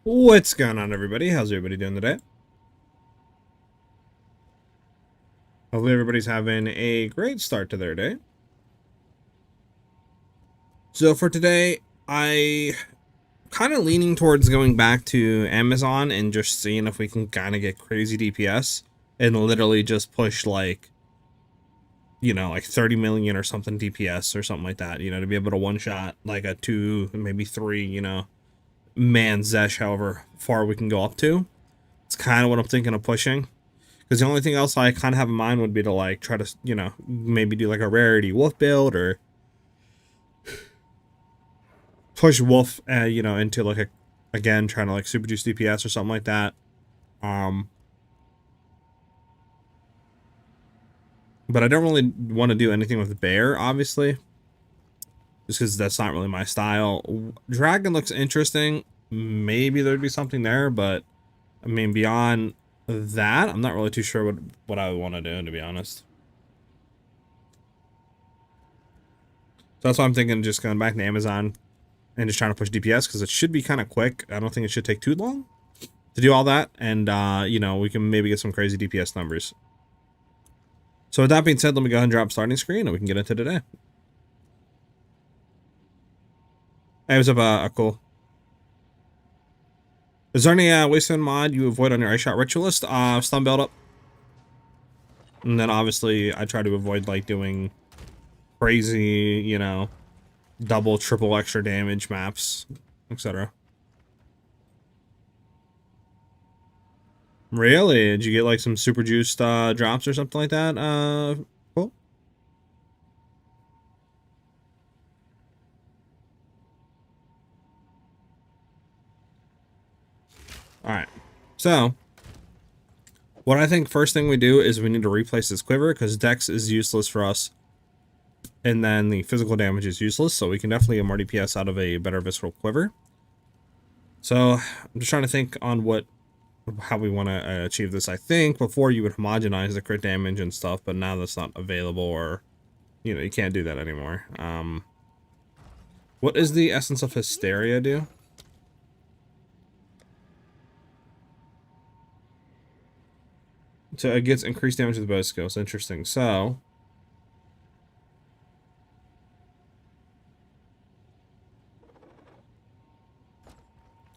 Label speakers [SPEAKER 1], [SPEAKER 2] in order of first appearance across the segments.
[SPEAKER 1] What's going on, everybody? How's everybody doing today? Hopefully everybody's having a great start to their day. So for today, I kind of leaning towards going back to Amazon and just seeing if we can kind of get crazy DPS and literally just push like 30 million or something DPS or something like that, to be able to one shot like a 2, maybe 3, man Zesh, however far we can go up to. It's kind of what I'm thinking of pushing. Because the only thing else I kind of have in mind would be to like try to, maybe do like a Rarity Wolf build or push Wolf, into like again, trying to like super juice DPS or something like that. Um, but I don't really want to do anything with Bear, obviously, just because that's not really my style. Dragon looks interesting. Maybe there'd be something there, but I mean, beyond that, I'm not really too sure what I would want to do, to be honest. So that's why I'm thinking just going back to Amazon and just trying to push DPS because it should be kind of quick. I don't think it should take too long to do all that. And, we can maybe get some crazy DPS numbers. So with that being said, let me go ahead and drop starting screen and we can get into today. Hey, what's up, cool. Is there any wasted mod you avoid on your ice shot ritualist? Stun build up. And then obviously I try to avoid like doing crazy, double, triple extra damage maps, etc. Really? Did you get like some super juiced drops or something like that? Cool. Alright. So, what I think first thing we do is we need to replace this Quiver because Dex is useless for us. And then the physical damage is useless, so we can definitely get more DPS out of a better Visceral Quiver. So, I'm just trying to think on how we want to achieve this. I think before you would homogenize the crit damage and stuff, but now that's not available, or you can't do that anymore. What does the Essence of Hysteria do? So it gets increased damage with bow skills. Interesting. So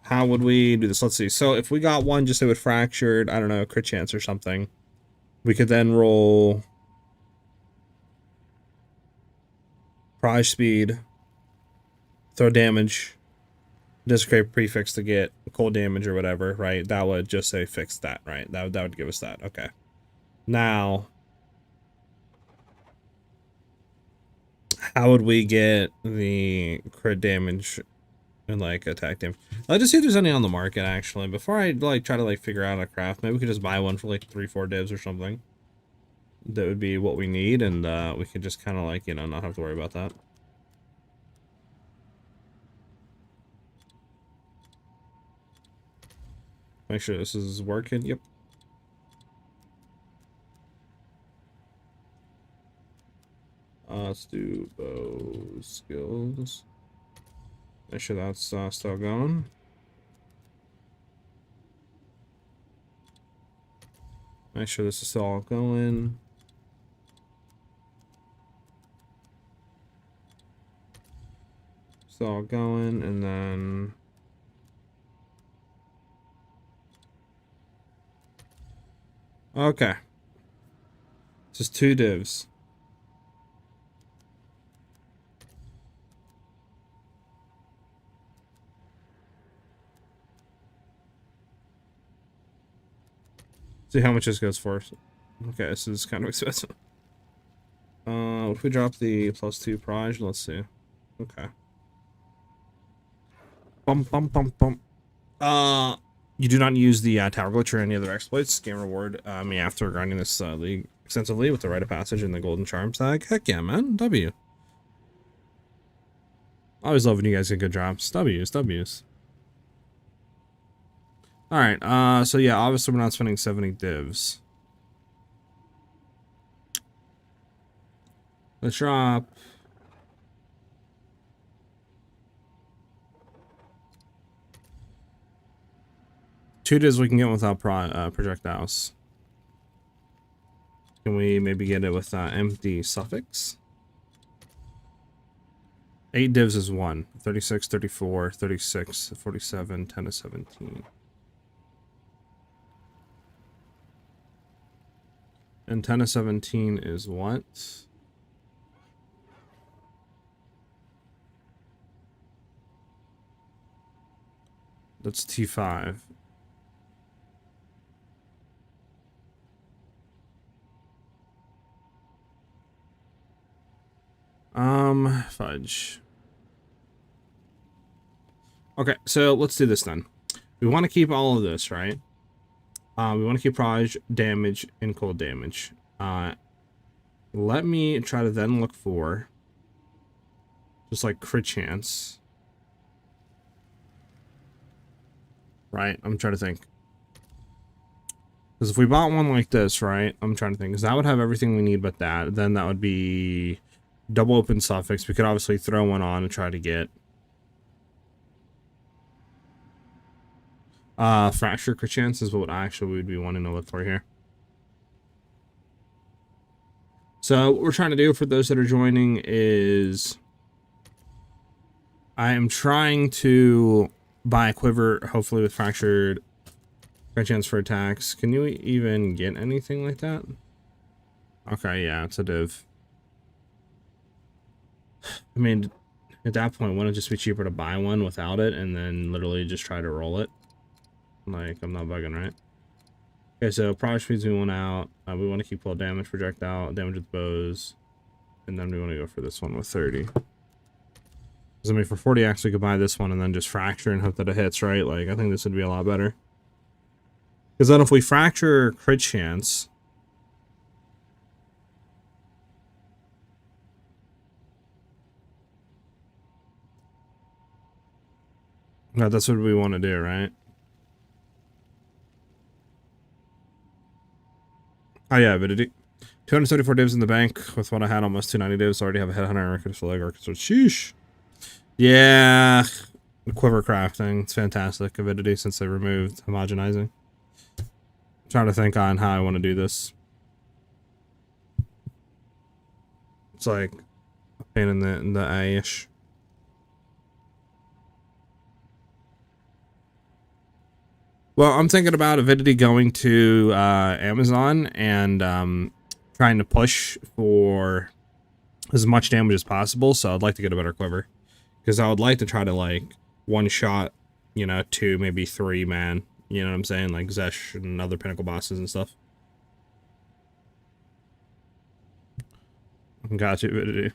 [SPEAKER 1] how would we do this? Let's see. So if we got one, just say with fractured, I don't know, crit chance or something, we could then roll Proj speed, throw damage, desecrate prefix to get cold damage or whatever, right? That would just say fix that, right? That would give us that. Okay. Now, how would we get the crit damage and like attack damage? I'll just see if there's any on the market actually. Before I like try to like figure out a craft, maybe we could just buy one for like 3-4 divs or something. That would be what we need, and we could just kind of like not have to worry about that. Make sure this is working. Yep. Let's do bow skills. Make sure that's still going. Make sure this is still going. Still going, and then okay. Just 2 divs. See how much this goes for. Okay, this is kind of expensive. If we drop the +2 Proj, let's see. Okay. Bum bum bum bum. You do not use the tower glitch or any other exploits. Game reward me after grinding this league extensively with the rite of passage and the golden charm tag. Heck yeah, man. W. Always love when you guys get good drops. W's, W's. Alright, so yeah, obviously we're not spending 70 divs. Let's drop. 2 divs we can get without projectiles. Can we maybe get it with empty suffix? 8 divs is 1. 36, 34, 36, 47, 10 to 17. And 10 to 17 is what? That's T5. Fudge. Okay, so let's do this then. We want to keep all of this, right? We want to keep proj, damage, and cold damage. Let me try to then look for just like crit chance. Right? I'm trying to think. Because if we bought one like this, right? I'm trying to think. Because that would have everything we need but that. Then that would be double open suffix. We could obviously throw one on and try to get fracture crit chance is what actually we'd be wanting to look for here. So what we're trying to do for those that are joining is I am trying to buy a quiver, hopefully with fractured crit chance for attacks. Can you even get anything like that? Okay, yeah, it's a div. I mean, at that point, wouldn't it just be cheaper to buy one without it and then literally just try to roll it? Like, I'm not bugging, right? Okay, so proj speeds we want out. We want to keep full damage, projectile, damage with bows. And then we want to go for this one with 30. Because, I mean, for 40x, we could buy this one and then just fracture and hope that it hits, right? Like, I think this would be a lot better. Because then if we fracture crit chance... No, that's what we want to do, right? Oh yeah, Avidity. 274 divs in the bank. With what I had, almost 290 divs. Already have a headhunter record for leg record. So sheesh. Yeah. The quiver crafting. It's fantastic. Avidity since they removed homogenizing. I'm trying to think on how I want to do this. It's like a pain in the eye-ish. Well, I'm thinking about Avidity going to Amazon and trying to push for as much damage as possible. So I'd like to get a better quiver. Because I would like to try to, like, one-shot, you know, 2, maybe 3 man. You know what I'm saying? Like Zesh and other pinnacle bosses and stuff. Gotcha, Avidity.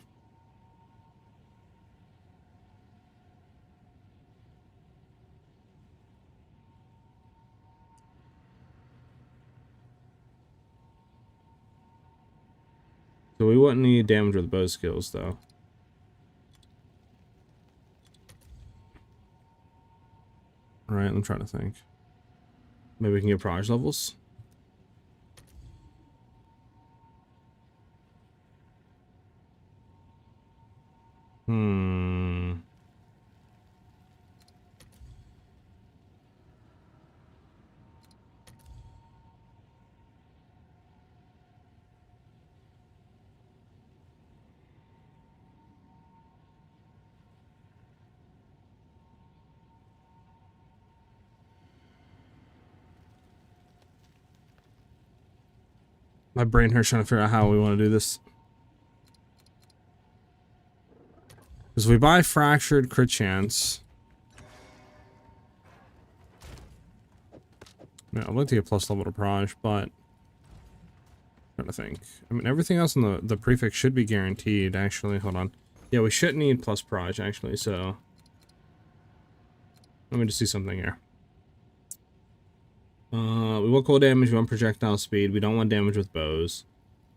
[SPEAKER 1] So we wouldn't need damage with bow skills, though. Alright, I'm trying to think. Maybe we can get proj levels? My brain hurts trying to figure out how we want to do this. Because we buy fractured crit chance. Yeah, I'd like to get plus level to proj, but I'm trying to think. I mean, everything else in the prefix should be guaranteed, actually. Hold on. Yeah, we shouldn't need plus proj, actually, so... Let me just see something here. We want cold damage, we want projectile speed, we don't want damage with bows.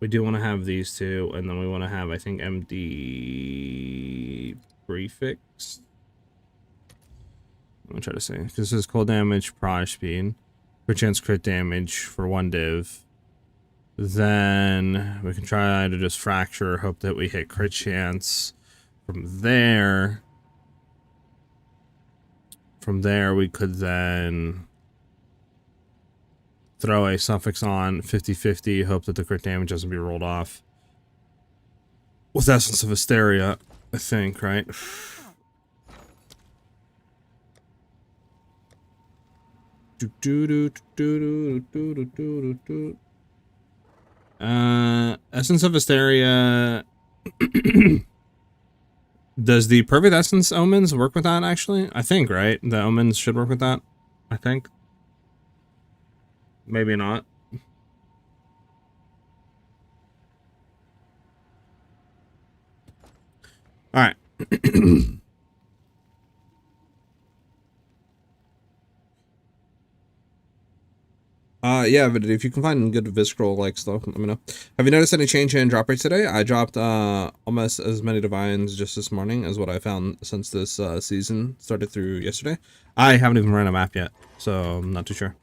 [SPEAKER 1] We do want to have these two, and then we want to have, I think, MD prefix. I'm gonna try to say, because this is cold damage, proj speed, crit chance, crit damage for 1 div. Then we can try to just fracture, hope that we hit crit chance. From there we could then throw a suffix on 50/50, hope that the crit damage doesn't be rolled off. With Essence of Hysteria, I think, right? Essence of Hysteria. Does the Perfect Essence Omens work with that, actually? I think, right? The Omens should work with that. I think. Maybe not. Alright. Yeah, but if you can find good visceral like stuff, let me know. Have you noticed any change in drop rates today? I dropped almost as many divines just this morning as what I found since this season started through yesterday. I haven't even run a map yet, so I'm not too sure.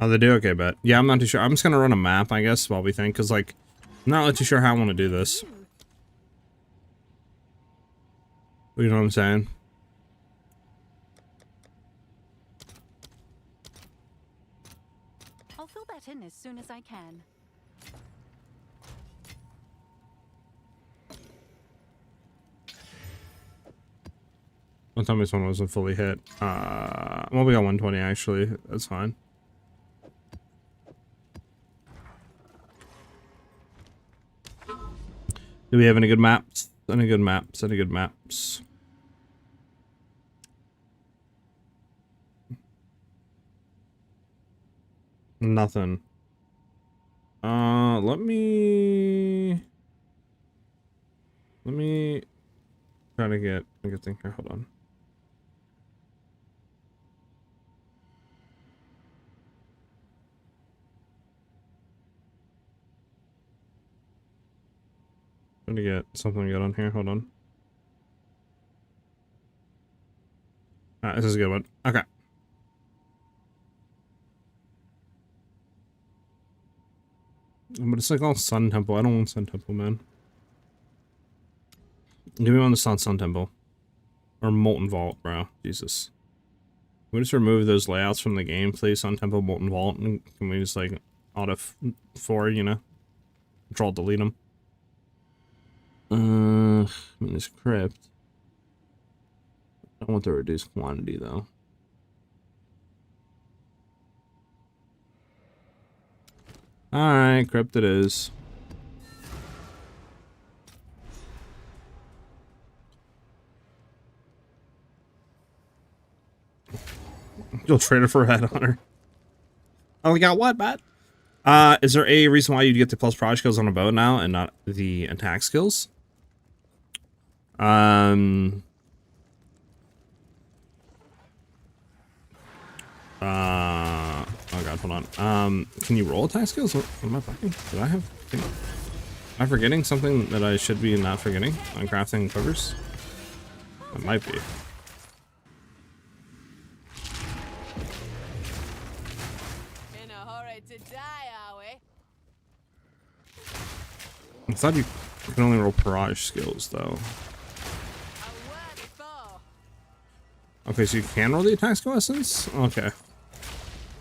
[SPEAKER 1] Oh, they do? Okay, bet. Yeah, I'm not too sure. I'm just gonna run a map, I guess, while we think, because, like, I'm not really too sure how I want to do this. You know what I'm saying?
[SPEAKER 2] I'll fill that in as soon as I can.
[SPEAKER 1] Don't tell me this one wasn't fully hit. Well, we got 120 actually. That's fine. Do we have any good maps? Any good maps? Any good maps? Nothing. Let me try to get a good thing here. Hold on. Trying to get something good on here. Hold on. Alright, this is a good one. Okay. But it's like all Sun Temple. I don't want Sun Temple, man. Give me one that's not Sun Temple. Or Molten Vault, bro. Jesus. Can we just remove those layouts from the game, please? Sun Temple, Molten Vault. And can we just, like, auto 4, you know? Control delete them. I mean, this crypt. I don't want the reduced quantity, though. Alright, crypt it is. You'll trade it for a headhunter. I only got what, Matt? Is there a reason why you'd get the plus proj skills on a bow now and not the attack skills? Oh god, hold on. Can you roll attack skills? What am I fucking? Did I have? Am I forgetting something that I should be not forgetting on crafting quivers? It might be.
[SPEAKER 3] In a hurry to die, are we?
[SPEAKER 1] I thought you can only roll barrage skills though. Okay, so you can roll the attack skill essence? Okay.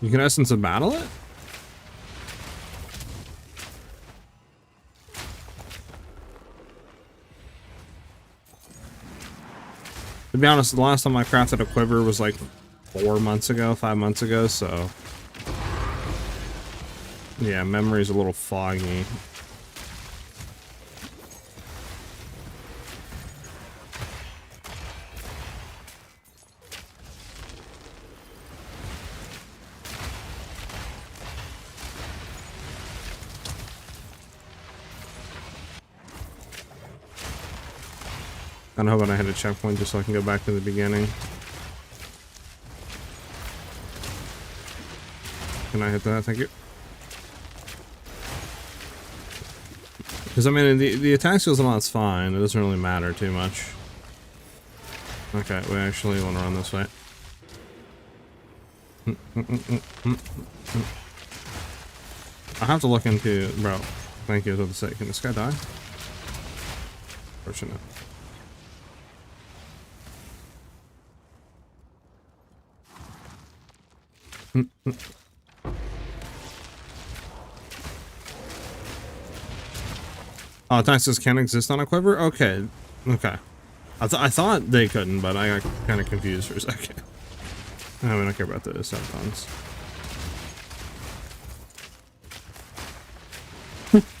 [SPEAKER 1] You can essence and battle it? To be honest, the last time I crafted a quiver was like 4 months ago, 5 months ago, so... yeah, memory's a little foggy. I'm hoping I hit a checkpoint just so I can go back to the beginning. Can I hit that? Thank you. Because I mean, the attack skills and all that's fine. It doesn't really matter too much. Okay, we actually want to run this way. I have to look into, bro. Thank you. I was about to say, can this guy die? Fortunate. Oh, taxes can exist on a quiver? Okay. Okay. I thought they couldn't, but I got kind of confused for a second. No, we don't care about the Septons.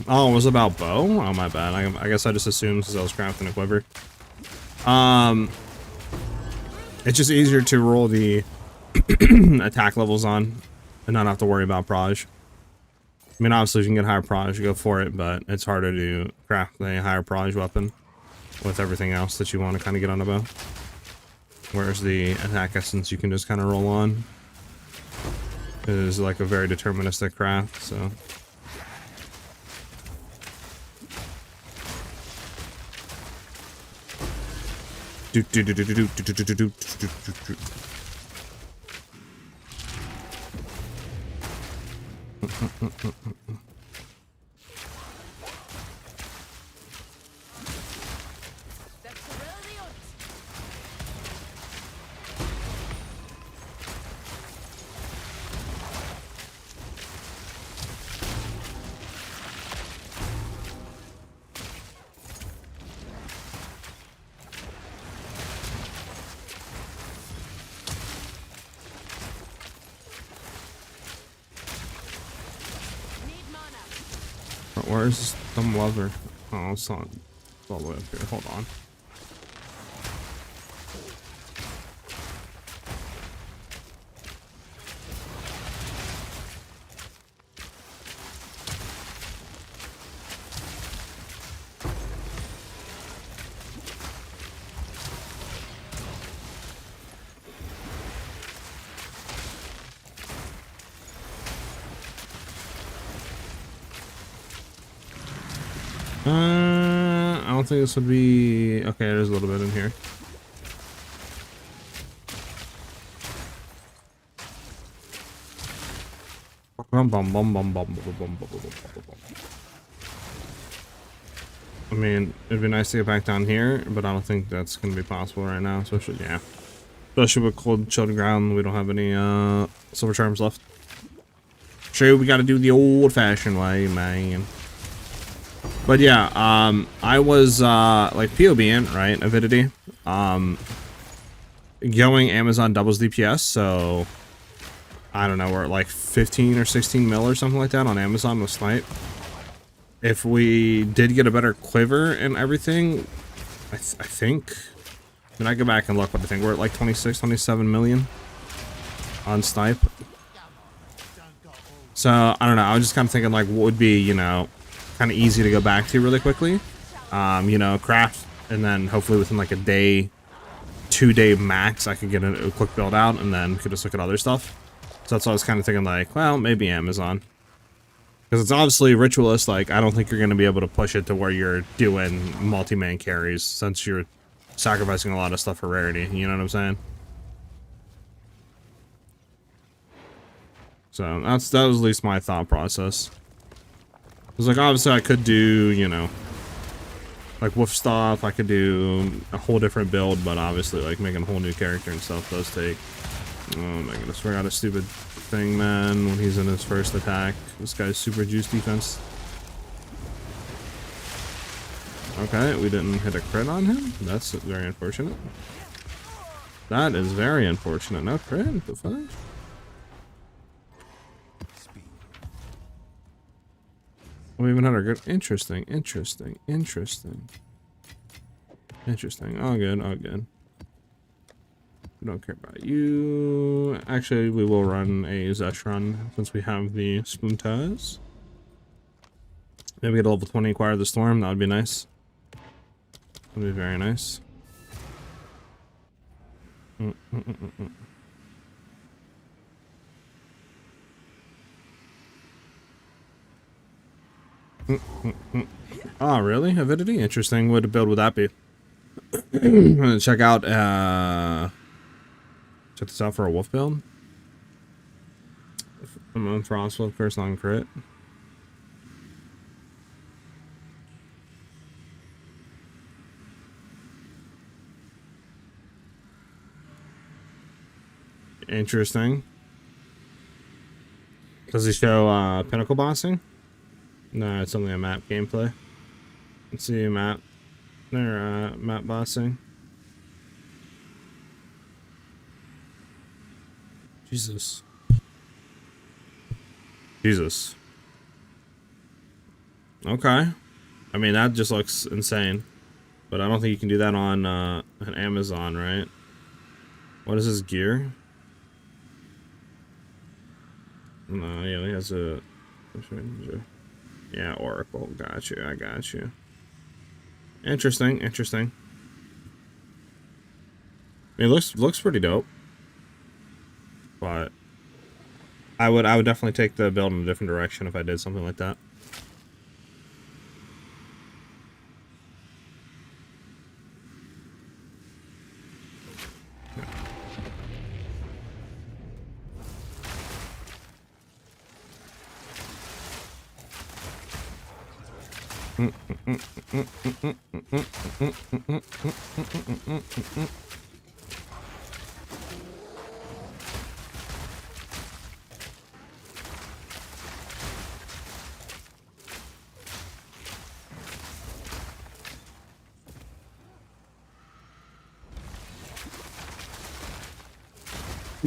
[SPEAKER 1] Oh, it was about bow? Oh, my bad. I guess I just assumed because I was crafting a quiver. It's just easier to roll the attack levels on and not have to worry about proj. I mean, obviously, if you can get higher proj, go for it, but it's harder to craft a higher proj weapon with everything else that you want to kind of get on a bow. Whereas the attack essence you can just kind of roll on. It is like a very deterministic craft, so. Where's this dumb lover? Oh, it's not all the way up here. Hold on. I don't think this would be okay. There's a little bit in here. I mean, it'd be nice to get back down here, but I don't think that's gonna be possible right now. Especially, yeah, especially with cold chilled ground. We don't have any silver charms left. Sure, we got to do the old-fashioned way, man. But yeah, I was like PoBing, right? Avidity. Going Amazon doubles DPS, so I don't know, we're at like 15 or 16 mil or something like that on Amazon with snipe. If we did get a better quiver and everything, I think. When I go back and look, but I think we're at like 26, 27 million on snipe. So I don't know. I was just kind of thinking like what would be, you know, kind of easy to go back to really quickly. You know, craft, and then hopefully within like a day, 2-day max, I could get a quick build out, and then could just look at other stuff. So that's what I was kind of thinking, like, well, maybe Amazon, because it's obviously Ritualist. Like, I don't think you're going to be able to push it to where you're doing multi-man carries, since you're sacrificing a lot of stuff for Rarity. You know what I'm saying? So that was at least my thought process. Because, like, obviously I could do, you know, like wolf stuff. I could do a whole different build, but obviously, like, making a whole new character and stuff does take. Oh my goodness, forgot a stupid thing, man. When he's in his first attack, this guy's super juice defense. Okay, we didn't hit a crit on him. That's very unfortunate. That is very unfortunate. No crit. The fuck? We even had our good. Interesting. All good. We don't care about you. Actually, we will run a Zesh run since we have the Splinters. Maybe get a level 20 acquire the storm. That would be nice. That would be very nice. Oh, really? Avidity? Interesting. What build would that be? Check out, check this out for a wolf build. I'm on Frostwolf, first on crit. Interesting. Does he show pinnacle bossing? No, it's only a map gameplay. Let's see a map. There, map bossing. Jesus. Jesus. Okay. I mean, that just looks insane. But I don't think you can do that on an Amazon, right? What is his gear? No, yeah, he has a... Yeah, Oracle. Got you. I got you. Interesting. Interesting. I mean, it looks pretty dope. But I would definitely take the build in a different direction if I did something like that.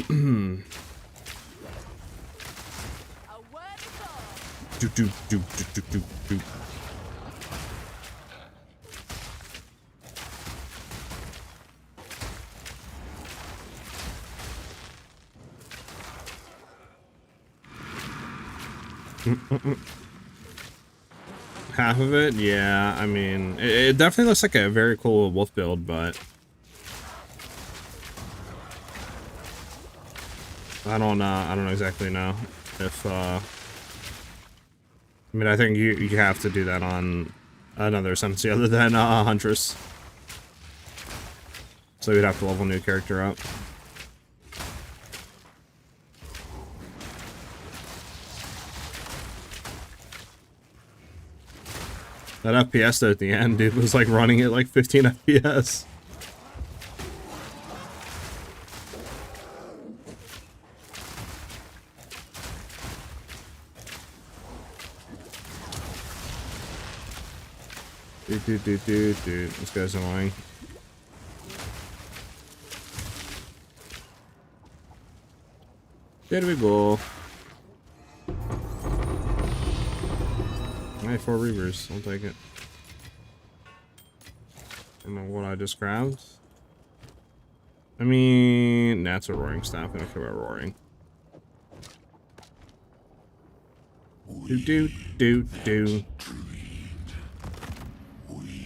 [SPEAKER 3] A word is all.
[SPEAKER 1] Do do do do do do do. Half of it, yeah. I mean, it definitely looks like a very cool wolf build, but I don't exactly know if I mean, I think you have to do that on another Sensi other than Huntress. So you'd have to level a new character up. That FPS though at the end, dude, was like running at like 15 FPS. Dude. This guy's annoying. There we go. Alright, 4 Reavers. I'll take it. I don't know what I just grabbed. I mean, that's a roaring staff. I don't care about roaring. Do.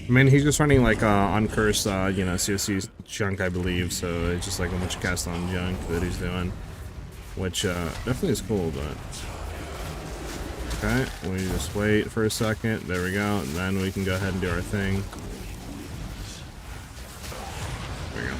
[SPEAKER 1] I mean, he's just running like uncursed, you know, CSC junk, I believe. So it's just like a bunch of cast on junk that he's doing, which definitely is cool. But okay, we just wait for a second. There we go, and then we can go ahead and do our thing. There we go.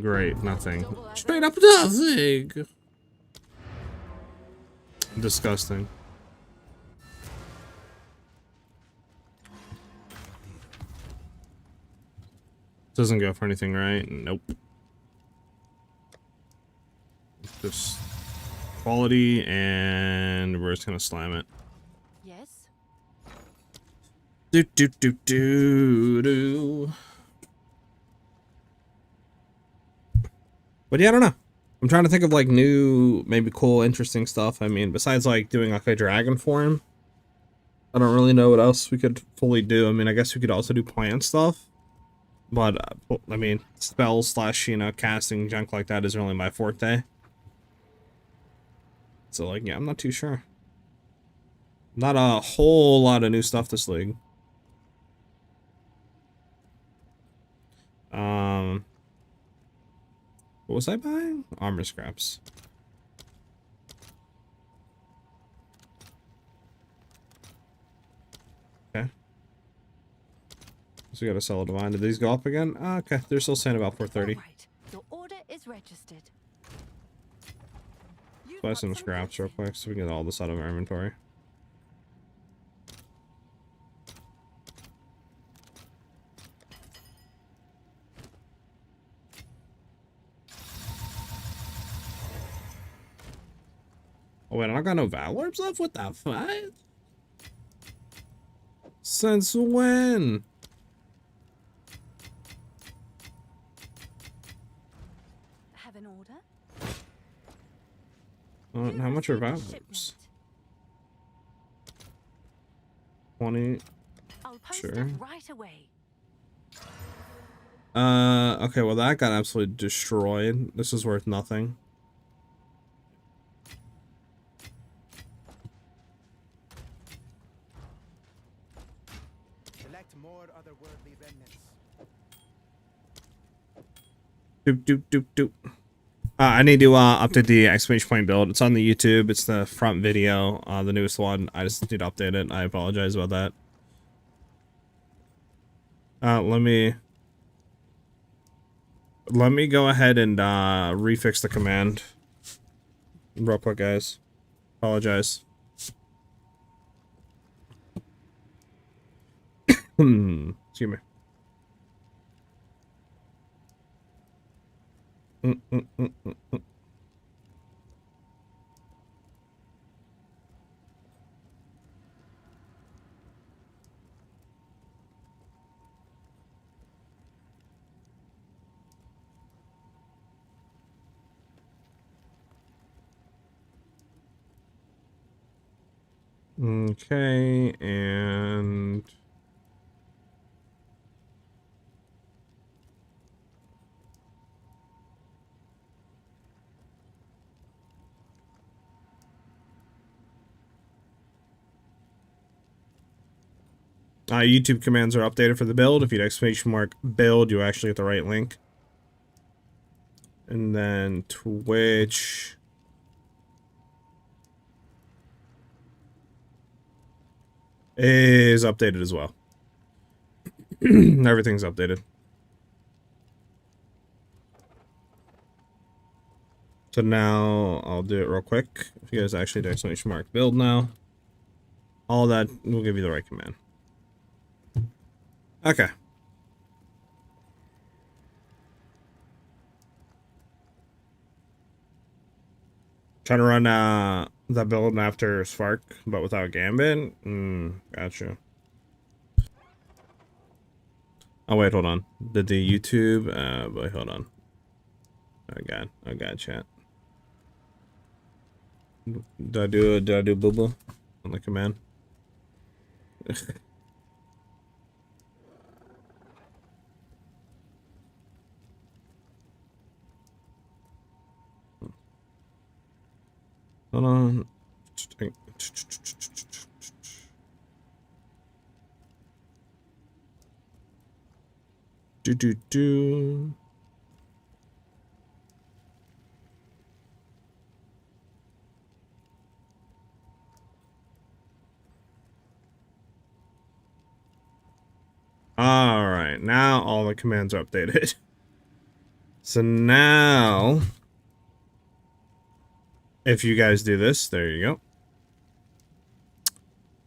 [SPEAKER 1] Great, nothing. Straight up nothing. Disgusting. Doesn't go for anything, right? Nope. Just quality, and we're just gonna slam it.
[SPEAKER 2] Yes.
[SPEAKER 1] Do. But yeah, I don't know. I'm trying to think of like new, maybe cool, interesting stuff. I mean, besides like doing like a dragon form, I don't really know what else we could fully do. I mean, I guess we could also do plant stuff. But, I mean, spells / you know, casting junk like that is really my forte. So, like, yeah, I'm not too sure. Not a whole lot of new stuff this league. What was I buying? Armor scraps. Okay. So we gotta sell a divine. Did these go up again? Oh, okay, they're still saying about 430.
[SPEAKER 2] All right. Your order is registered.
[SPEAKER 3] You
[SPEAKER 1] Buy some scraps real quick so we can get all this out of our inventory. Oh wait, I don't got no Valorbs left? What the fuck? Since when?
[SPEAKER 2] Have an order?
[SPEAKER 1] How much are Valorbs? 20.
[SPEAKER 2] I'll post
[SPEAKER 1] Sure.
[SPEAKER 2] it right away.
[SPEAKER 1] Okay, well that got absolutely destroyed. This is worth nothing.
[SPEAKER 4] Select more otherworldly remnants.
[SPEAKER 1] Doop doop doop doop. I need to update the exclamation point build. It's on the YouTube. It's the front video, the newest one. I just need to update it. I apologize about that. Let me go ahead and refix the command real quick, guys. Apologize. Excuse me. Okay, and YouTube commands are updated for the build. If you exclamation mark build, you actually get the right link. And then Twitch is updated as well. Everything's updated. So now I'll do it real quick. If you guys actually do exclamation mark build now, all that will give you the right command. Okay. Trying to run that build after Spark, but without Gambit. Gotcha. Oh wait, hold on. Did the YouTube? Wait, hold on. I got chat. Did I do boo boo on the command? Hold on. Do. All right, now all the commands are updated. So now, if you guys do this, there you go.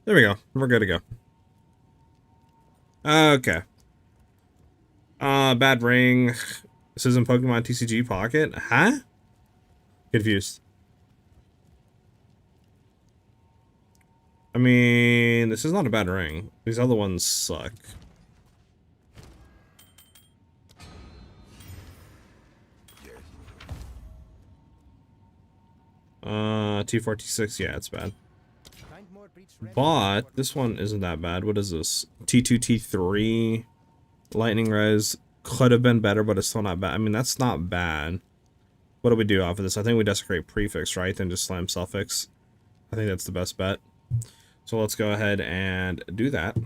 [SPEAKER 1] There we go. We're good to go. Okay. Bad ring. This isn't Pokemon TCG Pocket? Huh? Confused. I mean, this is not a bad ring. These other ones suck. T46, yeah, it's bad. But this one isn't that bad. What is this? T2, T3, Lightning Res could have been better, but it's still not bad. I mean, that's not bad. What do we do off of this? I think we Desecrate Prefix, right? Then just Slam Suffix. I think that's the best bet. So let's go ahead and do that.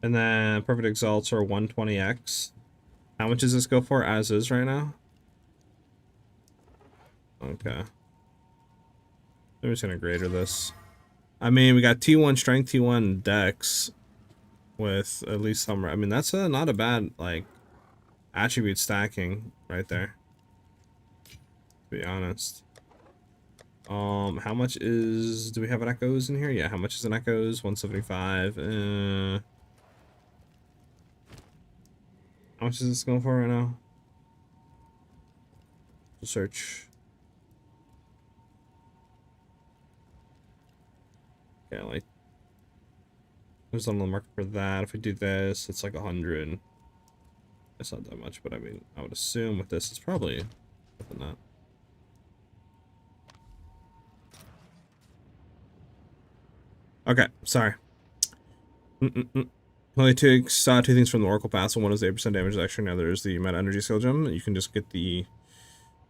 [SPEAKER 1] And then Perfect Exalts are 120x. How much does this go for as is right now? Okay. I'm just gonna greater this. I mean, we got T1 strength, T1 dex with at least some. I mean, that's not a bad like attribute stacking right there. To be honest. How much is? Do we have an echoes in here? Yeah. How much is an echoes? 175. How much is this going for right now? Search. Yeah, like there's on the market for that. If we do this, it's like 100. It's not that much, but I mean, I would assume with this, it's probably more than that. Okay, sorry. Only takes two things from the Oracle Pass. One is the 8% damage extra, and the other is the Meta Energy skill gem. You can just get the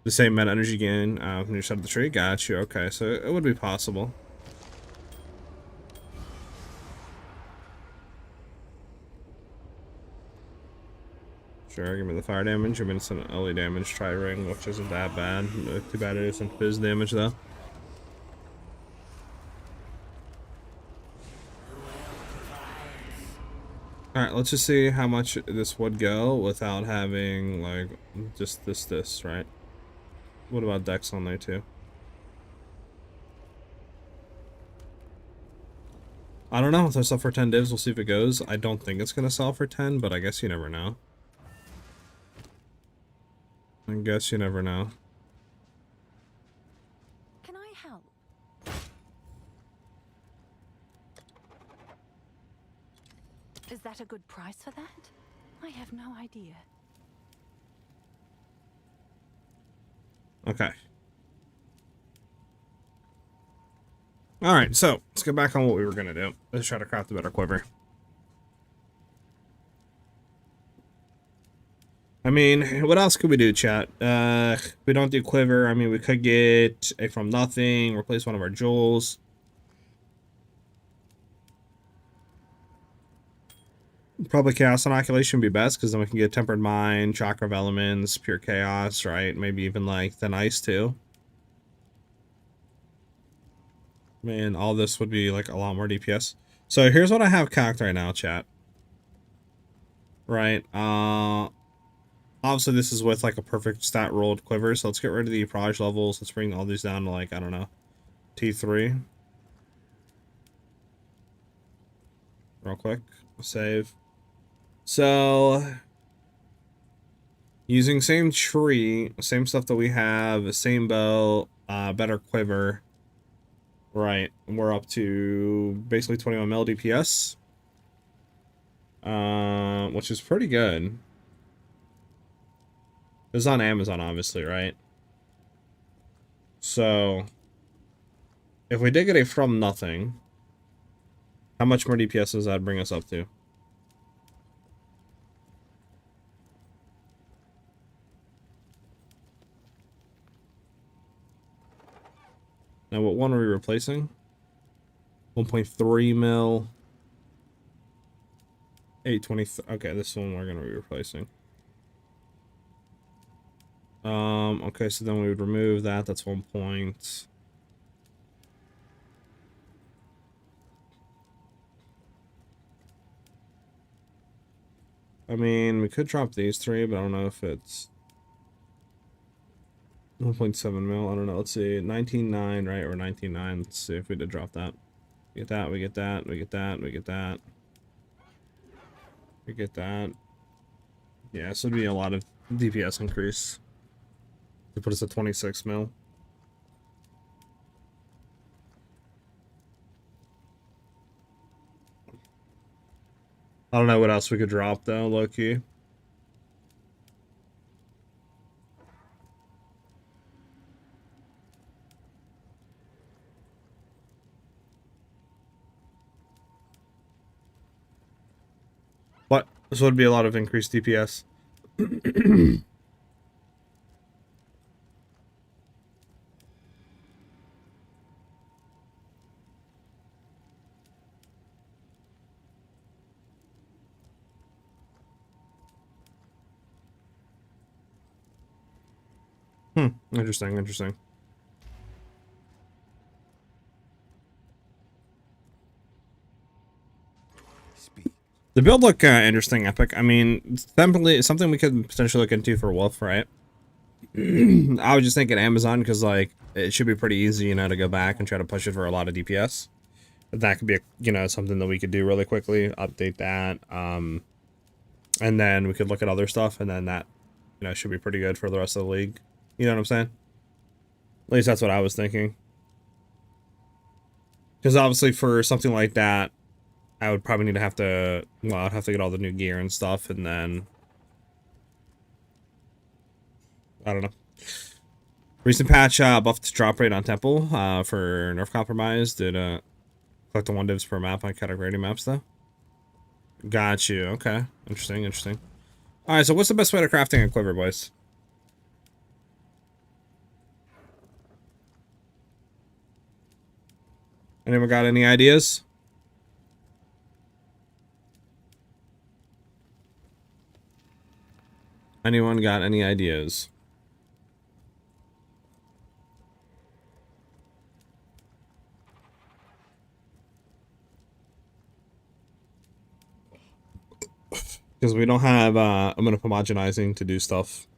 [SPEAKER 1] same Meta Energy gain when you set up the tree. Got you. Okay, so it would be possible. Sure, give me the fire damage. I mean, it's an early damage tri-ring, which isn't that bad. Too bad it isn't fizz damage, though. Alright, let's just see how much this would go without having, like, just this, right? What about Dex on there, too? I don't know. If I sell for 10 divs, we'll see if it goes. I don't think it's going to sell for 10, but I guess you never know. I guess you never know.
[SPEAKER 2] Can I help? Is that a good price for that? I have no idea.
[SPEAKER 1] Okay. Alright, so let's get back on what we were going to do. Let's try to craft a better quiver. I mean, what else could we do, chat? We don't do quiver. I mean, we could get a from nothing, replace one of our jewels. Probably chaos inoculation would be best, because then we can get tempered mind, chakra of elements, pure chaos, right? Maybe even like thin ice too. Man, all this would be like a lot more DPS. So here's what I have calced right now, chat. Right. Obviously this is with like a perfect stat rolled quiver, so let's get rid of the proj levels. Let's bring all these down to like, I don't know, T3. Real quick. Save. So using same tree, same stuff that we have, same bow, better quiver. Right, we're up to basically 21 mil DPS. Which is pretty good. It's on Amazon, obviously, right? So, if we did get a from nothing, how much more DPS does that bring us up to? Now, what one are we replacing? 1.3 mil. 820. Okay, this one we're going to be replacing. Okay, so then we would remove that. That's 1 point. I mean, we could drop these three, but I don't know if it's 1.7 mil. I don't know. Let's see. 19.9, right? Or 19.9. Let's see if we did drop that. We get that, we get that, we get that, we get that. We get that. Yeah, this would be a lot of DPS increase. To put us at 26 mil. I don't know what else we could drop though, low key. What? This would be a lot of increased DPS. Interesting, interesting. The build look interesting, Epic. I mean, it's definitely something we could potentially look into for Wolf, right? I was just thinking Amazon because like it should be pretty easy, you know, to go back and try to push it for a lot of DPS. That could be, you know, something that we could do really quickly. Update that, and then we could look at other stuff, and then that, you know, should be pretty good for the rest of the league. You know what I'm saying? At least that's what I was thinking. Because obviously for something like that, I would probably need to have to, well, I'd have to get all the new gear and stuff, and then I don't know. Recent patch buffed the drop rate on Temple for nerf compromise. Did collect the 1 divs per map on category maps though. Got you. Okay. Interesting. Interesting. All right. So what's the best way to crafting a Quiver, boys? Anyone got any ideas? Anyone got any ideas? Because we don't have amount of homogenizing to do stuff.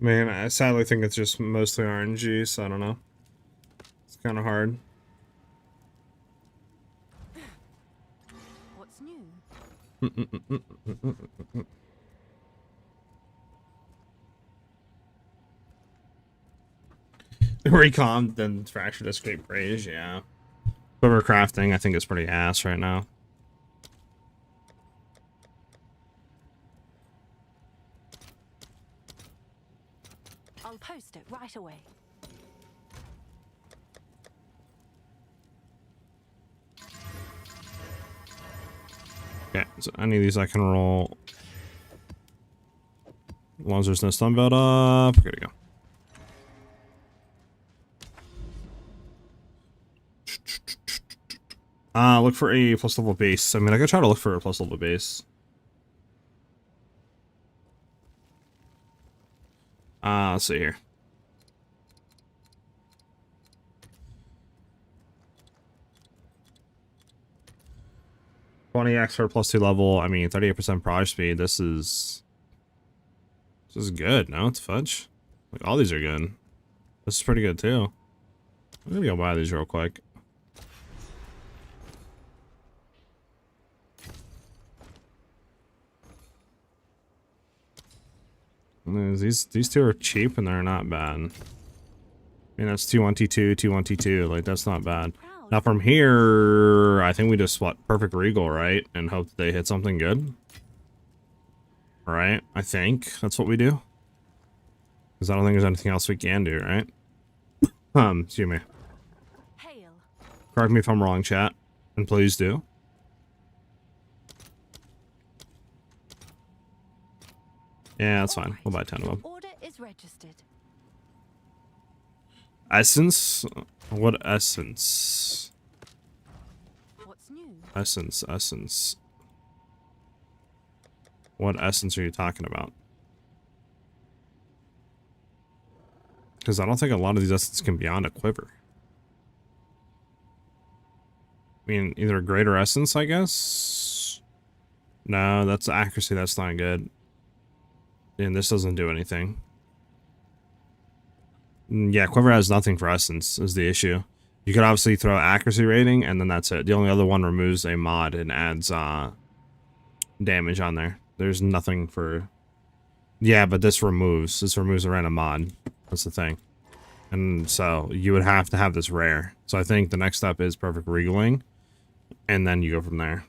[SPEAKER 1] Man, I sadly think it's just mostly RNG, so I don't know. It's kind of hard.
[SPEAKER 2] What's new?
[SPEAKER 1] Recom, then Fractured Escape Praise, yeah. Quiver crafting, I think is pretty ass right now.
[SPEAKER 2] I'll post it right away.
[SPEAKER 1] Okay, so any of these I can roll. As long as there's no stun build up. Good to go. Look for a plus level base. I mean, I could try to look for a plus level base. Let's see here. $20x for +2 level. I mean, 38% proj speed. This is good. No, it's fudge. Like all these are good. This is pretty good too. I'm gonna go buy these real quick. These two are cheap and they're not bad. I mean, that's T1, T2, T1, T2. Like, that's not bad. Now from here, I think we just what perfect regal, right? And hope that they hit something good. Right? I think that's what we do. Because I don't think there's anything else we can do, right? Excuse me.
[SPEAKER 2] Hail.
[SPEAKER 1] Correct me if I'm wrong, chat. And please do. Yeah, that's fine. We'll buy 10 of them.
[SPEAKER 2] Order is registered.
[SPEAKER 1] Essence? What essence?
[SPEAKER 2] What's new?
[SPEAKER 1] Essence. What essence are you talking about? Because I don't think a lot of these essences can be on a quiver. I mean, either a greater essence, I guess? No, that's accuracy. That's not good. And this doesn't do anything. Yeah, Quiver has nothing for essence is the issue. You could obviously throw accuracy rating, and then that's it. The only other one removes a mod and adds damage on there. there's nothing for... Yeah, but this removes a random mod. That's the thing. And so you would have to have this rare. So I think the next step is perfect regaling, and then you go from there.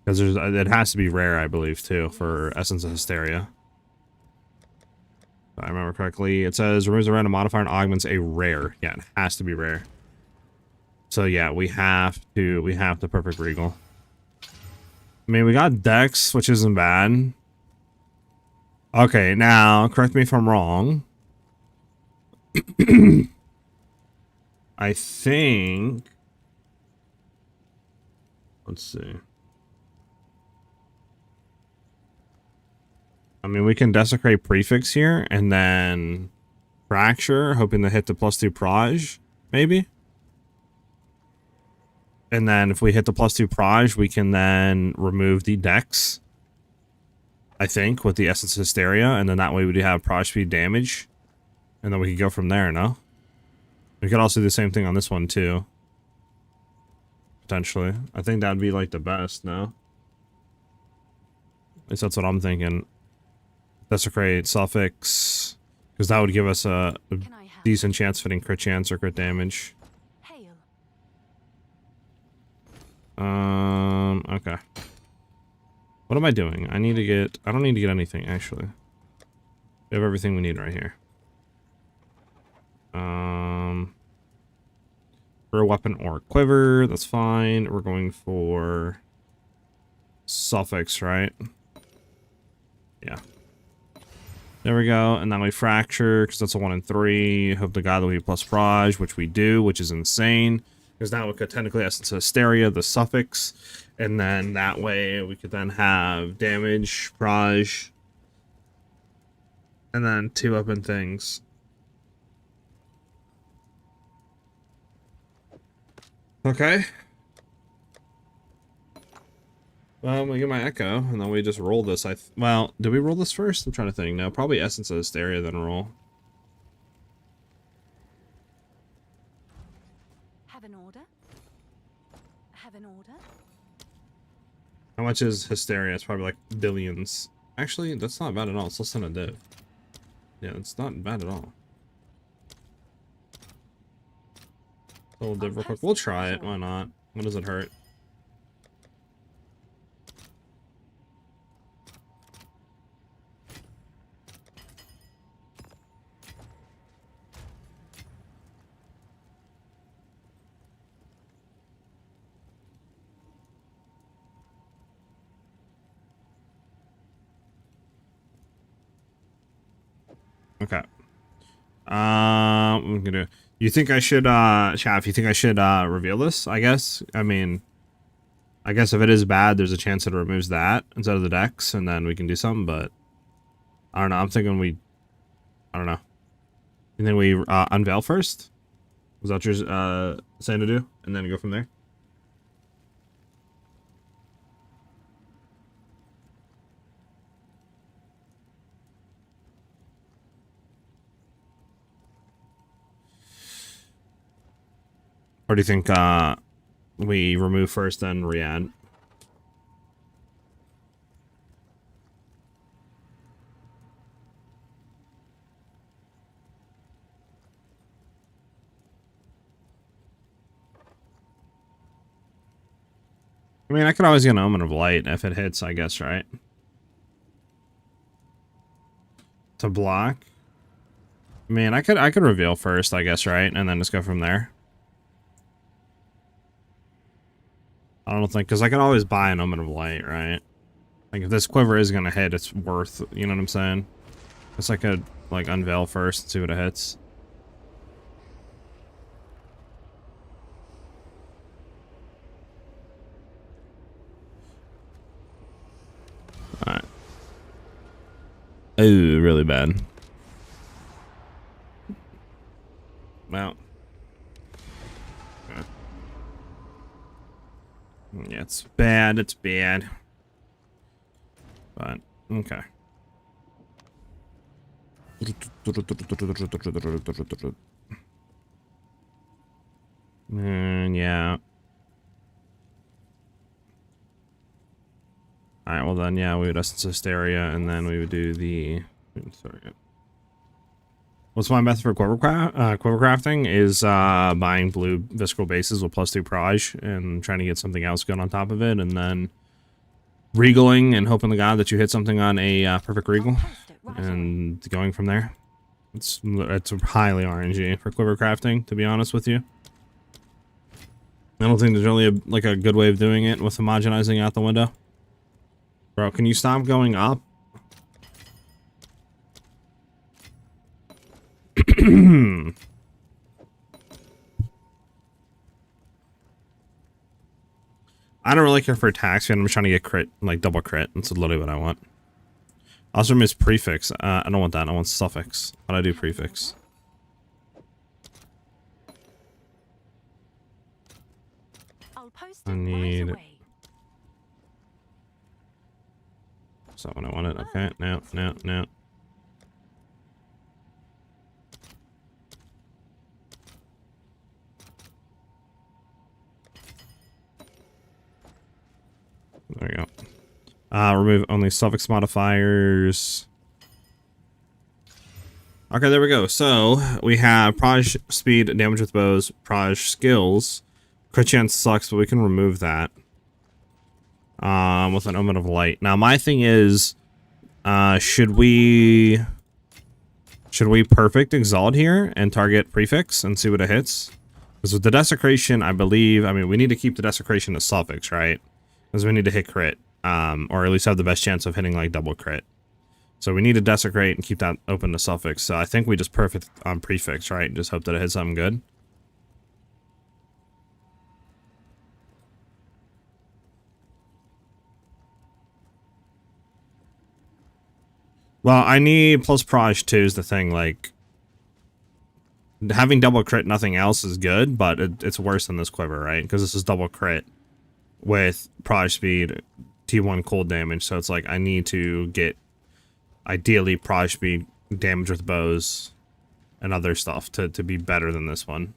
[SPEAKER 1] Because it has to be rare, I believe, too, for Essence of Hysteria. If I remember correctly, it says removes a random modifier and augments a rare. Yeah, it has to be rare. So yeah, we have to perfect regal. I mean, we got Dex, which isn't bad. Okay, now correct me if I'm wrong. I think. Let's see. I mean, we can Desecrate Prefix here, and then Fracture, hoping to hit the +2 Proj, maybe? And then if we hit the +2 Proj, we can then remove the Dex, I think, with the Essence of Hysteria, and then that way we do have Proj speed damage, and then we can go from there, no? We could also do the same thing on this one, too. Potentially. I think that would be, like, the best, no? At least that's what I'm thinking. Desecrate, Suffix, because that would give us a decent chance fitting crit chance or crit damage.
[SPEAKER 2] Hail.
[SPEAKER 1] Okay. What am I doing? I don't need to get anything, actually. We have everything we need right here. For a weapon or a quiver, that's fine. We're going for Suffix, right? Yeah. There we go, and then we Fracture, because that's a 1 in 3. Hope to God that we plus Proj, which we do, which is insane. Because now we could technically Essence of Hysteria, the Suffix, and then that way we could then have damage, Proj, and then 2 weapon things. Okay. We get my Echo, and then we just roll this. Well, did we roll this first? I'm trying to think. No, probably Essence of Hysteria, then roll.
[SPEAKER 2] Have an order? Have an order?
[SPEAKER 1] How much is Hysteria? It's probably like billions. Actually, that's not bad at all. It's less than a div. Yeah, it's not bad at all. A little div real quick. We'll try it. Why not? What does it hurt? Okay. What we can do? You think I should, Chaff, you think I should, reveal this, I guess? I mean, I guess if it is bad, there's a chance that it removes that instead of the Dex, and then we can do something, but I don't know. I'm thinking I don't know. You think we, unveil first? Was that what you're, saying to do? And then go from there? Or do you think, we remove first, then re-add? I mean, I could always get an Omen of Light if it hits, I guess, right? To block? I mean, I could reveal first, I guess, right? And then just go from there. I don't think, because I can always buy an Omen of Light, right? Like, if this Quiver is gonna hit, it's worth, you know what I'm saying? Guess I could, like, unveil first and see what it hits. Alright. Ooh, really bad. Well. Yeah, it's bad, it's bad. But, okay. And yeah. then yeah, we would essence Hysteria, and then we would do the... Sorry. What's my method for quiver crafting is buying blue visceral bases with +2 proj and trying to get something else good on top of it, and then regaling and hoping to God that you hit something on a perfect regal, and going from there. It's highly RNG for quiver crafting, to be honest with you. I don't think there's really a good way of doing it with homogenizing out the window. Bro, can you stop going up? I don't really care for attacks, man. I'm just trying to get crit, like double crit. That's literally what I want. Also miss prefix. I don't want that. I want suffix. How do I do prefix?
[SPEAKER 2] I'll post
[SPEAKER 1] I
[SPEAKER 2] it
[SPEAKER 1] need...
[SPEAKER 2] right away.
[SPEAKER 1] Is that what I wanted? Okay, no. There we go. Remove only suffix modifiers. Okay, there we go. So we have proj speed, damage with bows, proj skills. Crit chance sucks, but we can remove that. With an omen of light. Now my thing is, should we perfect exalt here and target prefix and see what it hits? Because with the desecration, I mean, we need to keep the desecration as suffix, right? Because we need to hit crit, or at least have the best chance of hitting like double crit. So we need to desecrate and keep that open to suffix. So I think we just perfect on prefix, right? And just hope that it hits something good. Well, I need plus proj too is the thing. Like, having double crit, nothing else is good, but it's worse than this quiver, right? Because this is double crit with proj speed, T1 cold damage. So it's like I need to get ideally proj speed, damage with bows, and other stuff to be better than this one.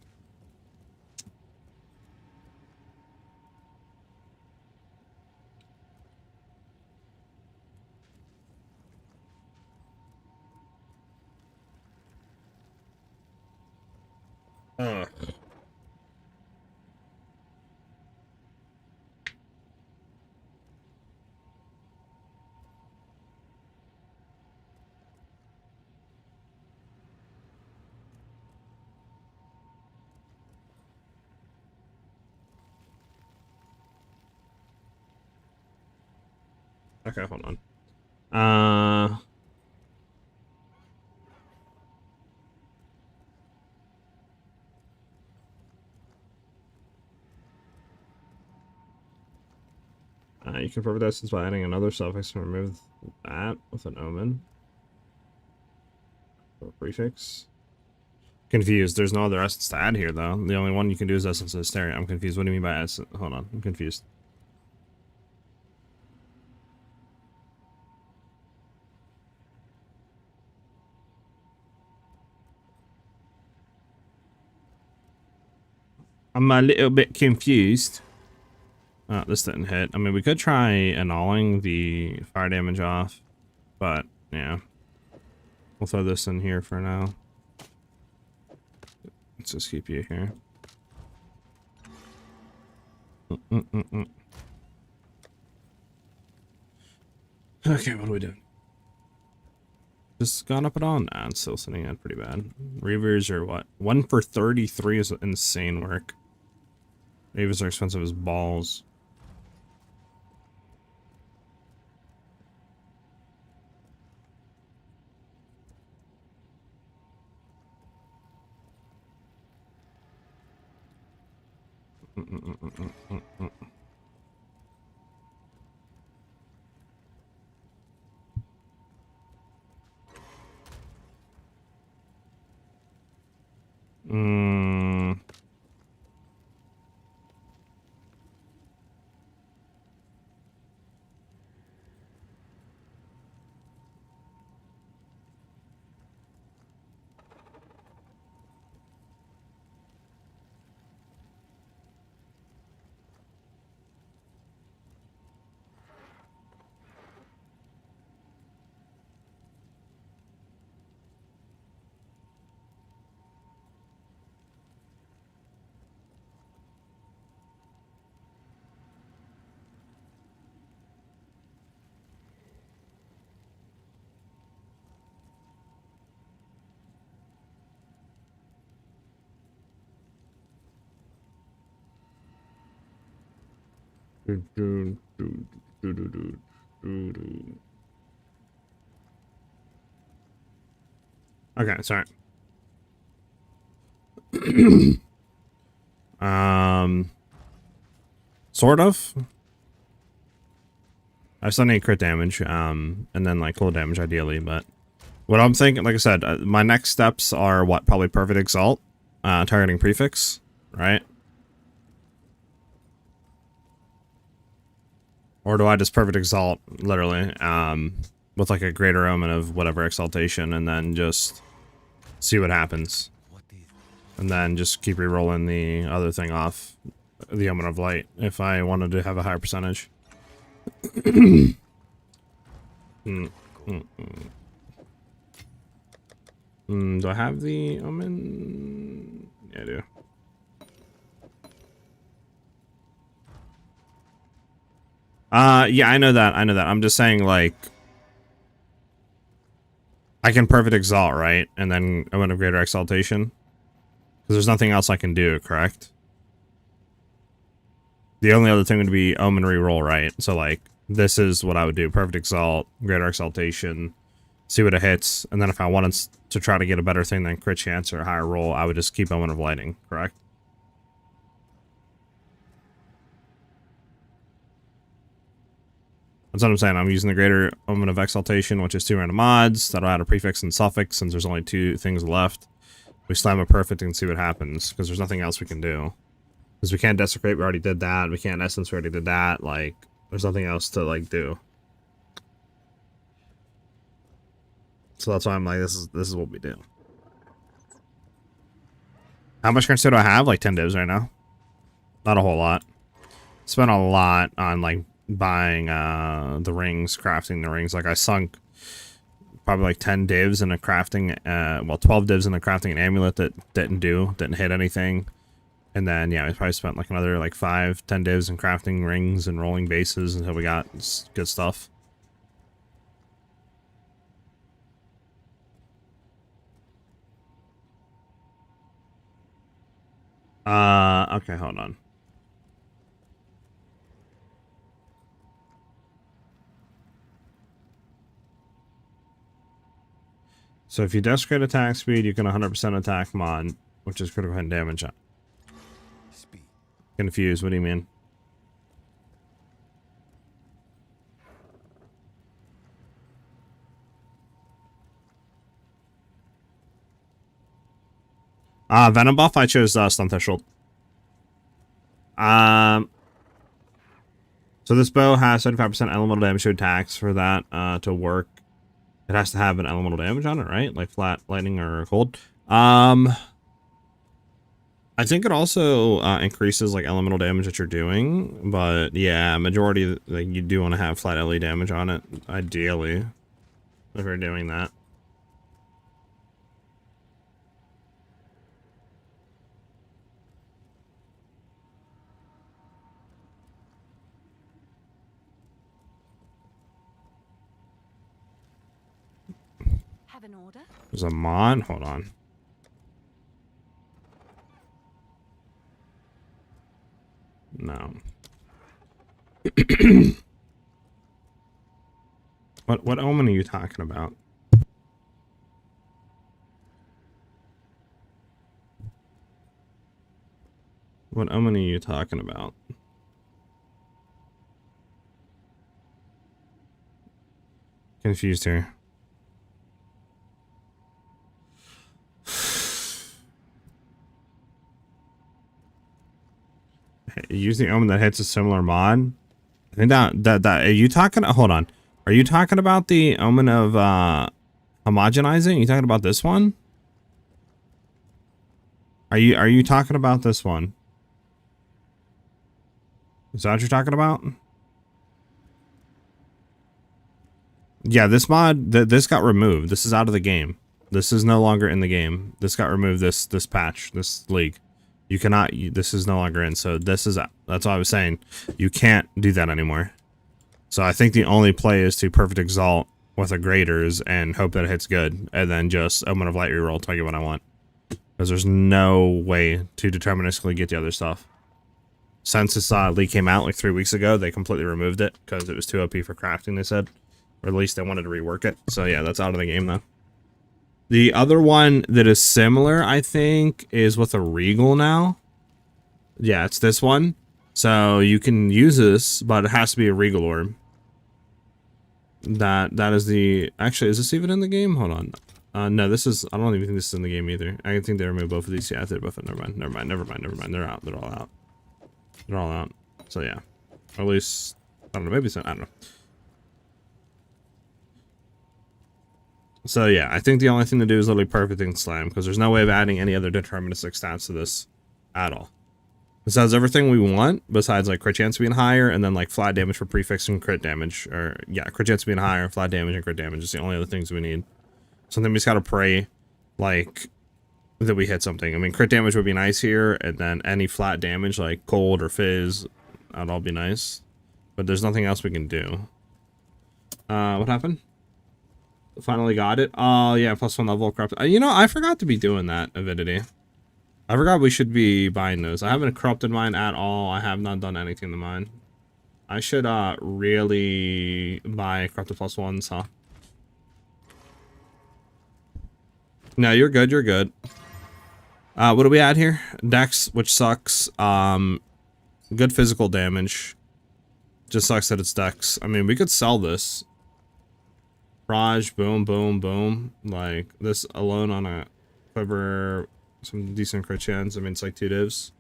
[SPEAKER 1] Okay, hold on. You can prevent essence by adding another suffix and remove that with an omen. Or prefix. Confused. There's no other essence to add here, though. The only one you can do is essence of hysteria. I'm confused. What do you mean by essence? Hold on. I'm confused. I'm a little bit confused. This didn't hit. I mean, we could try annulling the fire damage off, but yeah. We'll throw this in here for now. Let's just keep you here. Okay, what are we doing? Just gone up at all? Nah, it's still sitting at pretty bad. Reavers are what? 1 for 33 is insane work. Reavers are expensive as balls. Okay, sorry. Sort of. I still need crit damage, and then like cold damage ideally, but what I'm thinking, like I said, my next steps are what? Probably Perfect Exalt, targeting prefix, right? Or do I just Perfect Exalt, literally, with like a greater omen of whatever exaltation, and then just see what happens. And then just keep re-rolling the other thing off, the Omen of Light, if I wanted to have a higher percentage. Do I have the Omen? Yeah, I do. Yeah, I know that. I know that. I'm just saying, like, I can Perfect Exalt, right? And then Omen of Greater Exaltation. Because there's nothing else I can do, correct? The only other thing would be Omen reroll, right? So, like, this is what I would do. Perfect Exalt, Greater Exaltation, see what it hits, and then if I wanted to try to get a better thing than crit chance or higher roll, I would just keep Omen of Lighting, correct? That's what I'm saying. I'm using the Greater Omen of Exaltation, which is 2 random mods. That'll add a prefix and suffix, since there's only 2 things left. We slam a perfect and see what happens, because there's nothing else we can do. Because we can't Desecrate, we already did that. We can't Essence, we already did that. Like, there's nothing else to, like, do. So that's why I'm like, this is what we do. How much currency do I have? Like 10 divs right now. Not a whole lot. Spent a lot on, like, buying the rings, crafting the rings. Like, I sunk probably like 10 divs in a crafting, well, 12 divs in a crafting an amulet that didn't hit anything. And then, yeah, we probably spent like another like 5-10 divs in crafting rings and rolling bases until we got good stuff. Okay, hold on. So if you desecrate attack speed, you can 100% attack mod, which is critical hit damage.
[SPEAKER 4] Speed.
[SPEAKER 1] Confused, what do you mean? Venom buff, I chose Stun Threshold. So this bow has 75% elemental damage to attacks. For that to work, it has to have an elemental damage on it, right? Like flat, lightning, or cold. I think it also increases like elemental damage that you're doing, but yeah, majority, like, you do want to have flat LE damage on it, ideally, if you're doing that.
[SPEAKER 2] Have an order?
[SPEAKER 1] There's a mod. Hold on. No. What omen are you talking about? What omen are you talking about? Confused here. Use the omen that hits a similar mod. I think that are you talking? Hold on. Are you talking about the omen of homogenizing? Are you talking about this one? Are you talking about this one? Is that what you're talking about? Yeah, this mod, this got removed. This is out of the game. This is no longer in the game. This got removed this patch, this league. You cannot, this is no longer in, so this is, that's what I was saying. You can't do that anymore. So I think the only play is to Perfect Exalt with a Graders and hope that it hits good, and then just Omen of Light reroll till I get what I want. Because there's no way to deterministically get the other stuff. since this leak came out like 3 weeks ago, they completely removed it because it was too OP for crafting, they said. Or at least they wanted to rework it. So yeah, that's out of the game now. The other one that is similar, I think, is with a Regal now. Yeah, it's this one. So you can use this, but it has to be a Regal orb. That is the... Actually, is this even in the game? Hold on. No, this is... I don't even think this is in the game either. I think they removed both of these. Yeah, they're both... Never mind. They're out. They're all out. They're all out. So yeah. Or at least... I don't know. Maybe it's not... I don't know. So yeah, I think the only thing to do is literally perfect and slam, because there's no way of adding any other deterministic stats to this at all. This has everything we want, besides like crit chance being higher, and then like flat damage for prefix and crit damage. Or yeah, crit chance being higher, flat damage, and crit damage is the only other things we need. Something we just gotta pray, like, that we hit something. I mean, crit damage would be nice here, and then any flat damage, like cold or fizz, that'd all be nice. But there's nothing else we can do. What happened? Finally got it. Oh yeah, +1 level corrupt. You know, I forgot to be doing that, Avidity. I forgot we should be buying those. I haven't corrupted mine at all. I have not done anything to mine. I should really buy corrupted +1s, huh? No, you're good, you're good. What do we add here? Dex, which sucks. Good physical damage. Just sucks that it's Dex. I mean, we could sell this. Raj, boom, boom, boom. Like, this alone on a Quiver, some decent crit chance. I mean, it's like 2 divs.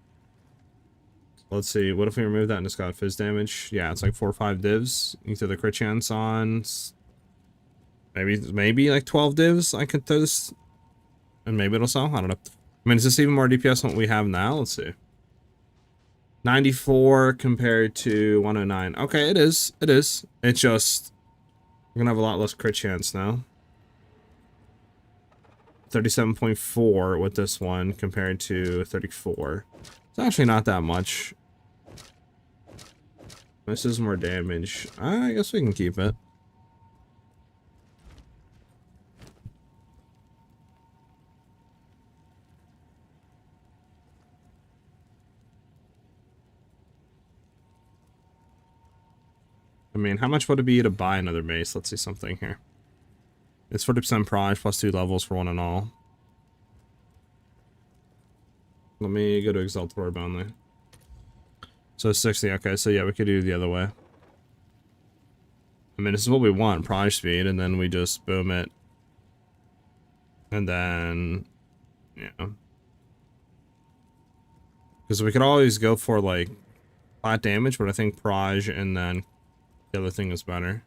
[SPEAKER 1] Let's see, what if we remove that and it's got fizz damage? Yeah, it's like 4 or 5 divs. You throw the crit chance on. Maybe like 12 divs I could throw this. And maybe it'll sell? I don't know. I mean, is this even more DPS than what we have now? Let's see. 94 compared to 109. Okay, it is. It is. It's just... We're gonna have a lot less crit chance now. 37.4 with this one compared to 34. It's actually not that much. This is more damage. I guess we can keep it. I mean, how much would it be to buy another base? Let's see something here. It's 40% proj plus 2 levels for 1 and all. Let me go to Exile Orb only. So 60, okay, so yeah, we could do the other way. I mean, this is what we want, proj speed, and then we just boom it. And then, yeah. Because we could always go for, like, flat damage, but I think proj and then the other thing is better.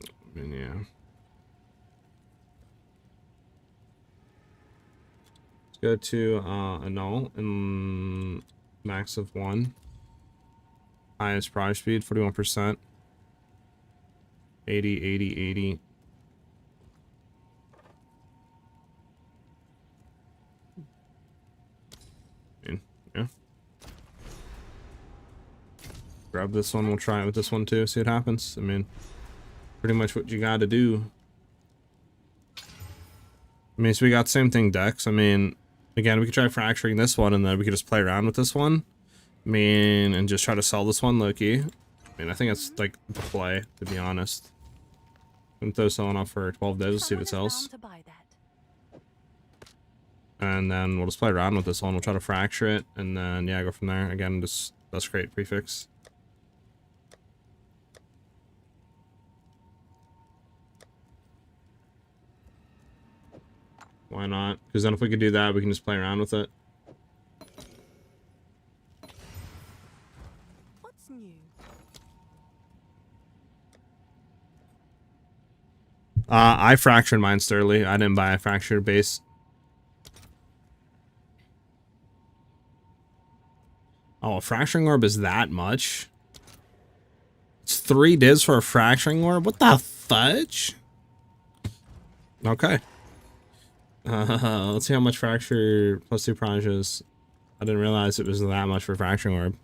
[SPEAKER 1] I mean, yeah. Let's go to annul and max of 1. Highest prize speed, 41%. 80, 80, 80. Yeah. Grab this one, we'll try it with this one too, see what happens. I mean, pretty much what you gotta do. I mean, so we got the same thing, Dex. I mean, again, we could try fracturing this one and then we could just play around with this one. I mean, and just try to sell this one low-key. I mean, I think that's like the play, to be honest. I'm throw selling off for 12 divs, see if it sells. And then we'll just play around with this one. We'll try to fracture it, and then, yeah, go from there. Again, just, let's create prefix. Why not? Because then if we could do that, we can just play around with it.
[SPEAKER 3] What's new?
[SPEAKER 1] I fractured mine Sterling. I didn't buy a fractured base. Oh, a fracturing orb is that much? It's 3 divs for a fracturing orb? What the fudge? Okay. Let's see how much fracture plus 2 proj is. I didn't realize it was that much for fracturing orb.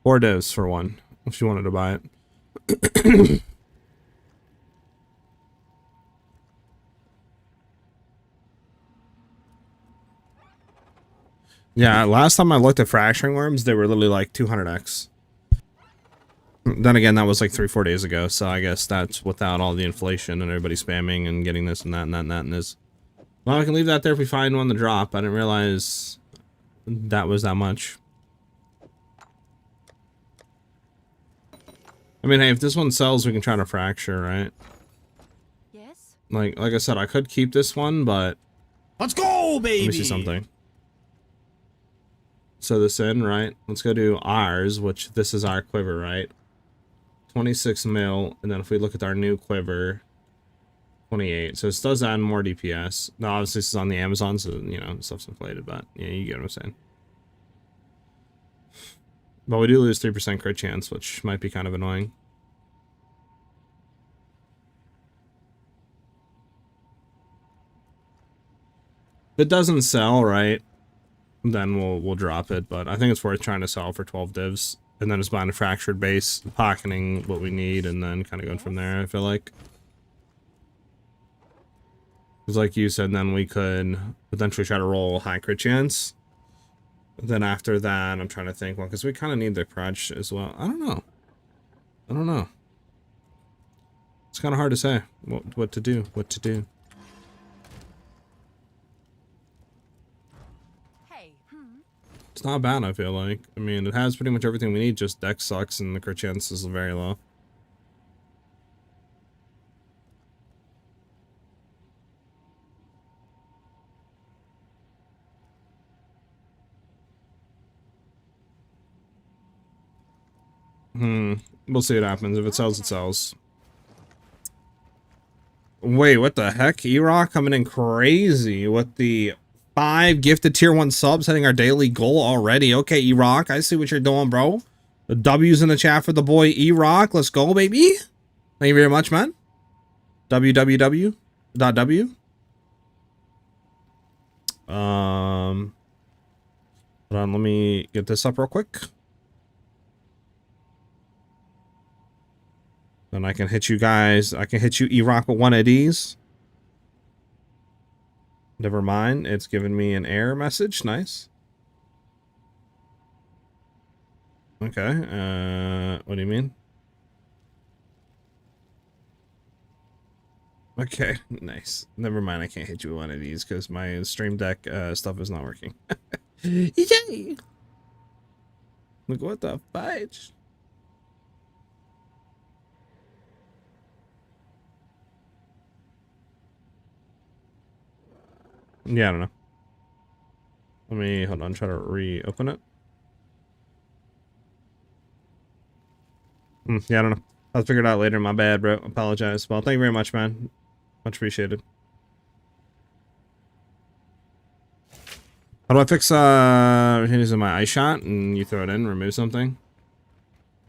[SPEAKER 1] 4 divs for one, if you wanted to buy it. Yeah, last time I looked at fracturing worms, they were literally like 200x. Then again, that was like 3-4 days ago, so I guess that's without all the inflation and everybody spamming and getting this and that and that and that and this. Well, I can leave that there if we find one to drop. I didn't realize that was that much. I mean, hey, if this one sells, we can try to fracture, right?
[SPEAKER 2] Yes?
[SPEAKER 1] Like I said, I could keep this one, but...
[SPEAKER 5] Let's go, baby!
[SPEAKER 1] Let me see something. So this in, right? Let's go to ours, which this is our quiver, right? 26 mil, and then if we look at our new quiver, 28. So this does add more DPS. Now, obviously, this is on the Amazon, so, you know, stuff's inflated, but, yeah, you get what I'm saying. But we do lose 3% crit chance, which might be kind of annoying. If it doesn't sell, right, then we'll drop it, but I think it's worth trying to sell for 12 divs, and then just buying a fractured base, pocketing what we need, and then kind of going from there, I feel like. Because like you said, then we could potentially try to roll high crit chance. But then after that, I'm trying to think, well, because we kind of need the crutch as well. I don't know. I don't know. It's kind of hard to say what to do, It's not bad, I feel like. I mean, it has pretty much everything we need, just dex sucks and the crit chance is very low. We'll see what happens. If it sells, it sells. Wait, what the heck? E-Rock coming in crazy with the 5 gifted tier 1 subs, hitting our daily goal already. Okay, E-Rock, I see what you're doing, bro. The W's in the chat for the boy E-Rock. Let's go, baby. Thank you very much, man. www.w. Hold on, let me get this up real quick. Then I can hit you guys. I can hit you E-Rock with one of these. Never mind. It's giving me an error message. Nice. Okay. What do you mean? Okay. Nice. Never mind. I can't hit you with one of these because my stream deck stuff is not working. Yay! Look, what the fudge? Yeah, I don't know. Let me, hold on, try to reopen it. Yeah, I don't know. I'll figure it out later. My bad, bro. Apologize. Well, thank you very much, man. Much appreciated. How do I fix, using my ice shot and you throw it in, remove something?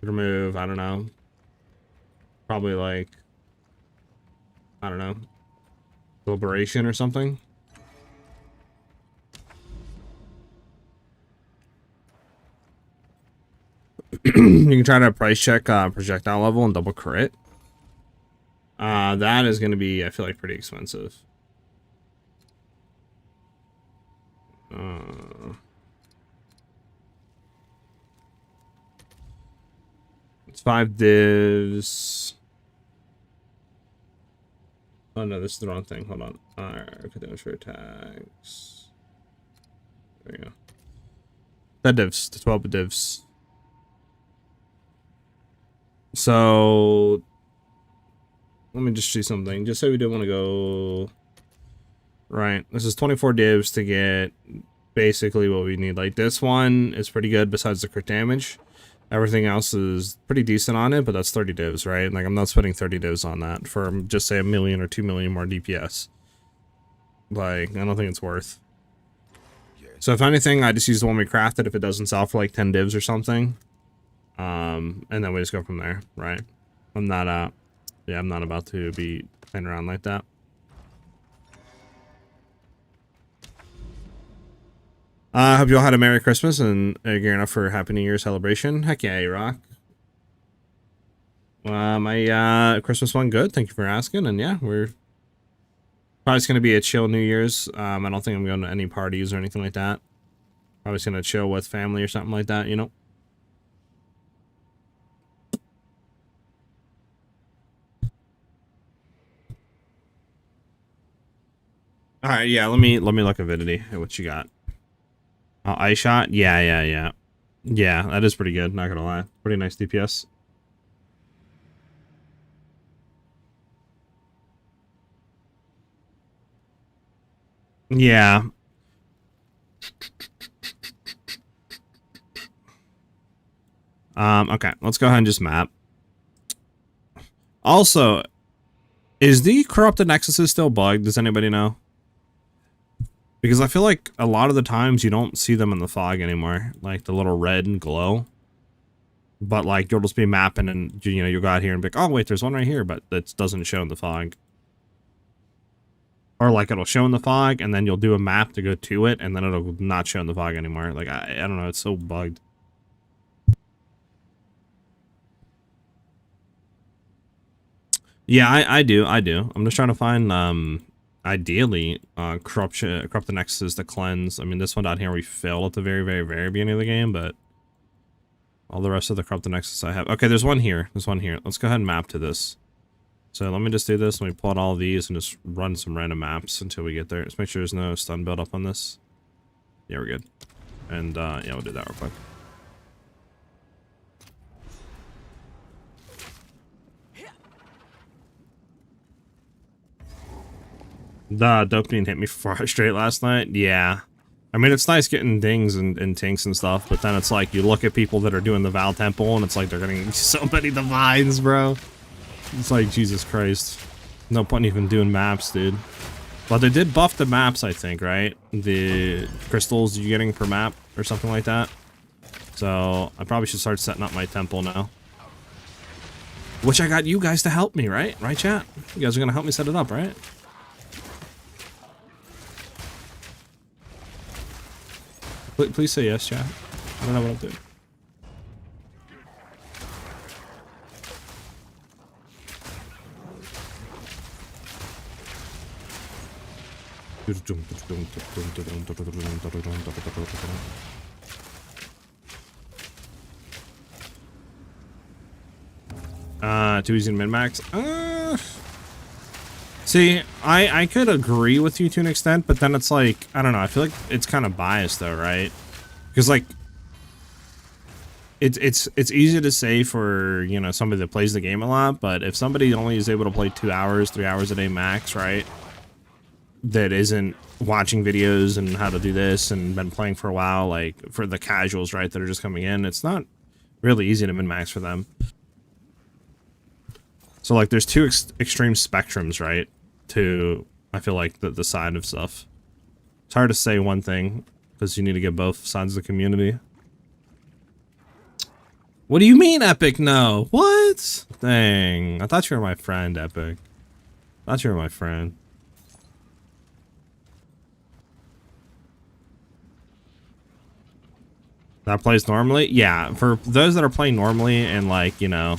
[SPEAKER 1] Remove, I don't know. Probably like, I don't know. Deliberation or something? You can try to price check projectile level and double crit. That is going to be, I feel like, pretty expensive. It's 5 divs. Oh no, this is the wrong thing. Hold on. Alright, for attacks. There we go. That divs, the 12 divs. So let me just see something. Just say we do want to go right. This is 24 divs to get basically what we need. Like this one is pretty good besides the crit damage. Everything else is pretty decent on it, but that's 30 divs, right? Like I'm not spending 30 divs on that for just say 1 million or 2 million more DPS. Like I don't think it's worth. So if anything, I just use the one we crafted if it doesn't sell for like 10 divs or something. And then we just go from there, right? I'm not I'm not about to be playing around like that. Hope you all had a Merry Christmas and gearing up for Happy New Year celebration. Heck yeah, you rock. My Christmas went good. Thank you for asking. And yeah, we're probably just going to be a chill New Year's. I don't think I'm going to any parties or anything like that. Probably just going to chill with family or something like that, you know? All right, yeah, let me look Avidity at what you got. Ice shot? Yeah. Yeah, that is pretty good, not gonna lie. Pretty nice DPS. Yeah. Okay, let's go ahead and just map. Also, is the corrupted nexuses still bugged? Does anybody know? Because I feel like a lot of the times you don't see them in the fog anymore, like the little red and glow. But like you'll just be mapping and you know you'll go out here and be like, oh wait, there's one right here, but it doesn't show in the fog. Or like it'll show in the fog and then you'll do a map to go to it and then it'll not show in the fog anymore. Like I don't know, it's so bugged. Yeah, I do. I'm just trying to find ideally corrupt the nexuses to cleanse. I mean, this one down here we failed at the very beginning of the game, but all the rest of the corrupt the nexus I have. Okay, there's one here. Let's go ahead and map to this. So let me just do this. Let me pull out all of these and just run some random maps until we get there. Just make sure there's no stun build up on this. Yeah, we're good. And yeah, we'll do that real quick. The dopamine hit me for 4 hours straight last night. Yeah. I mean, it's nice getting dings and tinks and stuff, but then it's like you look at people that are doing the Val Temple and it's like they're getting so many divines, bro. It's like, Jesus Christ. No point even doing maps, dude. But they did buff the maps, I think, right? The crystals you're getting per map or something like that. So I probably should start setting up my temple now. Which I got you guys to help me, right? Right, chat? You guys are going to help me set it up, right? Please say yes, chat. I don't know what I'm doing. Too easy to min-max. See, I could agree with you to an extent, but then it's like, I don't know, I feel like it's kind of biased though, right? Because like, it's easy to say for, you know, somebody that plays the game a lot, but if somebody only is able to play 2 hours, 3 hours a day max, right? That isn't watching videos and how to do this and been playing for a while, like for the casuals, right, that are just coming in, it's not really easy to min-max for them. So like there's two extreme spectrums, right, to, I feel like, the side of stuff. It's hard to say one thing because you need to get both sides of the community. What do you mean, Epic? No. What? Dang. I thought you were my friend, Epic. I thought you were my friend. That plays normally? Yeah, for those that are playing normally and like, you know,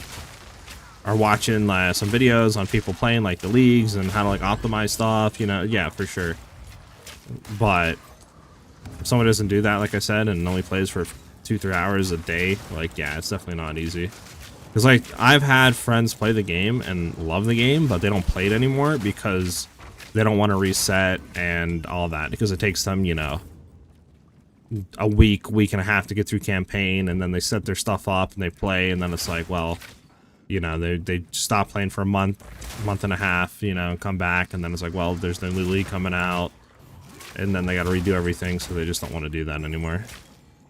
[SPEAKER 1] are watching some videos on people playing like the leagues and how to like optimize stuff, you know, yeah, for sure. But if someone doesn't do that, like I said, and only plays for 2-3 hours a day, like, yeah, it's definitely not easy. Because like I've had friends play the game and love the game, but they don't play it anymore because they don't want to reset and all that, because it takes them, you know, a week and a half to get through campaign, and then they set their stuff up and they play, and then it's like, well, you know, they stop playing for a month and a half, you know, come back, and then it's like, well, there's the new league coming out, and then they got to redo everything, so they just don't want to do that anymore.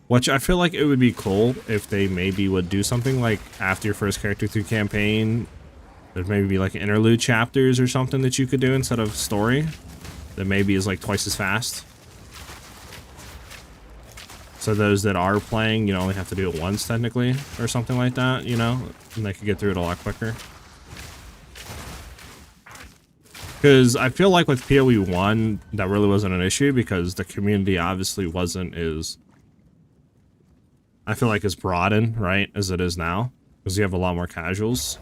[SPEAKER 1] Which I feel like it would be cool if they maybe would do something like after your first character through campaign, there'd maybe be like interlude chapters or something that you could do instead of story that maybe is like twice as fast. So those that are playing, you know, only have to do it once technically or something like that, you know, and they could get through it a lot quicker. Because I feel like with PoE 1, that really wasn't an issue because the community obviously wasn't as, I feel like, as broadened, right, as it is now. Because you have a lot more casuals.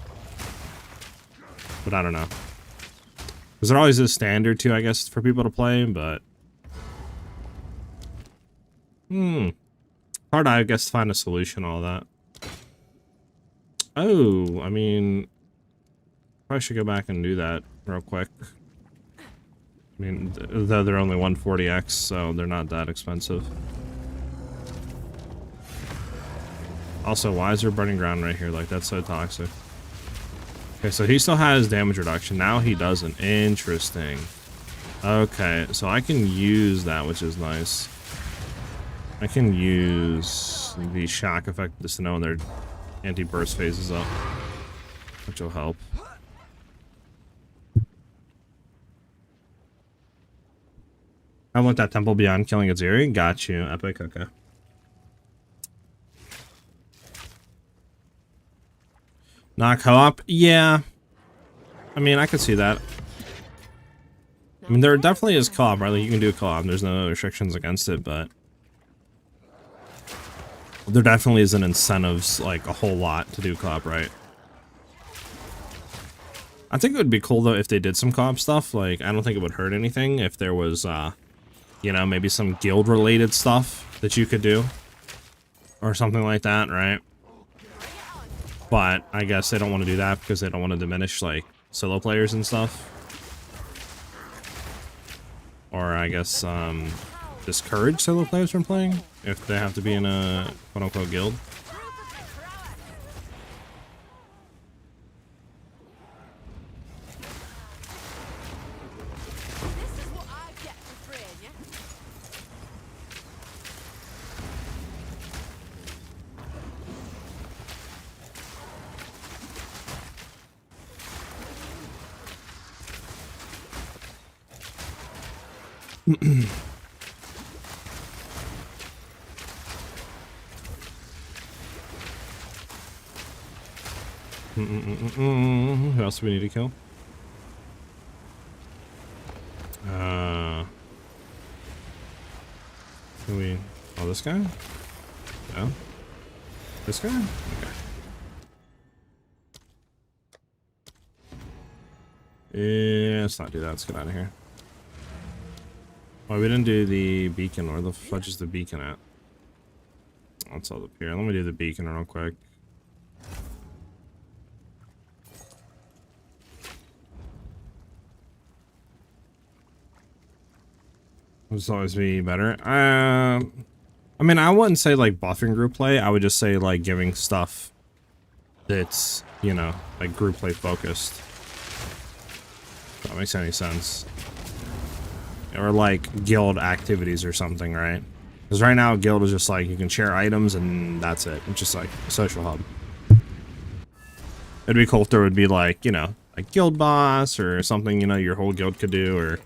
[SPEAKER 1] But I don't know. Because there always is standard too, I guess, for people to play, but... Hard, I guess, to find a solution, all that. Oh, I mean... Probably should go back and do that real quick. I mean, though they're only 140x, so they're not that expensive. Also, why is there burning ground right here? Like, that's so toxic. Okay, so he still has damage reduction. Now he doesn't. Interesting. Okay, so I can use that, which is nice. I can use the shock effect just to know when their anti-burst phase is up, which will help. I want that temple beyond killing its Eerie. Got you, Epic. Okay. Not co-op? Yeah. I mean, I could see that. I mean, there definitely is co-op, right? Like, you can do co-op. There's no restrictions against it, but... there definitely isn't incentives, like, a whole lot to do co-op, right? I think it would be cool, though, if they did some co-op stuff. Like, I don't think it would hurt anything if there was, you know, maybe some guild-related stuff that you could do. Or something like that, right? But I guess they don't want to do that because they don't want to diminish, like, solo players and stuff. Or, I guess, discourage solo players from playing if they have to be in a quote-unquote guild.
[SPEAKER 3] This is what I get for train, yeah?
[SPEAKER 1] Who else do we need to kill? Who we... oh, this guy? No? This guy? Okay. Yeah, let's not do that. Let's get out of here. Oh, we didn't do the beacon. Where the fudge is the beacon at? Oh, it's all up here. Let me do the beacon real quick. This will always be better. I mean, I wouldn't say like buffing group play. I would just say like giving stuff that's, you know, like group play focused. If that makes any sense. Or like guild activities or something, right? Because right now guild is just like you can share items and that's it. It's just like a social hub. It'd be cool if there would be like, you know, like guild boss or something, you know, your whole guild could do, or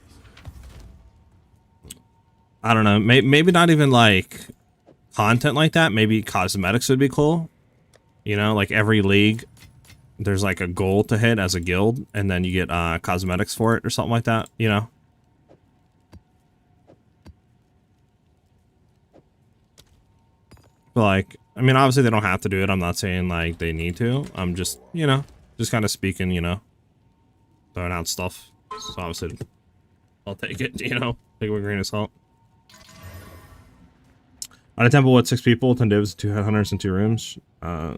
[SPEAKER 1] I don't know, maybe not even like content like that. Maybe cosmetics would be cool. You know, like every league, there's like a goal to hit as a guild, and then you get cosmetics for it or something like that, you know? But like, I mean, obviously they don't have to do it. I'm not saying like they need to. I'm just, you know, just kind of speaking, you know, throwing out stuff. So obviously I'll take it, you know, take it with a grain of salt. On a temple with 6 people, 10 divs, 2 headhunters, and 2 rooms.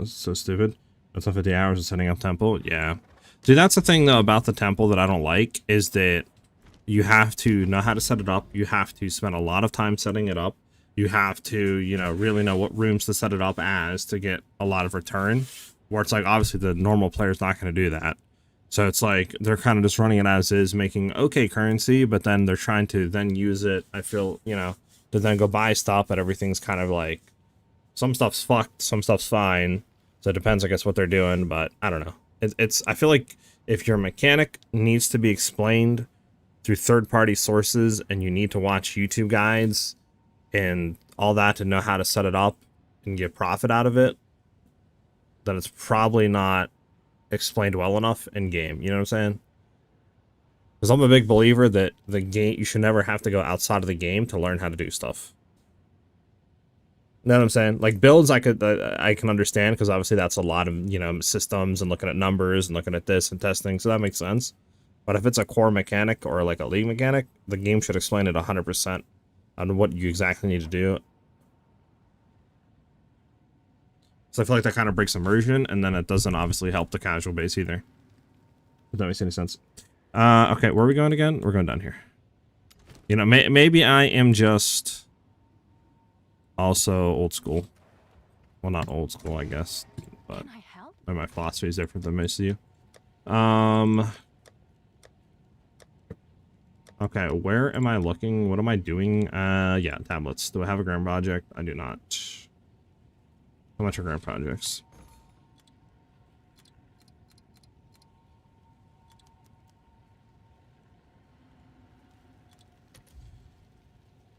[SPEAKER 1] So stupid. That's on 50 hours of setting up temple. Yeah. See, that's the thing, though, about the temple that I don't like, is that you have to know how to set it up. You have to spend a lot of time setting it up. You have to, you know, really know what rooms to set it up as to get a lot of return. Where it's like, obviously, the normal player's not going to do that. So it's like, they're kind of just running it as is, making okay currency, but then they're trying to then use it, I feel, you know, to then go buy stuff, but everything's kind of like, some stuff's fucked, some stuff's fine. So it depends, I guess, what they're doing, but I don't know. It's I feel like if your mechanic needs to be explained through third-party sources and you need to watch YouTube guides and all that to know how to set it up and get profit out of it, then it's probably not explained well enough in game. You know what I'm saying? Because I'm a big believer that the game, you should never have to go outside of the game to learn how to do stuff. You know what I'm saying? Like builds, I can understand because obviously that's a lot of, you know, systems and looking at numbers and looking at this and testing, so that makes sense. But if it's a core mechanic or like a league mechanic, the game should explain it 100% on what you exactly need to do. So I feel like that kind of breaks immersion, and then it doesn't obviously help the casual base either. If that makes any sense. Okay, where are we going again? We're going down here. You know, maybe I am just also old school. Well, not old school, I guess, but
[SPEAKER 2] Can I help?
[SPEAKER 1] my philosophy is different than most of you. Okay, where am I looking? What am I doing? Yeah, tablets. Do I have a grand project? I do not. How much are grand projects?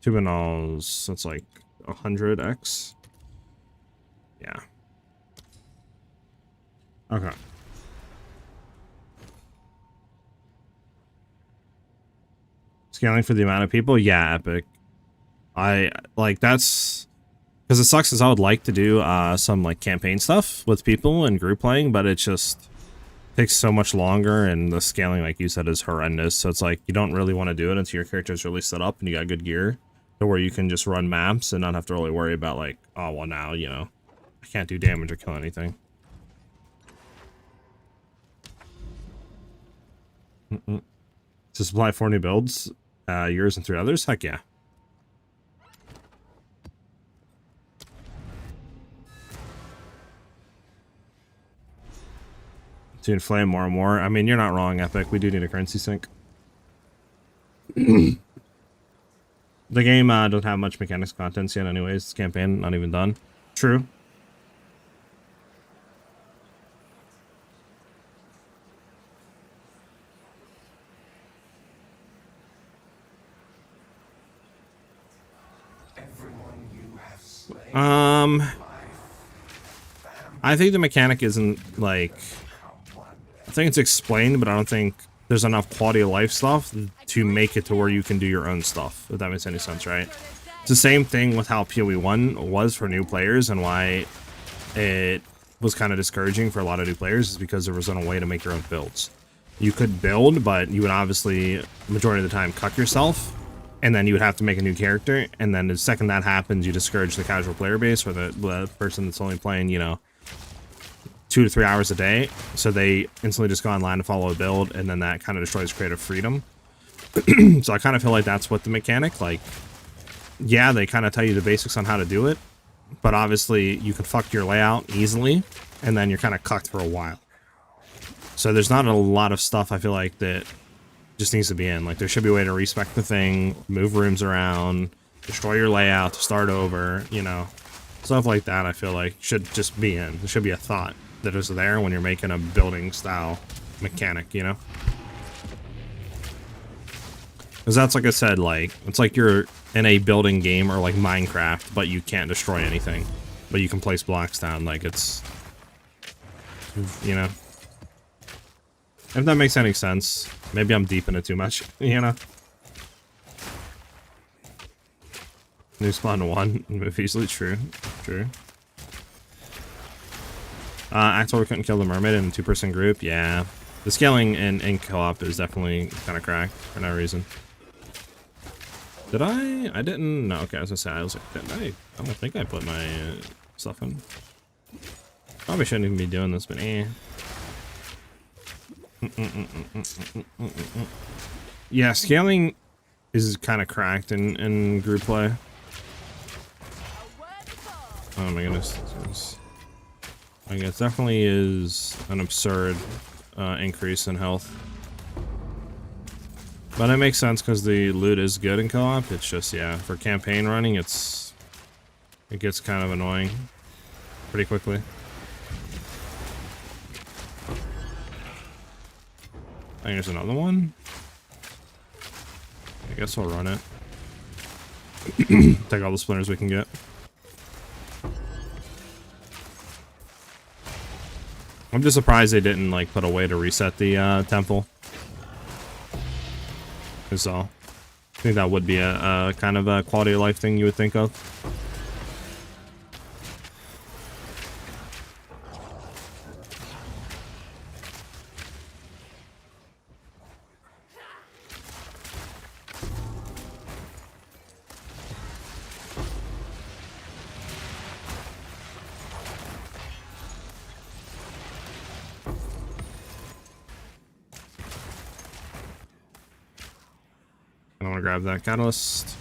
[SPEAKER 1] Two bananas, that's like 100x. Yeah. Okay. Scaling for the amount of people? Yeah, epic. I like that's because it sucks because I would like to do some like campaign stuff with people and group playing, but it just takes so much longer, and the scaling, like you said, is horrendous. So it's like you don't really want to do it until your character is really set up and you got good gear, to where you can just run maps and not have to really worry about like, oh well, now you know I can't do damage or kill anything. To supply 4 new builds, yours and 3 others. Heck yeah. To inflame more and more. I mean, you're not wrong, Epic. We do need a currency sync. The game don't have much mechanics contents yet anyways. This campaign not even done. True. I think the mechanic isn't like, I think it's explained, but I don't think there's enough quality of life stuff to make it to where you can do your own stuff, if that makes any sense, right? It's the same thing with how PoE 1 was for new players, and why it was kind of discouraging for a lot of new players is because there wasn't a way to make your own builds. You could build, but you would obviously, majority of the time, cuck yourself, and then you would have to make a new character, and then the second that happens, you discourage the casual player base, or the person that's only playing, you know, 2 to 3 hours a day, so they instantly just go online to follow a build, and then that kind of destroys creative freedom. So I kind of feel like that's what the mechanic, like, yeah, they kind of tell you the basics on how to do it, but obviously you can fuck your layout easily, and then you're kind of cucked for a while. So there's not a lot of stuff I feel like that just needs to be in. Like, there should be a way to respec the thing, move rooms around, destroy your layout to start over, you know, stuff like that. I feel like should just be in. There should be a thought that is there when you're making a building style mechanic, you know? Because that's, like I said, like, it's like you're in a building game or like Minecraft, but you can't destroy anything, but you can place blocks down. Like, it's, you know, if that makes any sense. Maybe I'm deep in it too much, you know? New spawn 1, move easily, true. Axel couldn't kill the mermaid in a 2-person group, yeah. The scaling in co-op is definitely kind of cracked for no reason. Did I? I didn't, no, okay, I was gonna say, I was like, didn't I don't think I put my stuff in. Probably shouldn't even be doing this, but eh. Yeah, scaling is kind of cracked in group play. Oh my goodness. I guess definitely is an absurd increase in health. But it makes sense because the loot is good in co-op. It's just, yeah, for campaign running, it gets kind of annoying pretty quickly. I think there's another one. I guess we'll run it. Take all the splinters we can get. I'm just surprised they didn't like put a way to reset the temple. is all. I think that would be a kind of a quality of life thing you would think of. I want to grab that catalyst.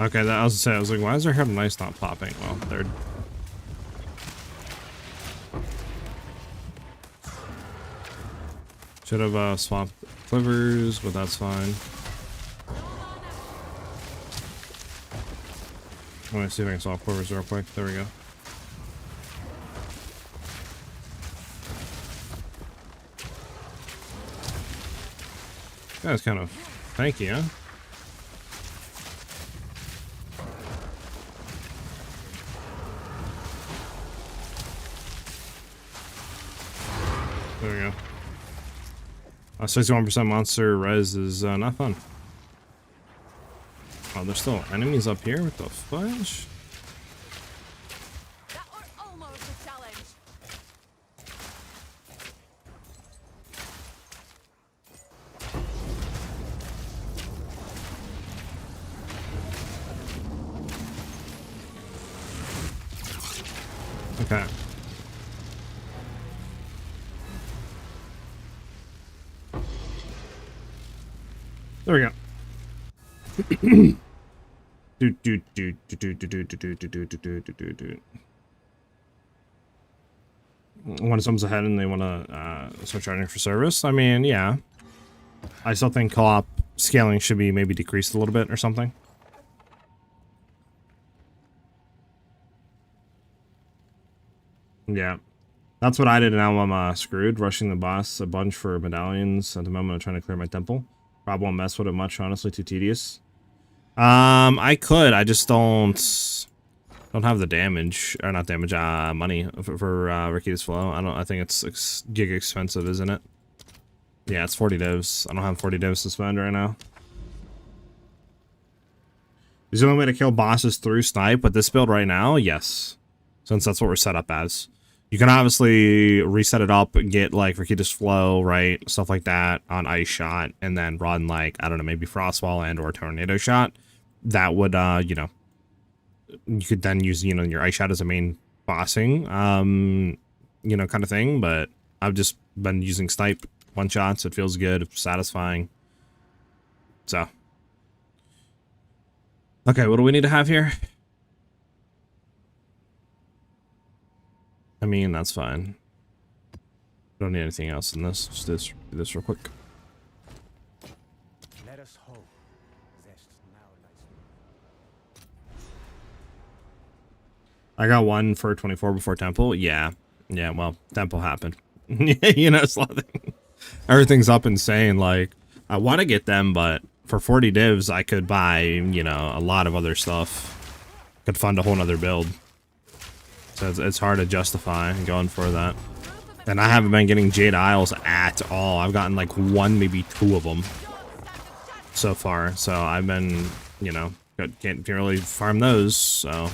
[SPEAKER 1] Okay, that I was gonna say, I was like, why is their head nice not popping? Well, they're should have swapped Quivers, but that's fine. Let me see if I can swap Quivers real quick. There we go. That's kind of thanky, huh? There we go. 61% monster res is not fun. Oh, there's still enemies up here? What the fudge?
[SPEAKER 3] That was almost a challenge.
[SPEAKER 1] Okay. There we go. When someone's ahead and they want to start charging for service, I mean, yeah. I still think co-op scaling should be maybe decreased a little bit or something. Yeah. That's what I did, and now I'm screwed, rushing the boss a bunch for medallions. At the moment, I'm trying to clear my temple. Probably won't mess with it much, honestly, too tedious. I could, I just don't have the damage, or not damage, money for Ricky's Flow. I think it's gig expensive, isn't it? Yeah, it's 40 divs. I don't have 40 divs to spend right now. Is the only way to kill bosses through snipe with this build right now? Yes. Since that's what we're set up as. You can obviously reset it up and get like Ricky's Flow, right? Stuff like that on Ice Shot, and then run like, I don't know, maybe Frostwall and or Tornado Shot. That would, you know, you could then use, you know, your Ice Shot as a main bossing, you know, kind of thing. But I've just been using snipe one shots. It feels good, satisfying. So. Okay, what do we need to have here? I mean, that's fine. Don't need anything else in this. Just do this real quick.
[SPEAKER 4] Let us hope that now lies.
[SPEAKER 1] I got one for 24 before Temple. Yeah. Yeah, well, Temple happened. You know, it's everything's up insane. Like, I want to get them, but for 40 divs, I could buy, you know, a lot of other stuff. Could fund a whole nother build. So it's hard to justify going for that. And I haven't been getting Jade Isles at all. I've gotten like one, maybe two of them so far. So I've been, you know, can't really farm those. So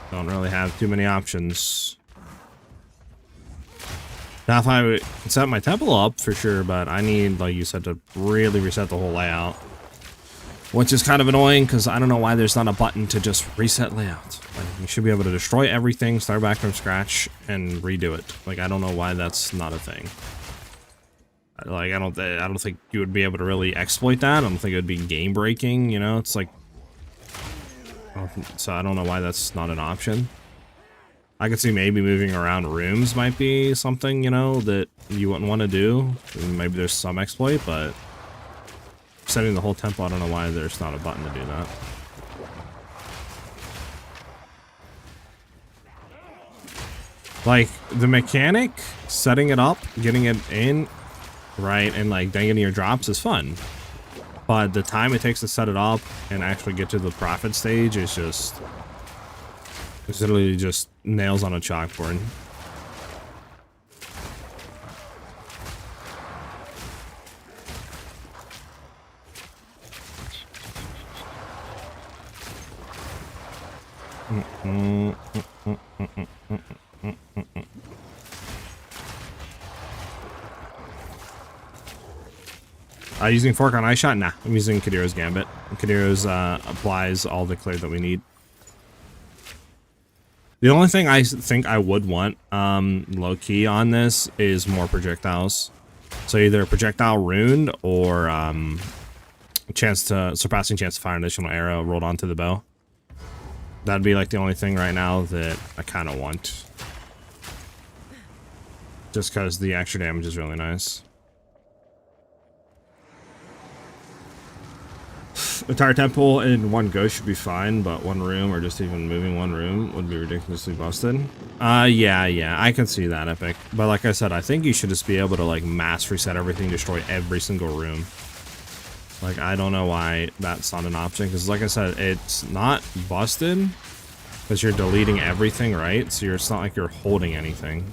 [SPEAKER 1] don't really have too many options. Now if I would set my temple up for sure, but I need, like you said, to really reset the whole layout. Which is kind of annoying because I don't know why there's not a button to just reset layout. Like, you should be able to destroy everything, start back from scratch, and redo it. Like, I don't know why that's not a thing. Like, I don't think you would be able to really exploit that. I don't think it would be game breaking. You know, it's like, so I don't know why that's not an option. I could see maybe moving around rooms might be something, you know, that you wouldn't want to do. Maybe there's some exploit, but setting the whole tempo, I don't know why there's not a button to do that. Like, the mechanic, setting it up, getting it in, right, and like then getting your drops is fun. But the time it takes to set it up and actually get to the profit stage is just... it's literally just nails on a chalkboard. Using Fork on iShot? Nah, I'm using Kadiro's Gambit. Kadiro's applies all the clear that we need. The only thing I think I would want low-key on this is more projectiles. So either projectile ruined or surpassing chance to fire an additional arrow rolled onto the bow. That'd be like the only thing right now that I kind of want. Just because the extra damage is really nice. Entire temple in one go should be fine, but one room or just even moving one room would be ridiculously busted. Yeah, I can see that, Epic. But like I said, I think you should just be able to like mass reset everything, destroy every single room. Like, I don't know why that's not an option, because like I said, it's not busted, because you're deleting everything, right? So it's not like you're holding anything.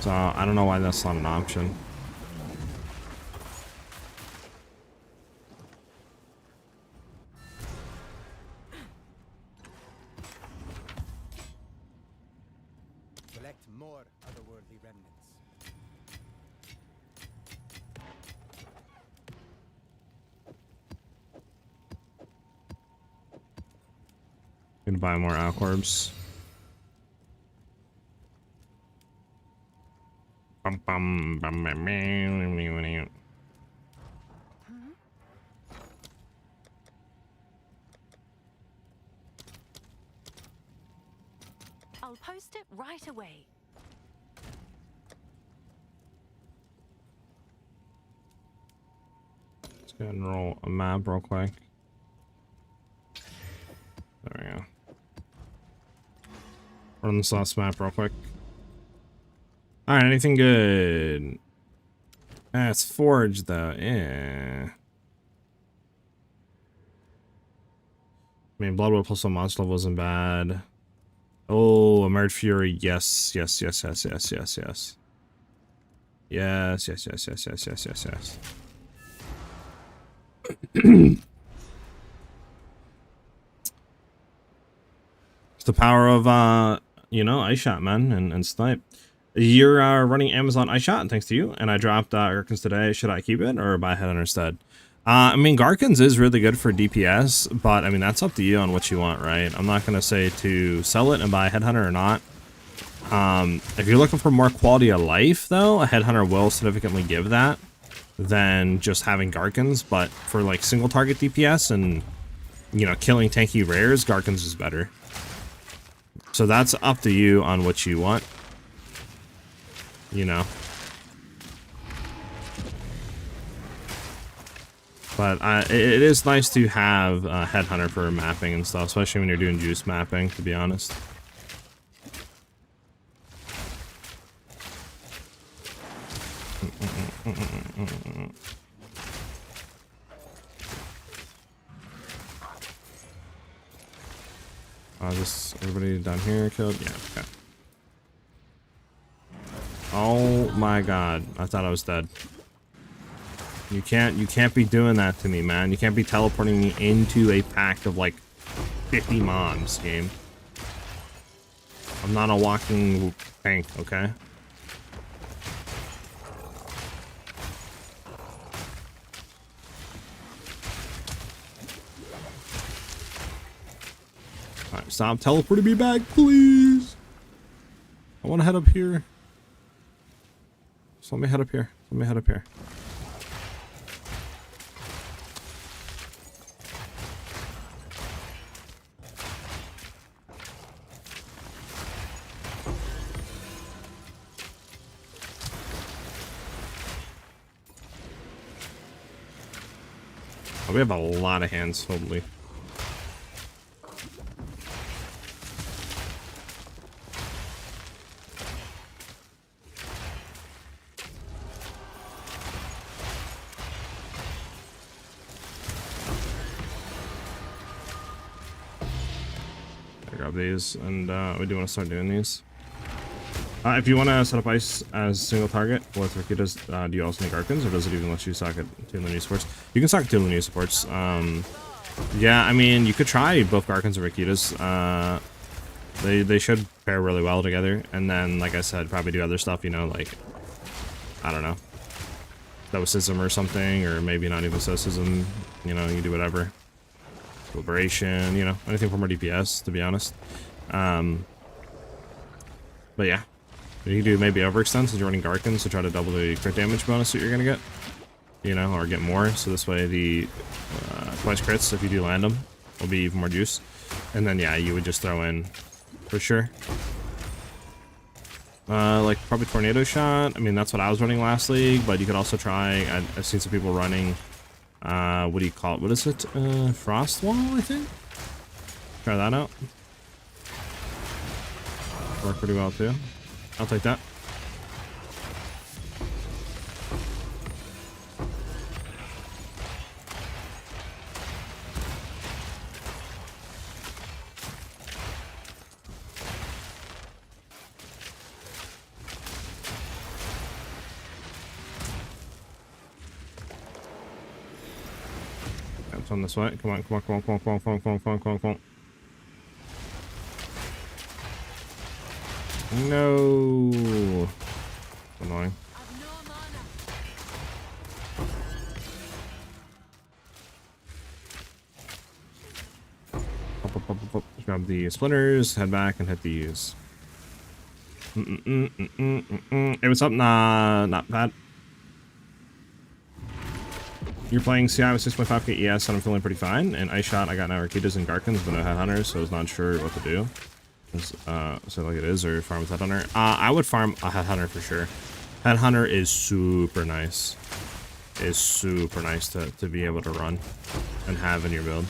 [SPEAKER 1] So I don't know why that's not an option.
[SPEAKER 4] Collect more otherworldly remnants.
[SPEAKER 1] Gonna buy more Alcorbs.
[SPEAKER 2] I'll post it right away.
[SPEAKER 1] Let's go ahead and roll a map real quick. There we go. Run this last map real quick. Alright, anything good? It's Forge though, yeah. I mean, Bloodwood plus 1 monster level isn't bad. Oh, Emerge Fury, yes. Yes. It's the power of, you know, Ice Shot, man, and Snipe. You're running Amazon Ice Shot, thanks to you, and I dropped Garkins today. Should I keep it or buy Headhunter instead? I mean, Garkins is really good for DPS, but I mean, that's up to you on what you want, right? I'm not going to say to sell it and buy a Headhunter or not. If you're looking for more quality of life, though, a Headhunter will significantly give that than just having Garkins, but for like single target DPS and, you know, killing tanky rares, Garkins is better. So that's up to you on what you want. You know. But it is nice to have a Headhunter for mapping and stuff, especially when you're doing juice mapping, to be honest. Just everybody down here killed? Yeah, okay. Oh my god, I thought I was dead. You can't be doing that to me, man. You can't be teleporting me into a pack of like 50 mobs, game. I'm not a walking tank, okay? Alright, stop teleporting me back, please. I want to head up here. So let me head up here. Let me head up here. we have a lot of hands, hopefully. Grab these, and we do want to start doing these. If you want to set up ice as single target with Rakitas, do you also need Archons, or does it even let you socket two linear supports? You can socket two linear supports. Yeah, I mean, you could try both Archons and Rakitas. They should pair really well together, and then, like I said, probably do other stuff, you know, like, I don't know, Stoicism or something, or maybe not even Stoicism, you know, you do whatever. Liberation, you know, anything for more DPS, to be honest. But yeah, you can do maybe overextend since you're running Garkins to try to double the crit damage bonus that you're gonna get, you know, or get more. So this way the twice crits, if you do land them, will be even more juice. And then yeah, you would just throw in for sure. Like probably Tornado Shot. I mean, that's what I was running last league, but you could also try. I've seen some people running. What do you call it? What is it? Frost Wall, I think? Try that out. Worked pretty well, too. I'll take that. On this way. Come on, come on, come on, come on, come on, come on, come on, come on, come on, come on. No. Annoying. Grab the splinters, head back, and hit these. Hey, what's up? Nah, not bad. You're playing CI with 6.5k ES, and I'm feeling pretty fine. And Ice Shot, I got now Rakitas and Garkins, but no Headhunters, so I was not sure what to do. So like it is, or farm with Headhunter. I would farm a Headhunter for sure. Headhunter is super nice. It's super nice to be able to run and have in your build.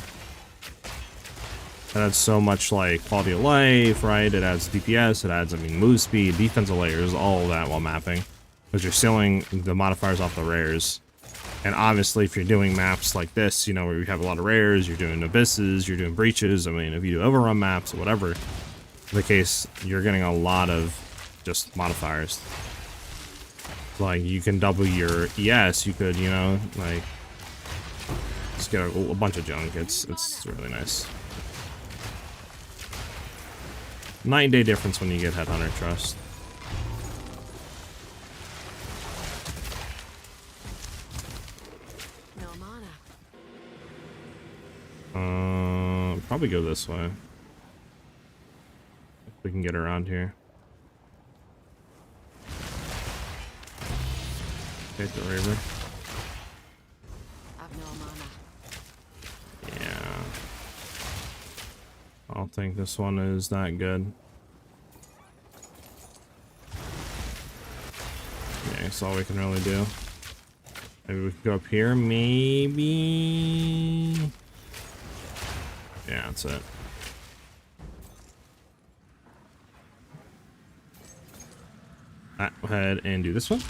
[SPEAKER 1] It adds so much like quality of life, right? It adds DPS, it adds, I mean, move speed, defensive layers, all of that while mapping. Because you're stealing the modifiers off the rares. And obviously, if you're doing maps like this, you know, where you have a lot of rares, you're doing abysses, you're doing breaches, I mean, if you do overrun maps or whatever the case, you're getting a lot of just modifiers. Like, you can double your ES, you could, you know, like, just get a bunch of junk. It's really nice. 9-day difference when you get Headhunter, trust. Probably go this way. If we can get around here. Hit the river. Yeah. I don't think this one is that good. Yeah, that's all we can really do. Maybe we can go up here, maybe. Yeah, that's it. Go ahead and do this one.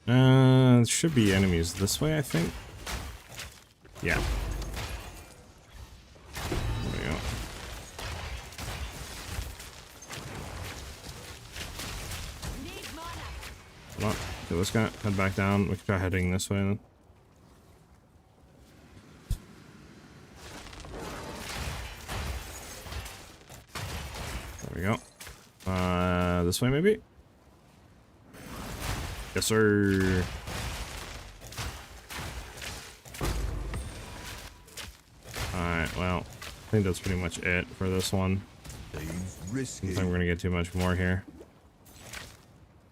[SPEAKER 1] There should be enemies this way, I think. Yeah. There we go. Come on, kill this guy, head back down. We can try heading this way then. There we go. this way, maybe? Yes, sir. Alright, well, I think that's pretty much it for this one. I don't think we're gonna get too much more here.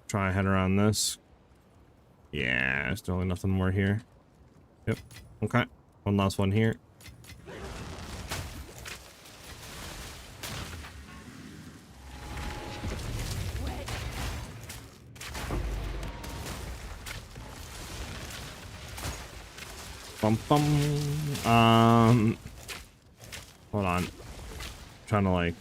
[SPEAKER 1] Try and head around this. Yeah, there's totally nothing more here. Yep. Okay. One last one here. Bum bum. Hold on. I'm trying to like.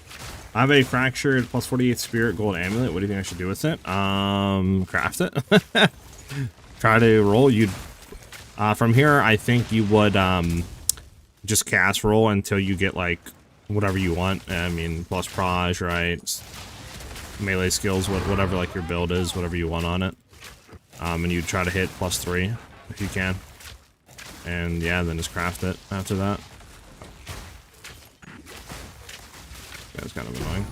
[SPEAKER 1] I have a fractured plus 48 spirit gold amulet. What do you think I should do with it? Craft it. Try to roll. You'd from here. I think you would just cast roll until you get like whatever you want. I mean, plus proj, right? Melee skills, whatever like your build is, whatever you want on it. And you try to hit +3 if you can. And yeah, then just craft it after that. That's kind of annoying.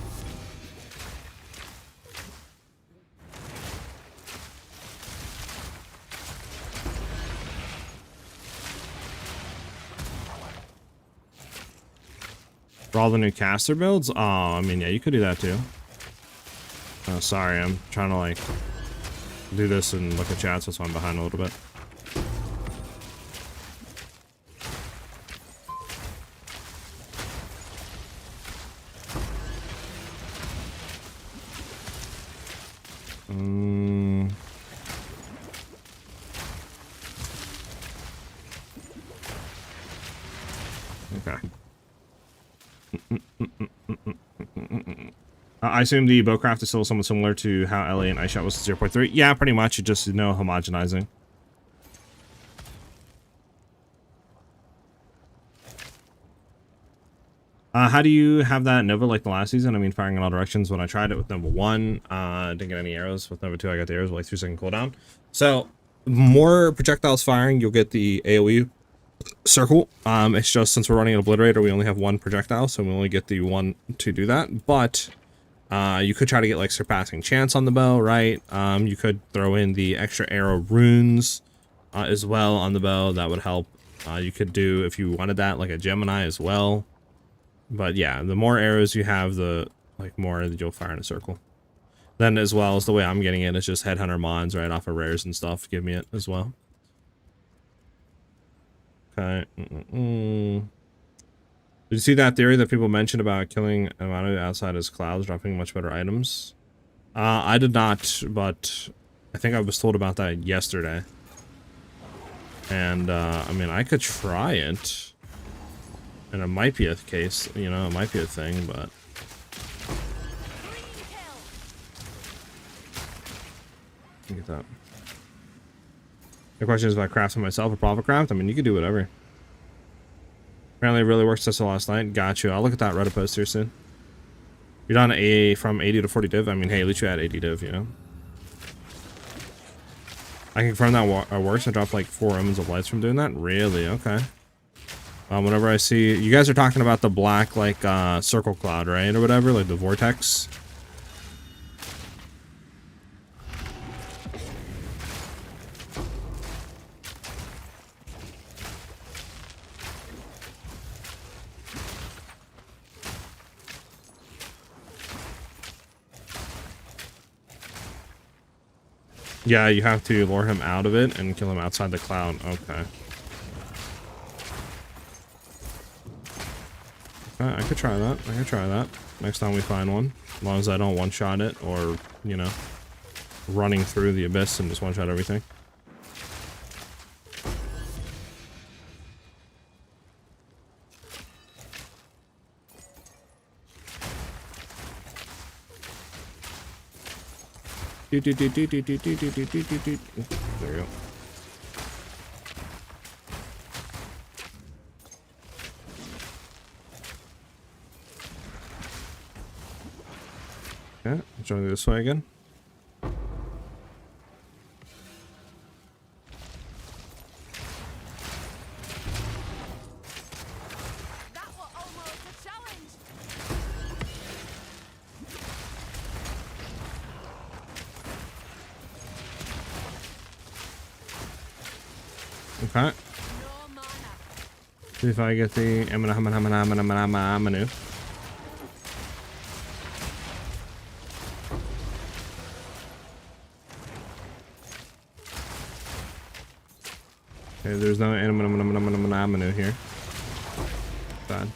[SPEAKER 1] For all the new caster builds? Oh, I mean, yeah, you could do that too. Oh, sorry, I'm trying to like do this and look at chat, so I'm behind a little bit. Okay. I assume the bowcraft is still somewhat similar to how LA and Ice Shot was 0.3. Yeah, pretty much. It just no homogenizing. How do you have that Nova like the last season? I mean, firing in all directions. When I tried it with Nova 1, didn't get any arrows. With Nova 2, I got the arrows with like 3-second cooldown. So, more projectiles firing, you'll get the AoE circle. It's just since we're running an Obliterator, we only have one projectile, so we only get the one to do that. But you could try to get like surpassing chance on the bow, right? You could throw in the extra arrow runes as well on the bow. That would help. You could do, if you wanted that, like a Gemini as well. But yeah, the more arrows you have, the like more that you'll fire in a circle. Then as well as the way I'm getting it is just Headhunter mods right off of rares and stuff. Give me it as well. Okay. Did you see that theory that people mentioned about killing Amano outside as clouds, dropping much better items? I did not, but I think I was told about that yesterday. And I mean, I could try it. And it might be a case, you know, it might be a thing, but... Get that. The question is if I craft it myself or profit craft. I mean, you could do whatever. Apparently it really works just last night. Got you. I'll look at that Reddit post here soon. You're down from 80 to 40 div. I mean, hey, at least you had 80 div, you know? I can confirm that works. I dropped like 4 omens of lights from doing that. Really? Okay. Whenever I see you guys are talking about the black like circle cloud, right, or whatever, like the vortex. Yeah, you have to lure him out of it and kill him outside the cloud. Okay. I could try that. I could try that. Next time we find one. As long as I don't one-shot it or, you know, running through the abyss and just one-shot everything. There we go. Okay, join this way again.
[SPEAKER 3] That was almost a challenge.
[SPEAKER 1] Okay.
[SPEAKER 3] No mana.
[SPEAKER 1] See if I get the menu. Okay, there's no menu here. Bad.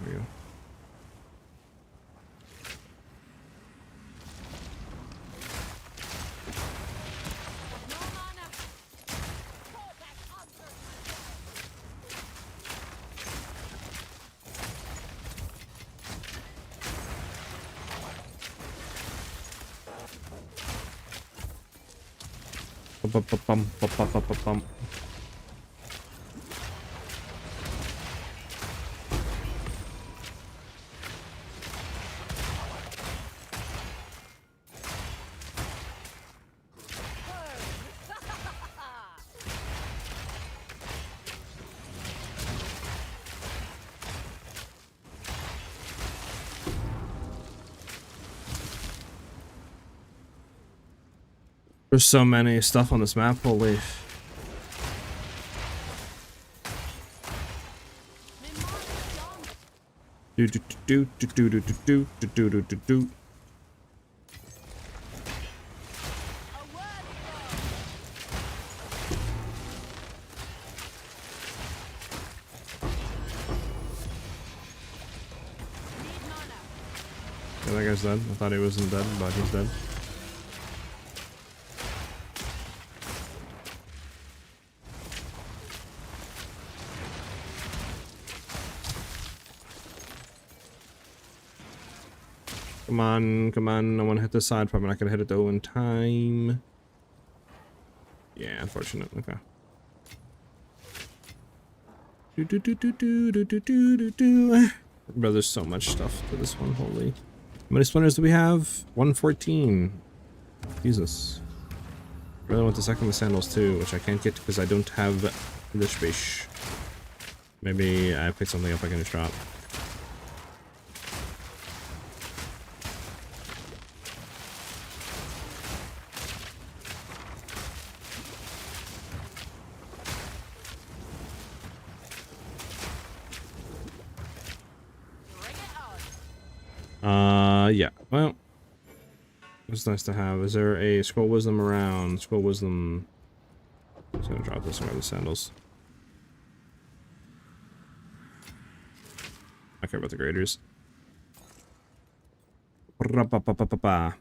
[SPEAKER 1] There we go.
[SPEAKER 3] No mana. 0.4 Huntress.
[SPEAKER 1] Bum. There's so many stuff on this map, holy.
[SPEAKER 3] My mana's gone.
[SPEAKER 1] Do.
[SPEAKER 3] A worthy foe. Need mana.
[SPEAKER 1] Yeah, that guy's dead. I thought he wasn't dead, but he's dead. Come on, I want to hit this side, probably not gonna hit it though in time. Yeah, unfortunate, okay. Bro, there's so much stuff to this one, holy. How many splinters do we have? 114. Jesus. I really want the second with sandals too, which I can't get because I don't have the space. Maybe I picked something up I can just drop.
[SPEAKER 3] Bring it on.
[SPEAKER 1] Yeah. Well, it's nice to have. Is there a scroll wisdom around? Scroll wisdom. I'm just gonna drop this and grab the sandals. I care about the graders. Ba-ba-ba-ba-ba-ba.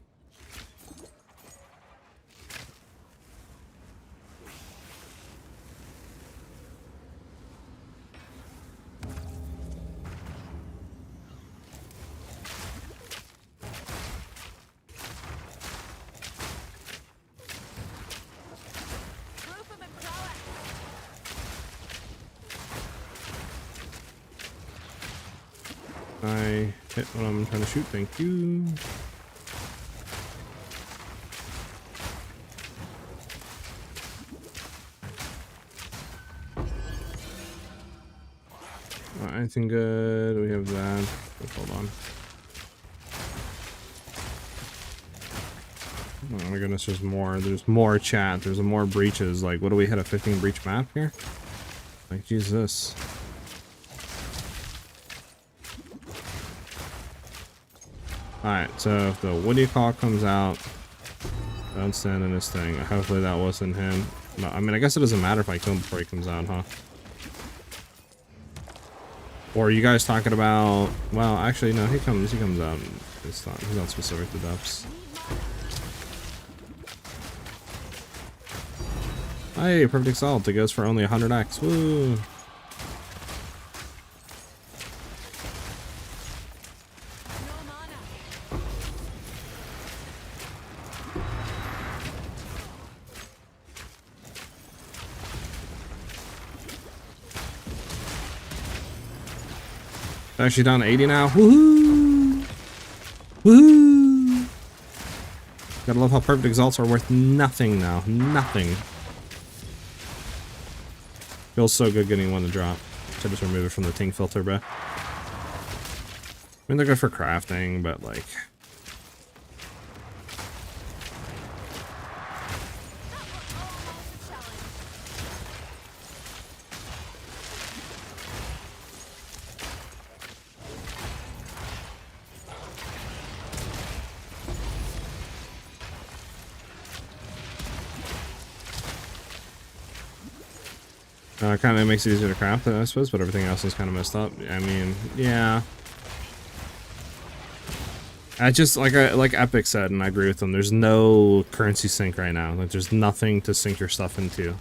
[SPEAKER 3] Proof of my prowess.
[SPEAKER 1] I hit what I'm trying to shoot, thank you. Anything good? We have that. Hold on. Oh my goodness, there's more. There's more chat. There's more breaches. Like, what do we hit, a 15 breach map here? Like, Jesus. Alright, so if the Woody Call comes out, don't stand in this thing. Hopefully that wasn't him. No, I mean, I guess it doesn't matter if I kill him before he comes out, huh? Or are you guys talking about... Well, actually, no, he comes out. It's not, he's not specific to depths. Hey, perfect salt. It goes for only 100x. Woo!
[SPEAKER 3] No mana.
[SPEAKER 1] Actually down to 80 now. Woohoo! Woohoo! Gotta love how perfect exalts are worth nothing now. Nothing. Feels so good getting one to drop. Should just remove it from the ting filter, bruh. I mean, they're good for crafting, but like... Kind of makes it easier to craft, I suppose, but everything else is kind of messed up. I mean, yeah. I just like Epic said, and I agree with them. There's no currency sync right now. Like, there's nothing to sync your stuff into,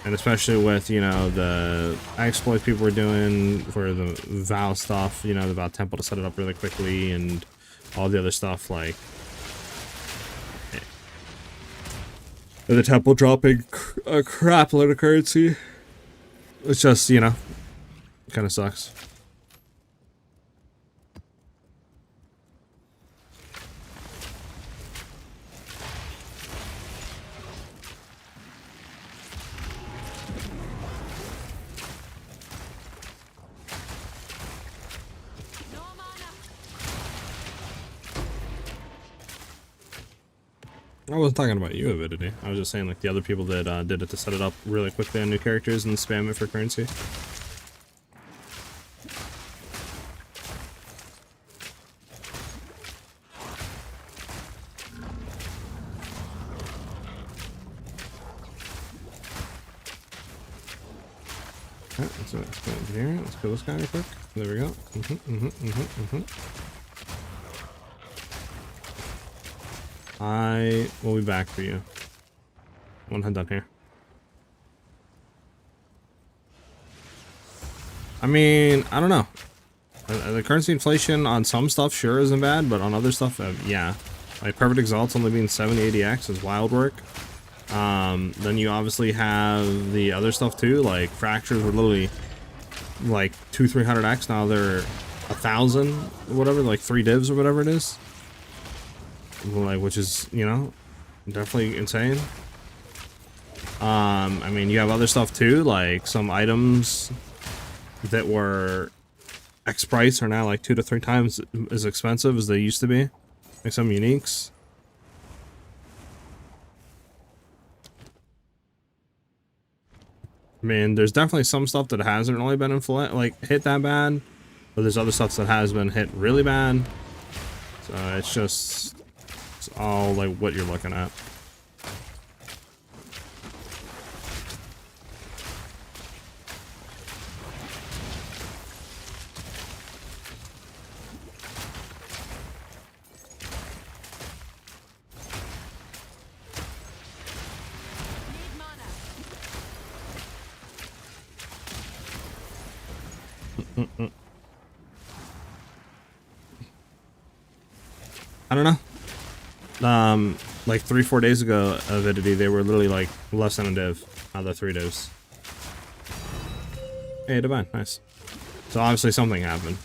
[SPEAKER 1] and especially with, you know, the exploit people were doing for the Vow stuff. You know, the Vow Temple to set it up really quickly, and all the other stuff like the temple dropping a crap load of currency. It's just, you know, kind of sucks. I wasn't talking about you, Avidity. I was just saying, like, the other people that did it to set it up really quickly on new characters and spam it for currency. Alright, let's go into here. Let's kill this guy real quick. There we go. I will be back for you. One head down here. I mean, I don't know. The currency inflation on some stuff sure isn't bad, but on other stuff, yeah. Like Perfect Exalt's only being 70-80x is wild work. Then you obviously have the other stuff too, like Fractures were literally like 200-300x, now they're 1,000 or whatever, like 3 divs or whatever it is. Like, which is, you know, definitely insane. I mean, you have other stuff too, like some items that were X price are now like 2 to 3 times as expensive as they used to be. Like some uniques. I mean, there's definitely some stuff that hasn't really been hit that bad, but there's other stuff that has been hit really bad. So it's just, it's all like what you're looking at. I don't know. Like 3-4 days ago, Avidity, they were literally like less than a div. Now they're 3 divs. Hey, Divine, nice. So obviously something happened.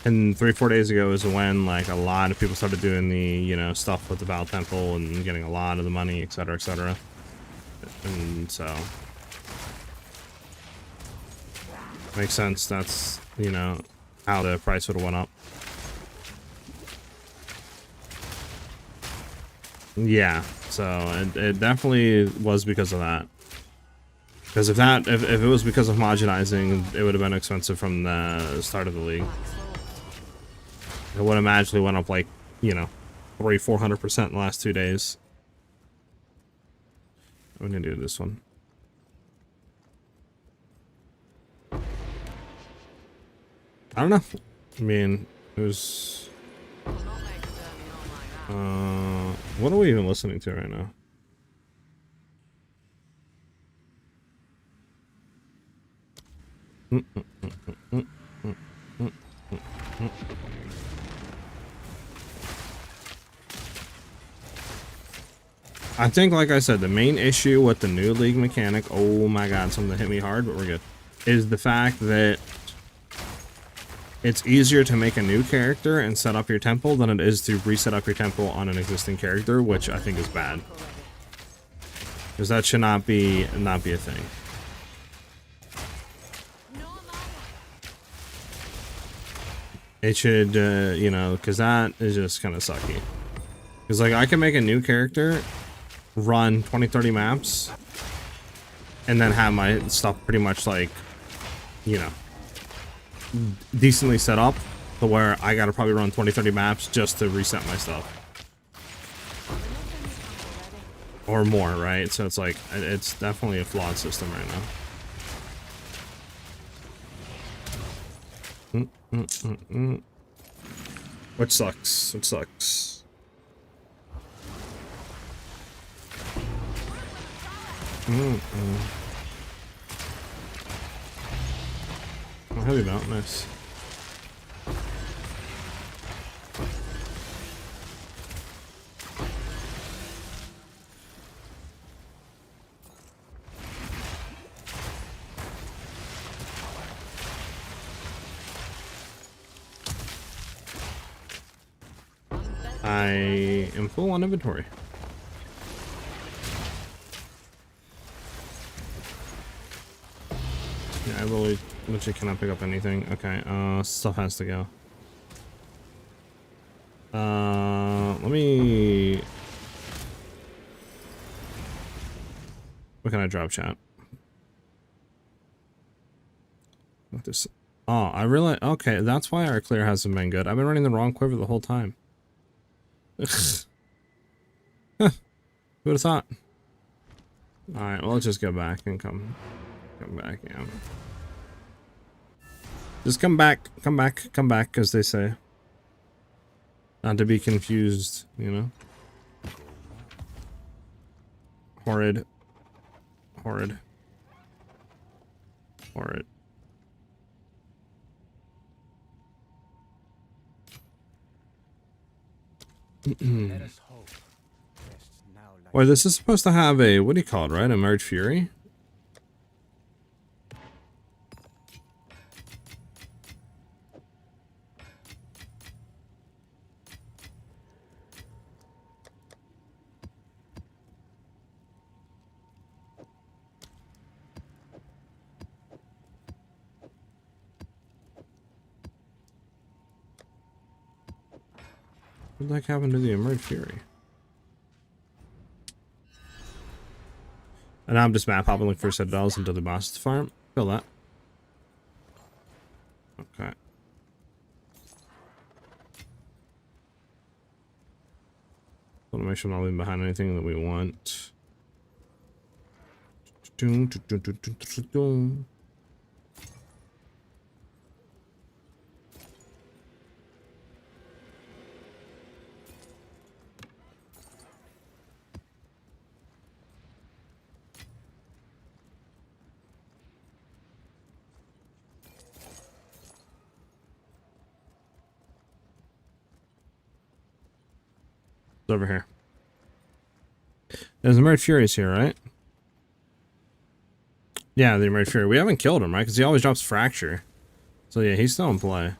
[SPEAKER 1] And 3-4 days ago is when like a lot of people started doing the, you know, stuff with the Val Temple and getting a lot of the money, etc., etc. And so makes sense. That's, you know, how the price would have went up. Yeah, so it definitely was because of that. Because if it was because of homogenizing, it would have been expensive from the start of the league. It would have magically went up like, you know, 300-400% in the last 2 days. I'm gonna do this one. I don't know. I mean, it was... what are we even listening to right now? I think, like I said, the main issue with the new league mechanic, oh my god, something hit me hard, but we're good, is the fact that it's easier to make a new character and set up your temple than it is to reset up your temple on an existing character, which I think is bad. Because that should not be a thing. It should, you know, because that is just kind of sucky. Because, like, I can make a new character, run 20-30 maps, and then have my stuff pretty much, like, you know, decently set up to where I gotta probably run 20-30 maps just to reset my stuff. or more, right? So it's like, it's definitely a flawed system right now. Which sucks. Which sucks. Oh, heavy mount, nice. I am full on inventory. Yeah, I literally cannot pick up anything. Okay, stuff has to go. Let me... What can I drop, chat? What this? Oh, I realize... Okay, that's why our clear hasn't been good. I've been running the wrong quiver the whole time. Huh, who would have thought? Alright, well, let's just go back and come back, yeah. Just come back, as they say. Not to be confused, you know? Horrid. Horrid. Horrid.
[SPEAKER 4] Let us hope.
[SPEAKER 1] Wait, this is supposed to have a, what do you call it, right? A Merge Fury? What the heck happened to the Emerge Fury? And now I'm just map hopping looking for citadels until the boss farm. Feel that. Okay. Want to make sure I'm not leaving behind anything that we want. It's over here. There's Emerge Furies here, right? Yeah, the Emerge Fury. We haven't killed him, right? Because he always drops Fracture. So yeah, he's still in play.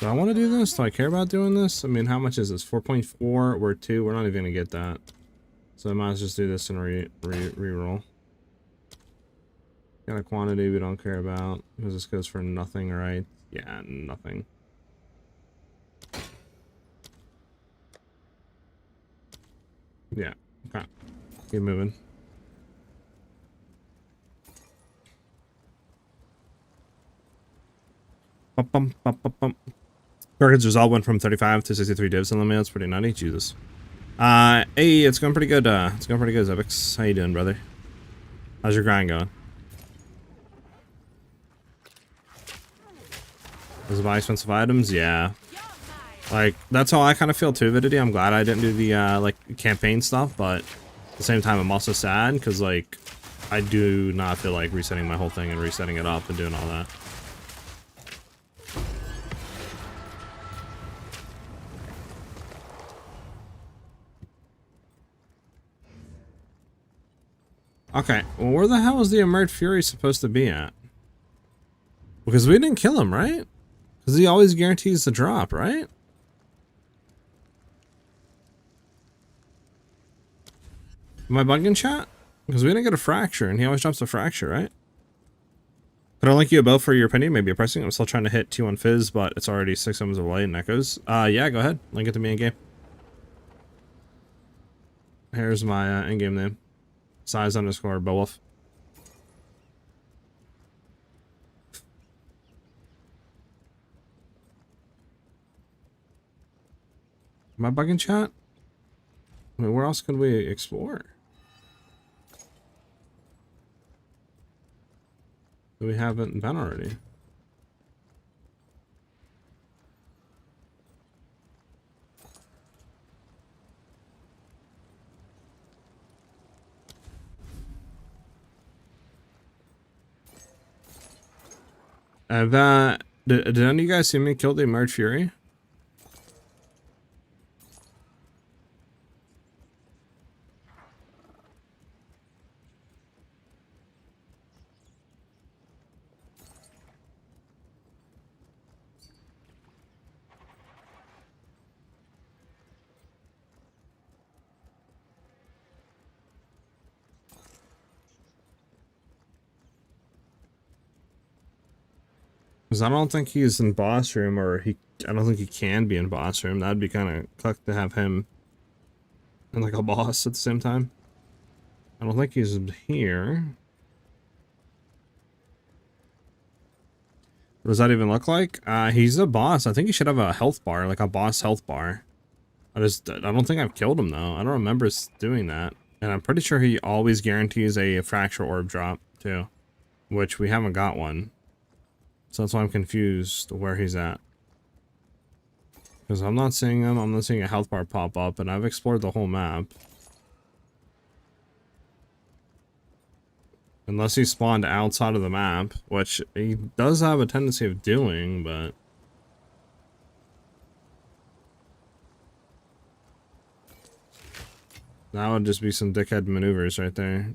[SPEAKER 1] Do I want to do this? Do I care about doing this? I mean, how much is this? 4.4. We're 2. We're not even going to get that. So I might as well just do this and re-roll. Got a quantity we don't care about. Because this goes for nothing, right? Yeah, nothing. Yeah, okay. Keep moving. Target's result went from 35 to 63 divs in the mail. It's pretty nutty. Jesus. Hey, it's going pretty good. It's going pretty good, Zebix. How you doing, brother? How's your grind going? Does it buy expensive items? Yeah. Like, that's how I kind of feel too, Vidity. I'm glad I didn't do the, like, campaign stuff, but at the same time, I'm also sad, because, like, I do not feel like resetting my whole thing and resetting it up and doing all that. Okay, well, where the hell is the Emerge Fury supposed to be at? Because we didn't kill him, right? Because he always guarantees the drop, right? Am I bugging, chat? Because we didn't get a Fracture, and he always drops a Fracture, right? Could I link you a bow for your opinion? Maybe a pricing. I'm still trying to hit 2 on Fizz, but it's already 6 summons of light and echoes. Yeah, go ahead. Link it to me in game. Here's my in-game name. SiahZ_Beowulf. Am I bugging, chat? I mean, where else could we explore? Do we haven't been already? Did any of you guys see me kill the Emerge Fury? Because I don't think he's in boss room, or I don't think he can be in boss room. That'd be kind of cucked to have him and like a boss at the same time. I don't think he's here. What does that even look like? He's a boss. I think he should have a health bar, like a boss health bar. I don't think I've killed him though. I don't remember doing that. And I'm pretty sure he always guarantees a fracture orb drop too, which we haven't got one. So that's why I'm confused where he's at. Because I'm not seeing him. I'm not seeing a health bar pop up, and I've explored the whole map. Unless he spawned outside of the map, which he does have a tendency of doing, but... that would just be some dickhead maneuvers right there.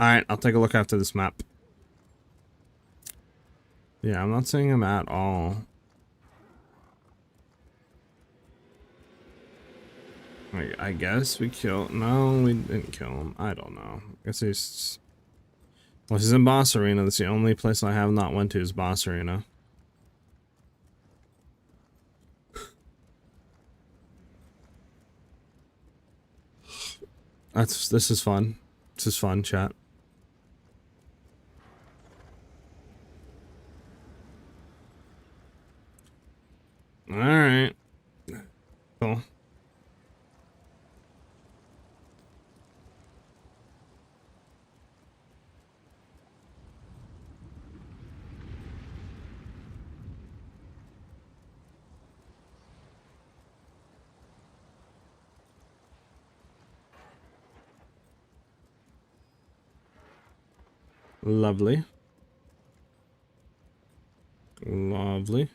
[SPEAKER 1] Alright, I'll take a look after this map. Yeah, I'm not seeing him at all. I guess we killed... no, we didn't kill him. I don't know. I guess he's... well, he's in Boss Arena. That's the only place I have not went to is Boss Arena. This is fun. This is fun, chat. Alright. Cool. Lovely. Lovely.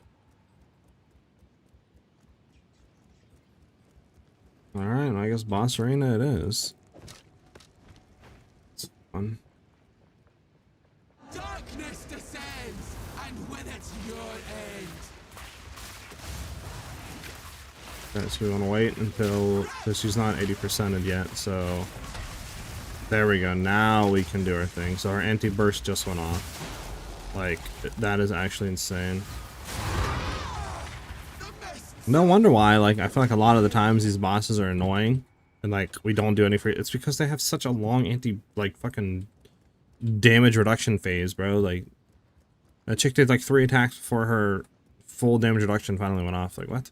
[SPEAKER 1] Alright, I guess Boss Arena it is. It's fun.
[SPEAKER 4] Darkness descends, and with it your end.
[SPEAKER 1] Okay, so we want to wait until... because she's not 80%ed yet, so... there we go, now we can do our thing. So our anti-burst just went off. Like, that is actually insane. No wonder why, like, I feel like a lot of the times these bosses are annoying. And, like, we don't do any free... it's because they have such a long like, fucking... damage reduction phase, bro. Like, that chick did, like, 3 attacks before her full damage reduction finally went off. Like, what?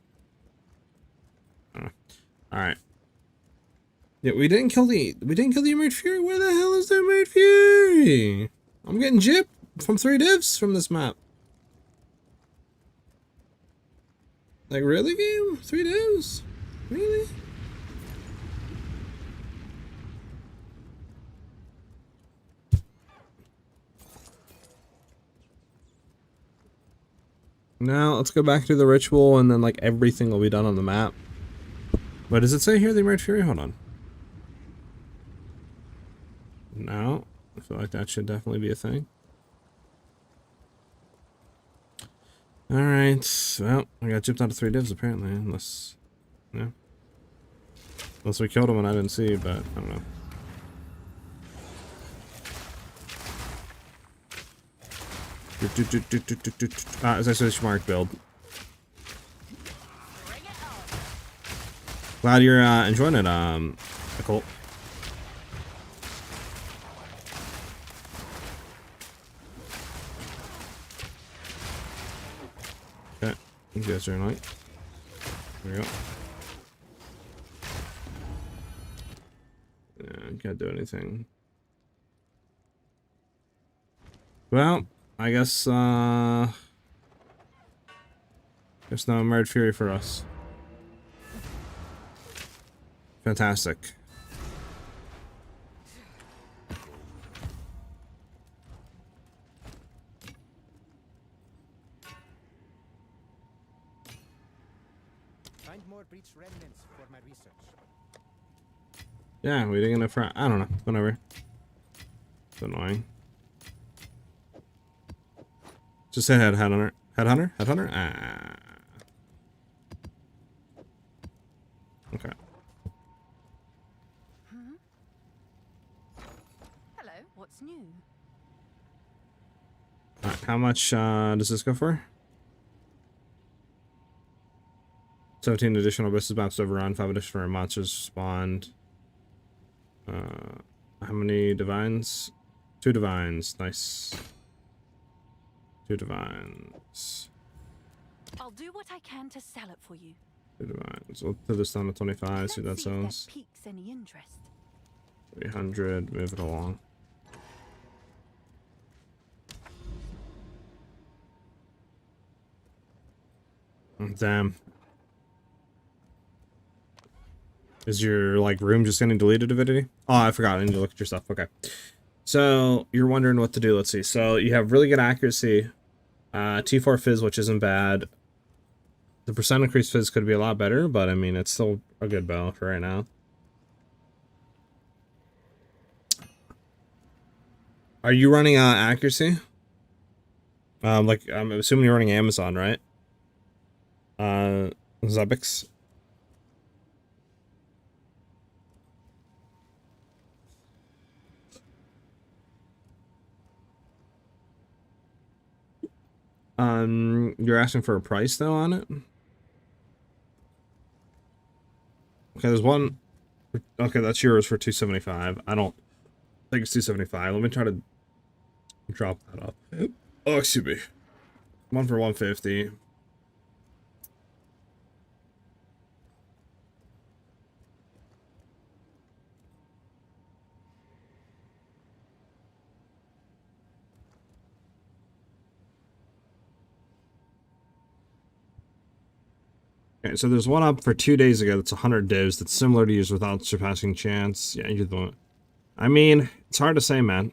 [SPEAKER 1] Alright. Yeah, we didn't kill the Emerge Fury. Where the hell is the Emerge Fury? I'm getting gypped from 3 divs from this map. Like, really, game? 3 divs? Really? Now, let's go back to the ritual, and then, like, everything will be done on the map. What does it say here, the Emerge Fury? Hold on. No, I feel like that should definitely be a thing. Alright, well, I got gypped out of 3 divs apparently, unless... yeah. Unless we killed him and I didn't see, but I don't know. It's actually a smart build. Glad you're enjoying it, Nicole. Okay, you guys are annoying. There we go. Yeah, can't do anything. Well, I guess there's no Murd Fury for us. Fantastic.
[SPEAKER 5] Find more breach remnants for my research.
[SPEAKER 1] Yeah, we didn't get a front. I don't know. Whatever. It's annoying. Just say headhunter. Headhunter? Headhunter? Ah. Okay.
[SPEAKER 2] Hello, what's new?
[SPEAKER 1] Alright, how much does this go for? 17 additional business maps overrun, 5 additional monsters spawned. How many divines? 2 divines. Nice. 2 divines.
[SPEAKER 2] I'll do what I can to sell it for you.
[SPEAKER 1] 2 divines. We'll put this down to 25, see what that
[SPEAKER 2] Let's see if
[SPEAKER 1] sells.
[SPEAKER 2] that piques any interest.
[SPEAKER 1] 300, move it along. Damn. Is your like room just getting deleted, Divinity? Oh, I forgot. I need to look at your stuff. Okay. So you're wondering what to do. Let's see. So you have really good accuracy. T4 Fizz, which isn't bad. The percent increased Fizz could be a lot better, but I mean, it's still a good bow for right now. Are you running accuracy? Like I'm assuming you're running Amazon, right? Zubix. You're asking for a price though on it? Okay, there's one. Okay, that's yours for 275. I don't think it's 275. Let me try to drop that up. Oh, excuse me. One for 150. Okay, so there's one up for 2 days ago that's 100 divs that's similar to use without surpassing chance. Yeah, you're the one. I mean, it's hard to say, man.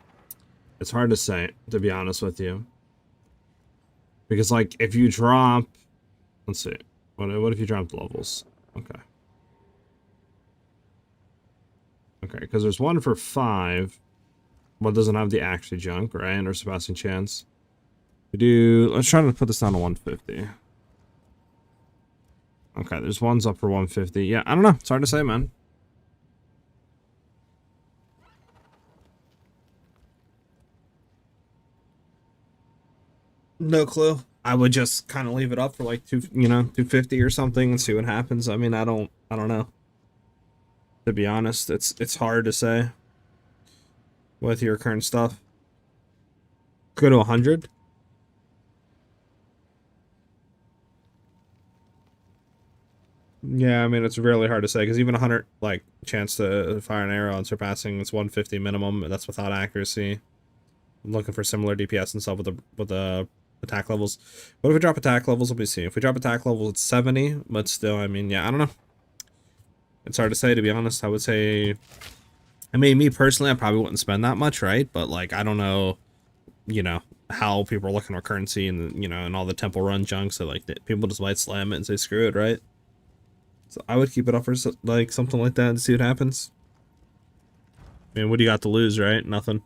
[SPEAKER 1] It's hard to say, to be honest with you. Because, like, if you drop... Let's see. What if you drop the levels? Okay. Okay, because there's one for 5. But doesn't have the actually junk, right? Or surpassing chance. We do... Let's try to put this down to 150. Okay, there's ones up for 150. Yeah, I don't know. It's hard to say, man. No clue. I would just kind of leave it up for like 250 or something and see what happens. I mean, I don't know. To be honest, it's hard to say with your current stuff. Go to 100. Yeah, I mean, it's really hard to say because even 100 like chance to fire an arrow and surpassing it's 150 minimum. That's without accuracy. I'm looking for similar DPS and stuff with the attack levels. What if we drop attack levels? Let me see. If we drop attack levels, it's 70, but still, I mean, yeah, I don't know. It's hard to say, to be honest. I would say, I mean, me personally, I probably wouldn't spend that much, right? But like, I don't know, you know, how people are looking at currency and, you know, and all the temple run junk. So like, people just might slam it and say, screw it, right? So I would keep it up for like something like that and see what happens. I mean, what do you got to lose, right? Nothing.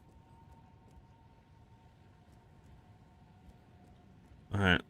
[SPEAKER 1] All right.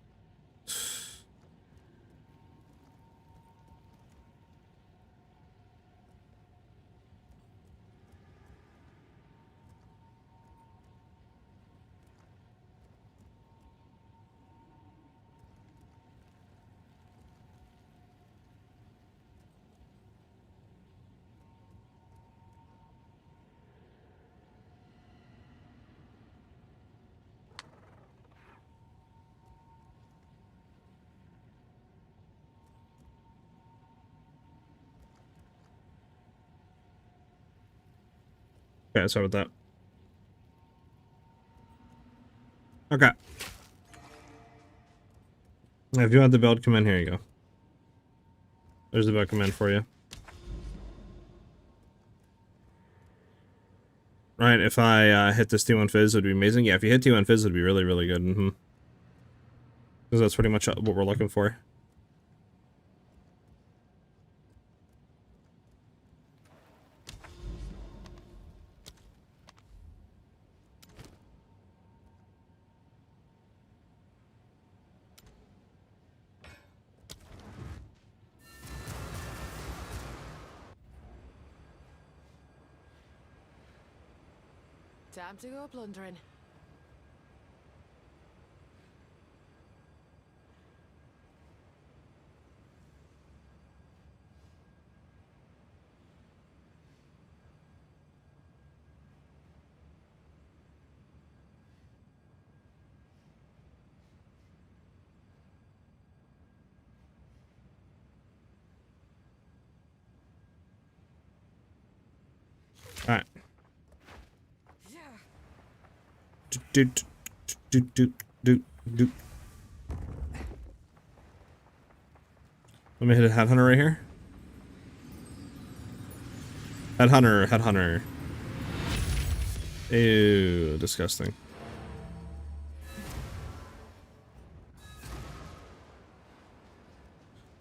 [SPEAKER 1] Okay, sorry about that. Okay. If you want the build, come in. Here you go. There's the build command for you. Right, if I hit this T1 Fizz, it would be amazing. Yeah, if you hit T1 Fizz, it would be really, really good. Because that's pretty much what we're looking for.
[SPEAKER 3] Time to go plundering.
[SPEAKER 1] All right. Do. Let me hit a headhunter right here. Headhunter. Ew, disgusting.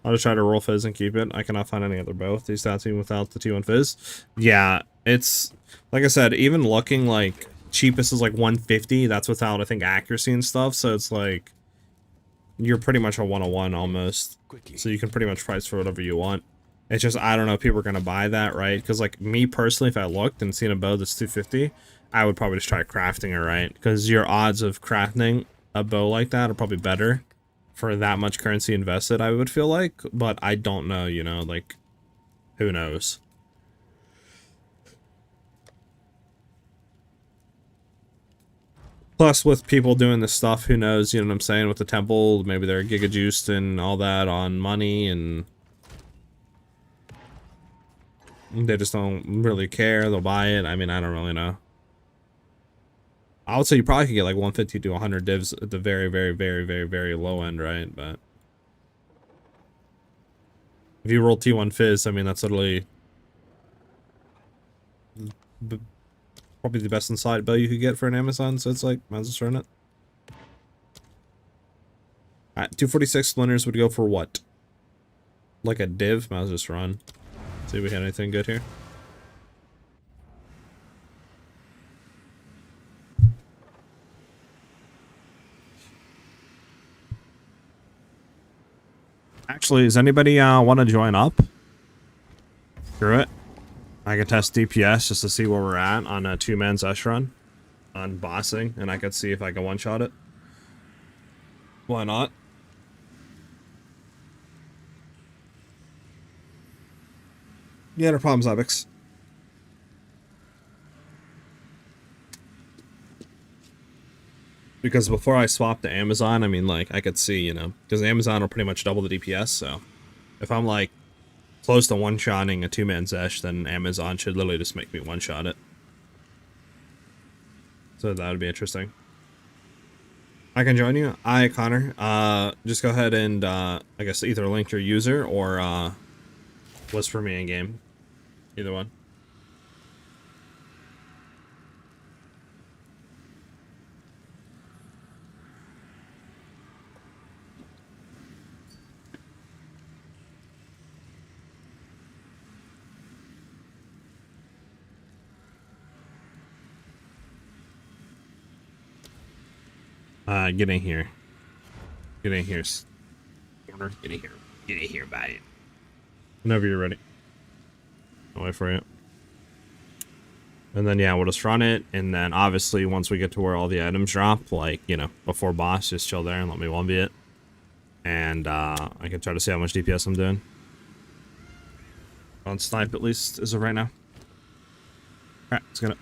[SPEAKER 1] I'll just try to roll Fizz and keep it. I cannot find any other bow with these stats even without the T1 Fizz. Yeah, it's like I said, even looking like cheapest is like 150. That's without, I think, accuracy and stuff. So it's like you're pretty much a 101 almost. So you can pretty much price for whatever you want. It's just, I don't know if people are going to buy that, right? Because like me personally, if I looked and seen a bow that's 250, I would probably just try crafting it, right? Because your odds of crafting a bow like that are probably better for that much currency invested, I would feel like. But I don't know, you know, like, who knows? Plus, with people doing this stuff, who knows, you know what I'm saying, with the temple, maybe they're giga juiced and all that on money, and they just don't really care, they'll buy it. I mean, I don't really know. I would say you probably could get like 150 to 100 divs at the very, very, very, very, very low end, right? But if you roll T1 Fizz, I mean, that's literally probably the best inside bow you could get for an Amazon, so it's like, might as well run it. Alright, 246 splinters would go for what? Like a div? Might as well just run. See if we had anything good here. Actually, does anybody want to join up? Screw it. I could test DPS just to see where we're at on a 2-man Zesh run on bossing, and I could see if I can one-shot it. Why not? Yeah, no problems, Ibex. Because before I swap to Amazon, I mean, like, I could see, you know, because Amazon will pretty much double the DPS, so if I'm, like, close to one-shotting a 2-man Zesh, then Amazon should literally just make me one-shot it. So that would be interesting. I can join you. Connor. Just go ahead and, I guess, either link your user or, whisper me in-game. Either one. Get in here. Get in here. Get in here. Get in here, buddy. Whenever you're ready. I'll wait for you. And then, yeah, we'll just run it. And then, obviously, once we get to where all the items drop, like, you know, before boss, just chill there and let me 1v it. And, I can try to see how much DPS I'm doing. On snipe, at least, as of right now. Alright, let's get it.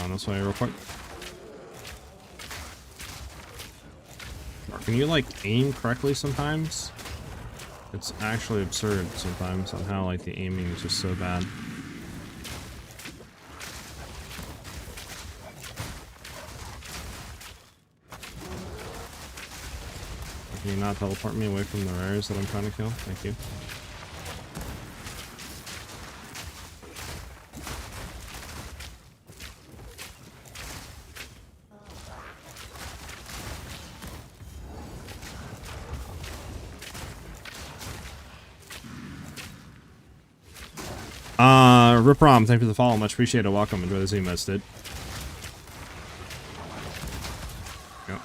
[SPEAKER 1] going this way real quick. Can you like aim correctly sometimes? It's actually absurd sometimes on how like the aiming is just so bad. Can you not teleport me away from the rares that I'm trying to kill? Thank you. Rip Rom, thank you for the follow. Much appreciated. Welcome. Enjoy the Zemos, dude. Yep.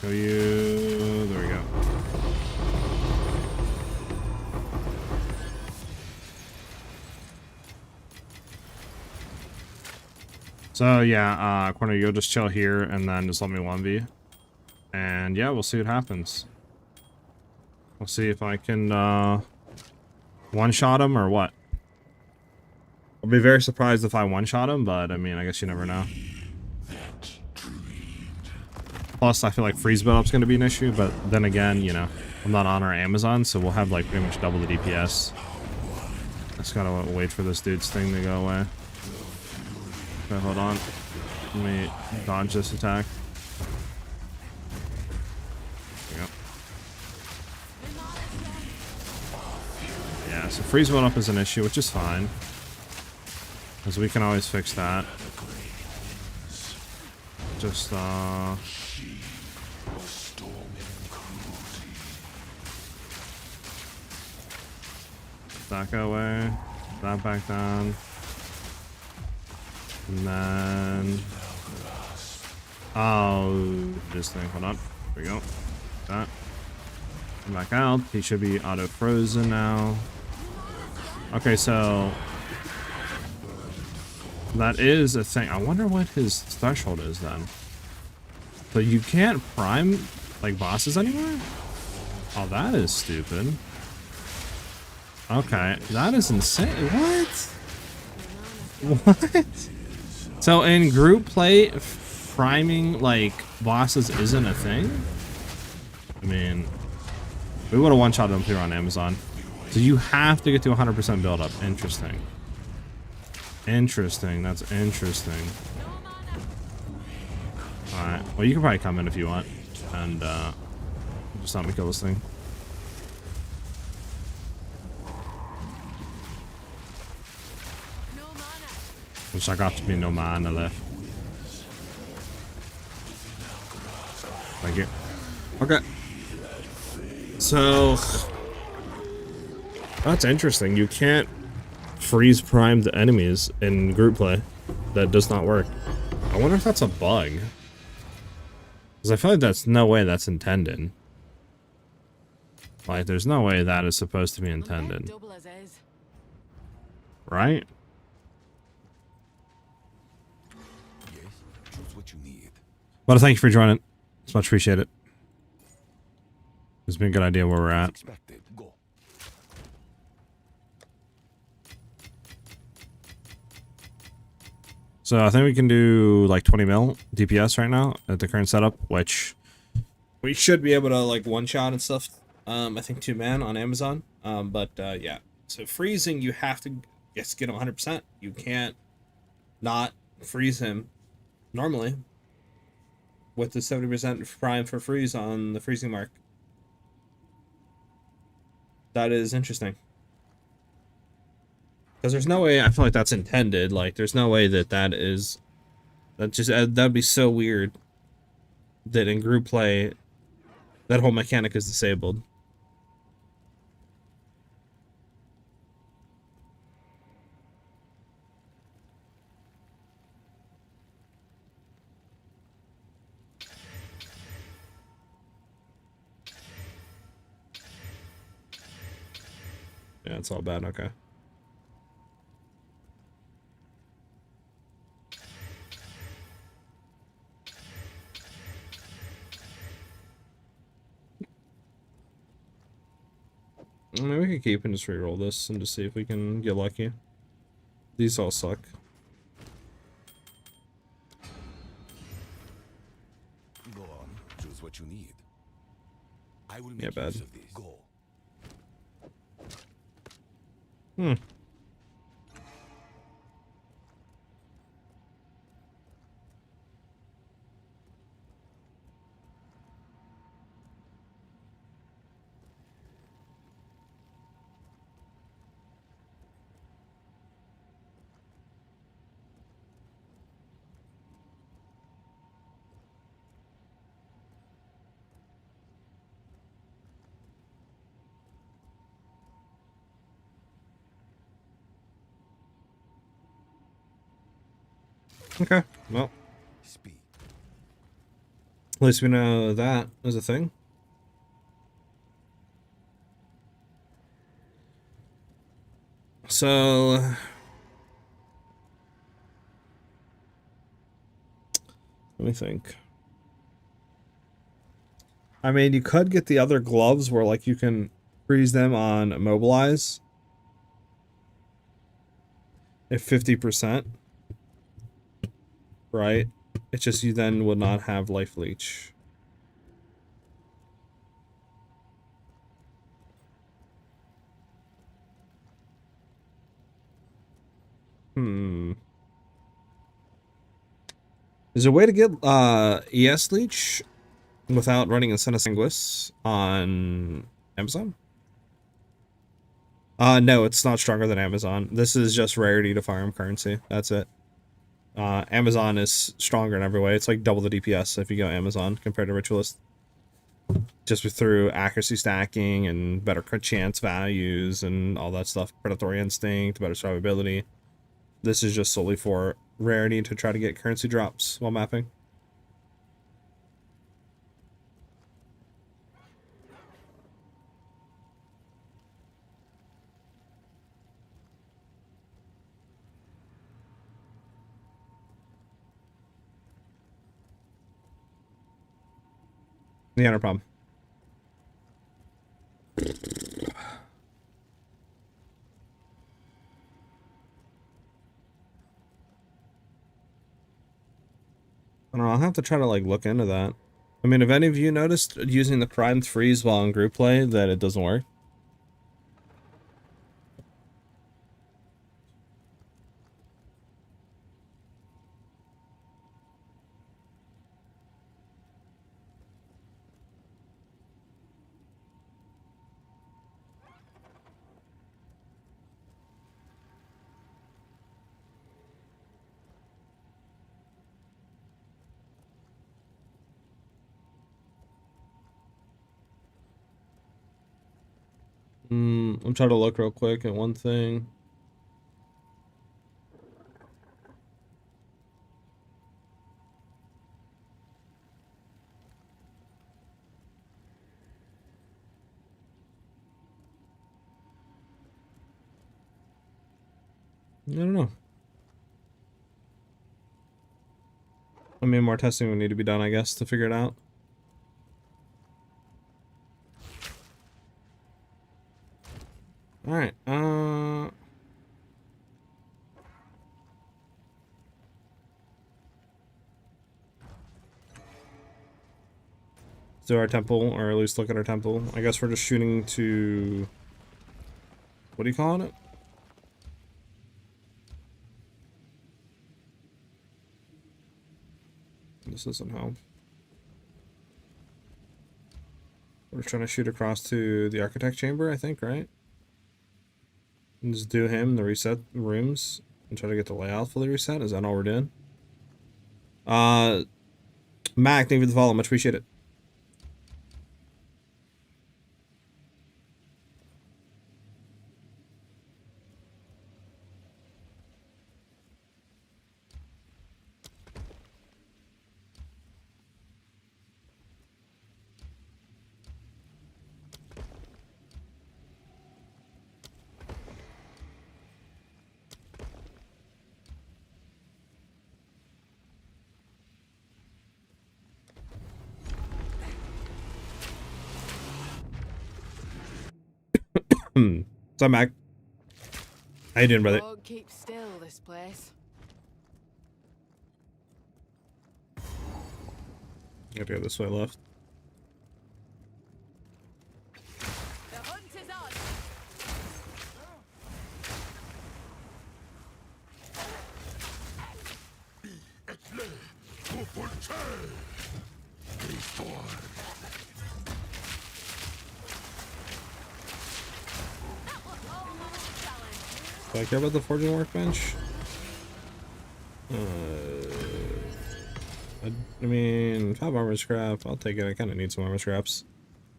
[SPEAKER 1] You. There we go. So yeah, Corner, you'll just chill here and then just let me 1v. And yeah, we'll see what happens. We'll see if I can one-shot him or what. I'll be very surprised if I one-shot him, but I mean, I guess you never know. Plus, I feel like freeze build-up's going to be an issue, but then again, you know, I'm not on our Amazon, so we'll have like pretty much double the DPS. Just gotta wait for this dude's thing to go away. Okay, hold on. Let me dodge this attack. There we go. Yeah, so freeze build-up is an issue, which is fine. Because we can always fix that. Just, that go away, that back down, and then this thing. Hold on, there we go. That come back out. He should be auto frozen now. Okay, so that is a thing. I wonder what his threshold is then. So you can't prime like bosses anymore? Oh, that is stupid. Okay, that is insane. What? What? So in group play, priming like bosses isn't a thing? I mean, we would have one-shotted them here on Amazon. So you have to get to 100% build up. Interesting. Interesting. That's interesting. Alright. Well, you can probably come in if you want. And just let me kill this thing. Which I got to be no mana left. Thank you. Okay. So that's interesting. You can't freeze prime the enemies in group play. That does not work. I wonder if that's a bug. Because I feel like that's no way that's intended. Like, there's no way that is supposed to be intended. Right? But thank you for joining. It's much appreciated. It's been a good idea where we're at. So I think we can do like 20 mil DPS right now at the current setup, which we should be able to like one shot and stuff. I think 2-man on Amazon. Yeah. So freezing, you have to get 100%. You can't not freeze him normally with the 70% prime for freeze on the freezing mark. That is interesting. Because there's no way, I feel like that's intended. Like, there's no way that that'd be so weird that in group play, that whole mechanic is disabled. Yeah, it's all bad. Okay. I mean, we can keep and just reroll this and just see if we can get lucky. These all suck.
[SPEAKER 4] Go on, choose what you need. I will make
[SPEAKER 1] Yeah, bad.
[SPEAKER 4] use of this. Go.
[SPEAKER 1] Hmm. Okay, well,
[SPEAKER 4] Speed.
[SPEAKER 1] at least we know that is a thing. So, let me think. I mean, you could get the other gloves where, like, you can freeze them on immobilize at 50%. Right? It's just you then would not have life leech. Hmm. Is there a way to get ES leech without running Insana Sanguis on Amazon? No, it's not stronger than Amazon. This is just rarity to farm currency. That's it. Amazon is stronger in every way. It's like double the DPS if you go Amazon compared to Ritualist. Just through accuracy stacking and better chance values and all that stuff. Predatory instinct, better survivability. This is just solely for rarity to try to get currency drops while mapping. Yeah, no problem. I don't know, I'll have to try to like look into that. I mean, have any of you noticed using the primed freeze while in group play that it doesn't work? I'm trying to look real quick at one thing. I don't know. I mean, more testing would need to be done, I guess, to figure it out. Alright, do our temple, or at least look at our temple. I guess we're just shooting to... What are you calling it? This doesn't help. We're trying to shoot across to the architect chamber, I think, right? Just do him, the reset rooms, and try to get the layout fully reset. Is that all we're doing? Mac, thank you for the follow. Much appreciate it. What's up, Mac? How you doing, brother?
[SPEAKER 3] Won't keep still, this place.
[SPEAKER 1] Gotta go this way left.
[SPEAKER 3] The hunt is on.
[SPEAKER 1] Do I care about the forging workbench? I mean, 5 armor scrap. I'll take it. I kind of need some armor scraps.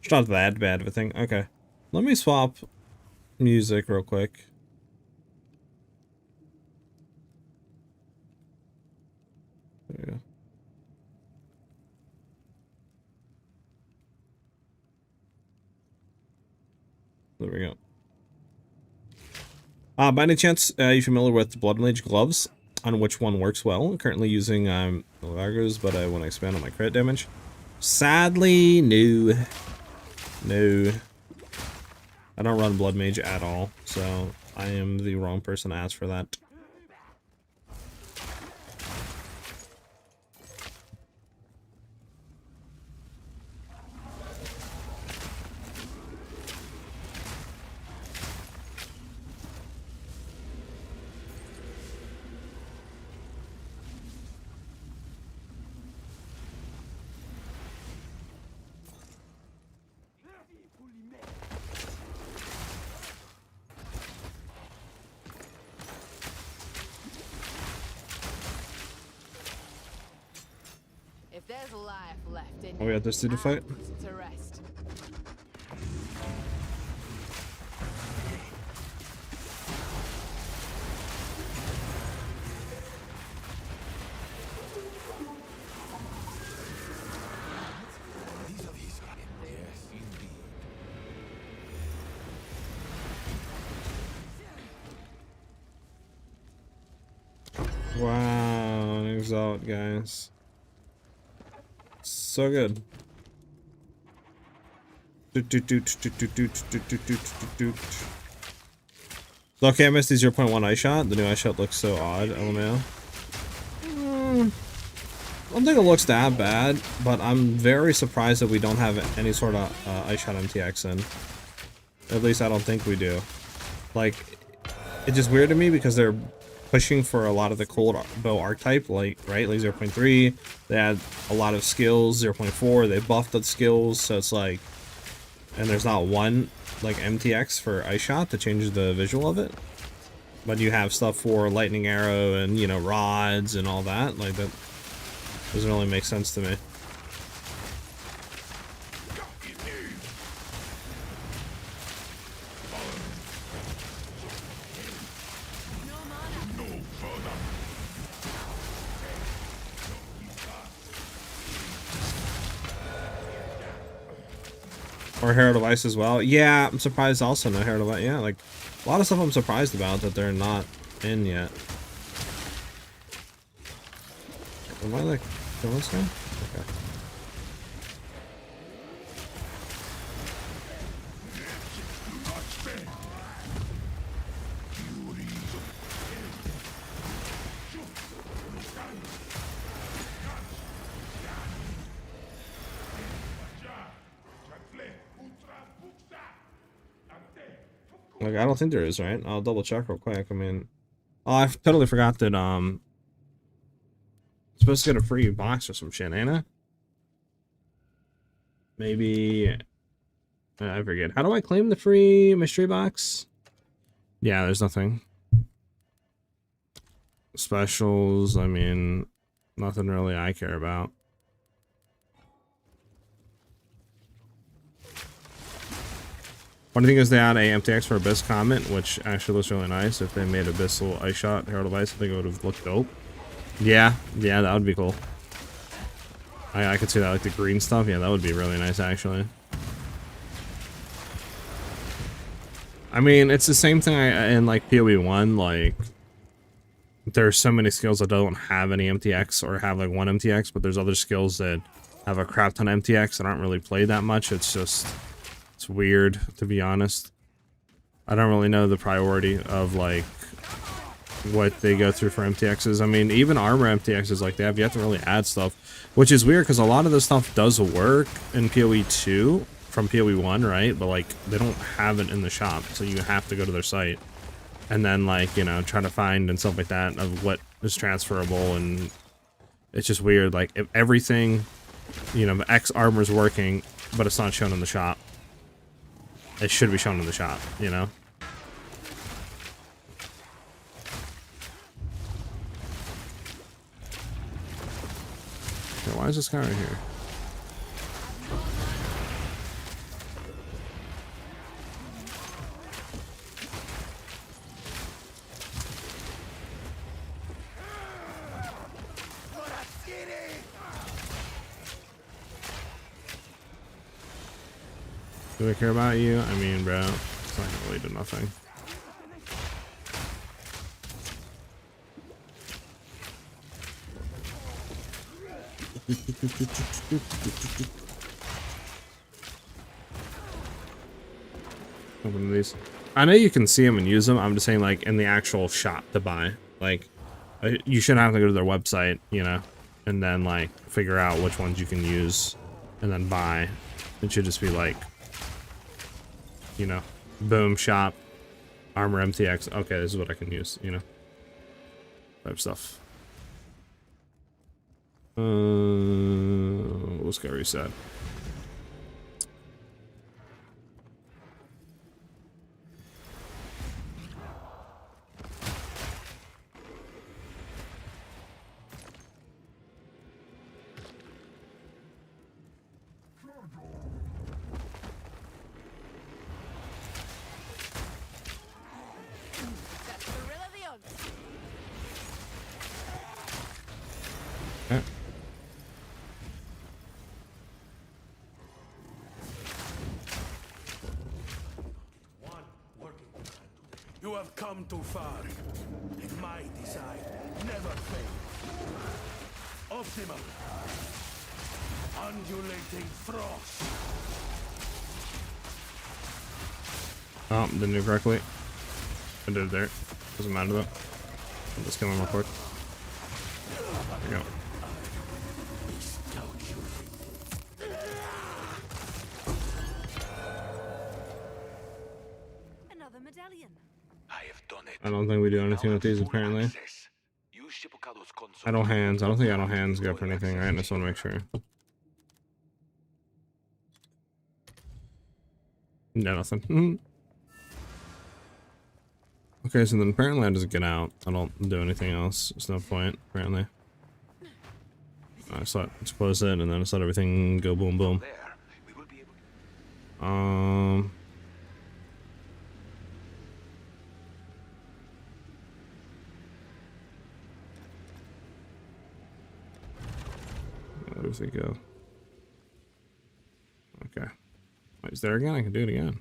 [SPEAKER 1] It's not that bad of a thing. Okay. Let me swap music real quick. There we go. There we go. By any chance, are you familiar with Blood Mage gloves? On which one works well? I'm currently using Largos, but I want to expand on my crit damage. Sadly, no. No. I don't run Blood Mage at all, so I am the wrong person to ask for that.
[SPEAKER 3] If there's life left in
[SPEAKER 1] Oh, we got this dude to fight?
[SPEAKER 3] I'll put it to rest.
[SPEAKER 4] Yes, indeed.
[SPEAKER 1] Wow, an Exile, guys. So good. So okay, I missed the 0.1 eye shot. The new eye shot looks so odd, LMAO. I don't think it looks that bad, but I'm very surprised that we don't have any sort of eye shot MTX in. At least I don't think we do. Like, it's just weird to me because they're pushing for a lot of the cold bow archetype, like, right, like 0.3, they had a lot of skills, 0.4, they buffed the skills, so it's like, and there's not one, like, MTX for Ice Shot to change the visual of it, but you have stuff for Lightning Arrow and, you know, rods and all that, like, that doesn't really make sense to me. Or Herald of Ice as well. Yeah, I'm surprised also no Herald of Ice. Yeah, like, a lot of stuff I'm surprised about that they're not in yet. Am I, like, killing this guy? Okay. Like, I don't think there is, right? I'll double check real quick. I mean, oh, I totally forgot that, supposed to get a free box or some shit, ain't I? Maybe, I forget. How do I claim the free mystery box? Yeah, there's nothing. Specials, I mean, nothing really I care about. What do you think is they add a MTX for Abyss comment, which actually looks really nice. If they made Abyssal Ice Shot Herald of Ice, I think it would have looked dope. Yeah, that would be cool. I could see that, like the green stuff. Yeah, that would be really nice, actually. I mean, it's the same thing in like PoE 1. Like, there's so many skills that don't have any MTX or have like one MTX, but there's other skills that have a crap ton of MTX that aren't really played that much. It's just, it's weird, to be honest. I don't really know the priority of like what they go through for MTXs. I mean, even armor MTXs, like, they have yet to really add stuff, which is weird because a lot of this stuff does work in PoE 2 from PoE 1, right? But like, they don't have it in the shop, so you have to go to their site and then, like, you know, try to find and stuff like that of what is transferable. And it's just weird. Like, if everything, you know, X armor is working, but it's not shown in the shop, it should be shown in the shop, you know? Okay, why is this guy right here? Do I care about you? I mean, bro, it's not gonna really do nothing. Open these. I know you can see them and use them. I'm just saying, like, in the actual shop to buy. Like, you shouldn't have to go to their website, you know, and then, like, figure out which ones you can use and then buy. It should just be like, you know, boom, shop, armor MTX. Okay, this is what I can use, you know, type stuff. Let's go reset.
[SPEAKER 3] That's Gorilla the Uggs.
[SPEAKER 1] Okay.
[SPEAKER 4] You have come too far, and my design never fails. Optimal. Undulating frost.
[SPEAKER 1] Oh, didn't do it correctly. I did it there. Doesn't matter though. I'll just kill him real quick. There we go.
[SPEAKER 2] Another medallion.
[SPEAKER 1] I don't think we do anything with these apparently. Idle hands. I don't think idle hands go for anything, right? I just want to make sure. No, nothing. Okay, so then apparently I just get out. I don't do anything else. There's no point, apparently. Let's close it and then just let everything go boom boom. Where does it go? Okay. Wait, is there again? I can do it again.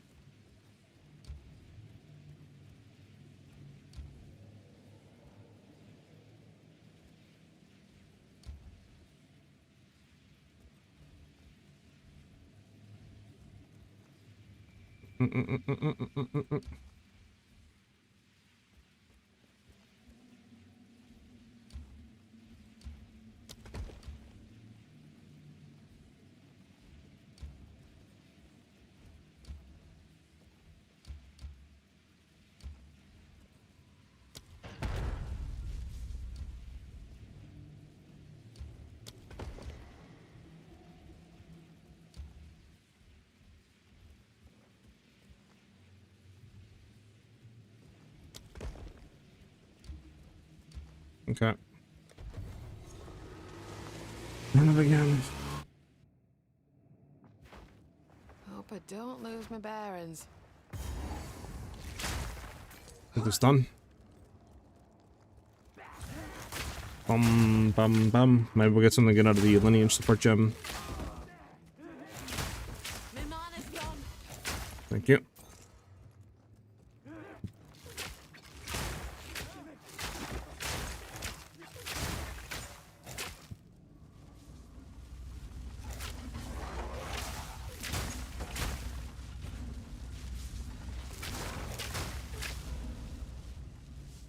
[SPEAKER 1] Okay. Run it again.
[SPEAKER 3] Hope I don't lose my bearings.
[SPEAKER 1] Get this done. Bum bum. Maybe we'll get something good out of the lineage support gem.
[SPEAKER 3] My mana's gone.
[SPEAKER 1] Thank you.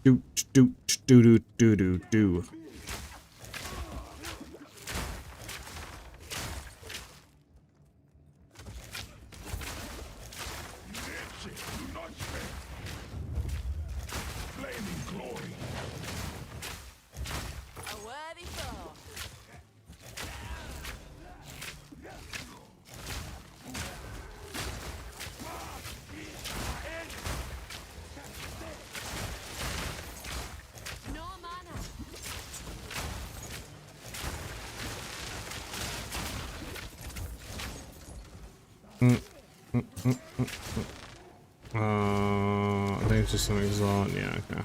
[SPEAKER 1] Do do do do do do do.
[SPEAKER 3] A worthy foe. No mana.
[SPEAKER 1] I think it's just an Exile. Yeah, okay.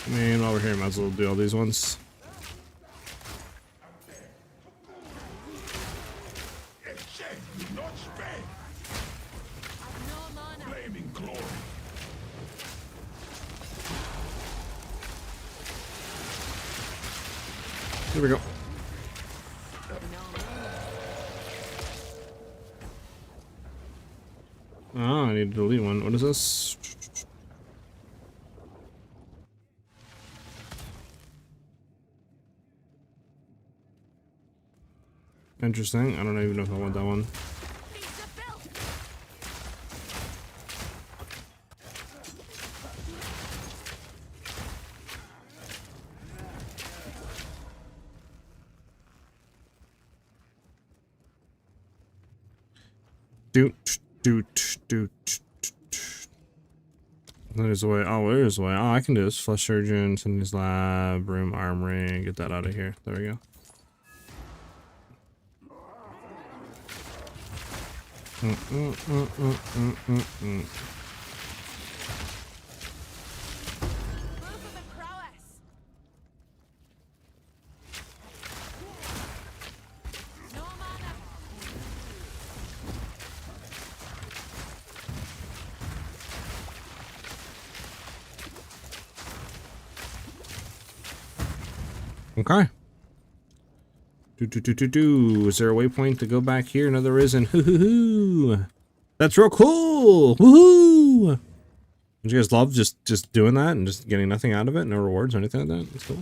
[SPEAKER 1] I mean, while we're here, might as well do all these ones.
[SPEAKER 3] I've no mana.
[SPEAKER 1] Here we go.
[SPEAKER 3] No mana.
[SPEAKER 1] Oh, I need to delete one. What is this? Interesting. I don't even know if I want that one.
[SPEAKER 3] Piece of filth.
[SPEAKER 1] Doot, doot, doot. There's a way. Oh, there's a way. Oh, I can do this. Flesh surgeon, Cindy's lab, room armory. Get that out of here. There we go.
[SPEAKER 3] Proof of my prowess. No mana.
[SPEAKER 1] Okay. Do. Is there a waypoint to go back here? No, there isn't. Hoo. That's real cool. Woohoo! Don't you guys love just doing that and just getting nothing out of it? No rewards or anything like that? That's cool.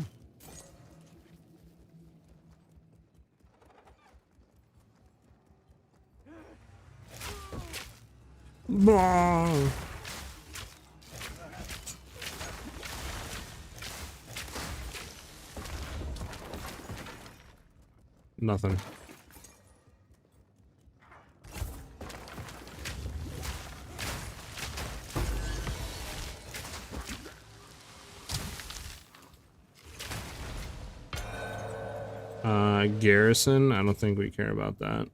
[SPEAKER 1] Blah. Nothing. Garrison? I don't think we care about that.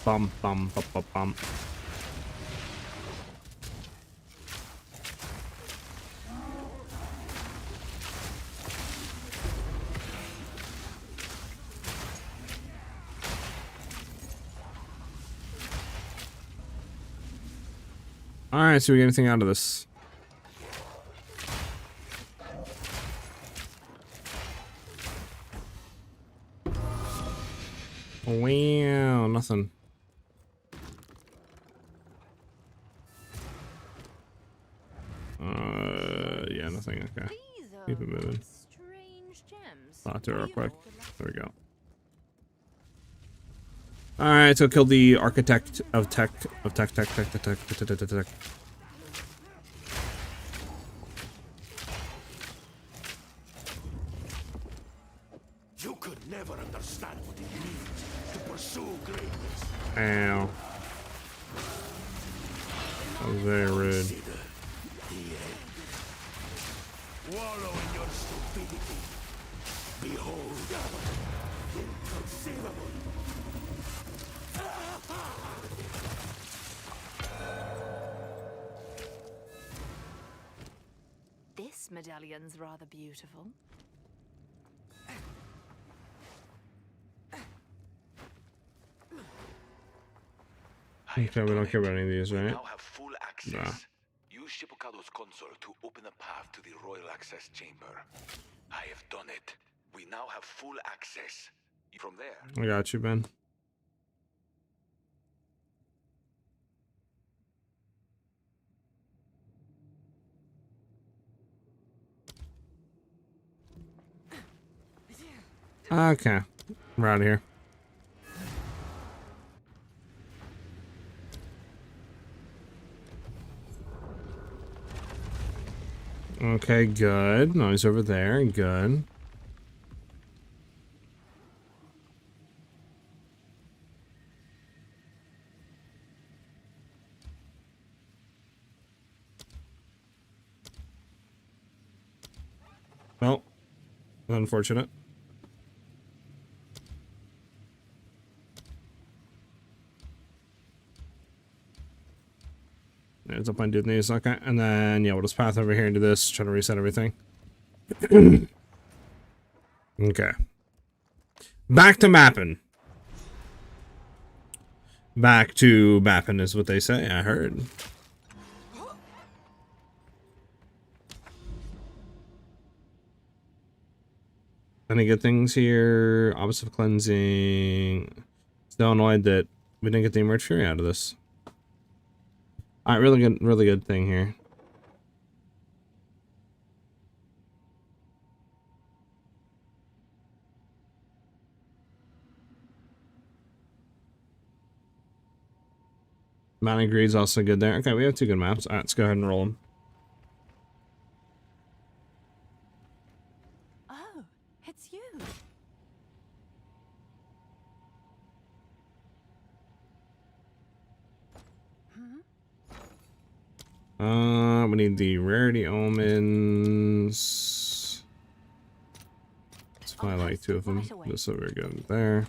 [SPEAKER 1] Bum. Alright, so we get anything out of this? Wow, nothing. Yeah, nothing. Okay.
[SPEAKER 2] These are
[SPEAKER 1] Keep it moving.
[SPEAKER 2] strange gems.
[SPEAKER 1] I'll do it
[SPEAKER 2] What
[SPEAKER 1] real
[SPEAKER 2] do you
[SPEAKER 1] quick.
[SPEAKER 2] hold?
[SPEAKER 1] There we go. Alright, so kill the architect of tech.
[SPEAKER 4] You could never understand what it means to pursue greatness.
[SPEAKER 1] Ow. That was very rude.
[SPEAKER 4] Consider the end. Wallow in your stupidity. Behold, inconceivable.
[SPEAKER 2] This medallion's rather beautiful.
[SPEAKER 1] Okay, we don't care about any of these,
[SPEAKER 4] We
[SPEAKER 1] right?
[SPEAKER 4] now have full access.
[SPEAKER 1] Nah.
[SPEAKER 4] Use Shippukado's console to open a path to the royal access chamber. I have done it. We now have full access. From there,
[SPEAKER 1] I got you, Ben. Okay. We're out of here. Okay, good. No, he's over there. Good. Well, unfortunate. There's up on doing these, okay. And then, yeah, we'll just path over here into this, try to reset everything. Okay. Back to mapping. Back to mapping is what they say, I heard. Any good things here? Opposite of cleansing. Still annoyed that we didn't get the Emerge Fury out of this. Alright, really good thing here. Mountain Greed's also good there. Okay, we have two good maps. Alright, let's go ahead and roll them.
[SPEAKER 2] Oh, it's you.
[SPEAKER 1] We need the Rarity Omens. Let's probably like two of them. This over good there.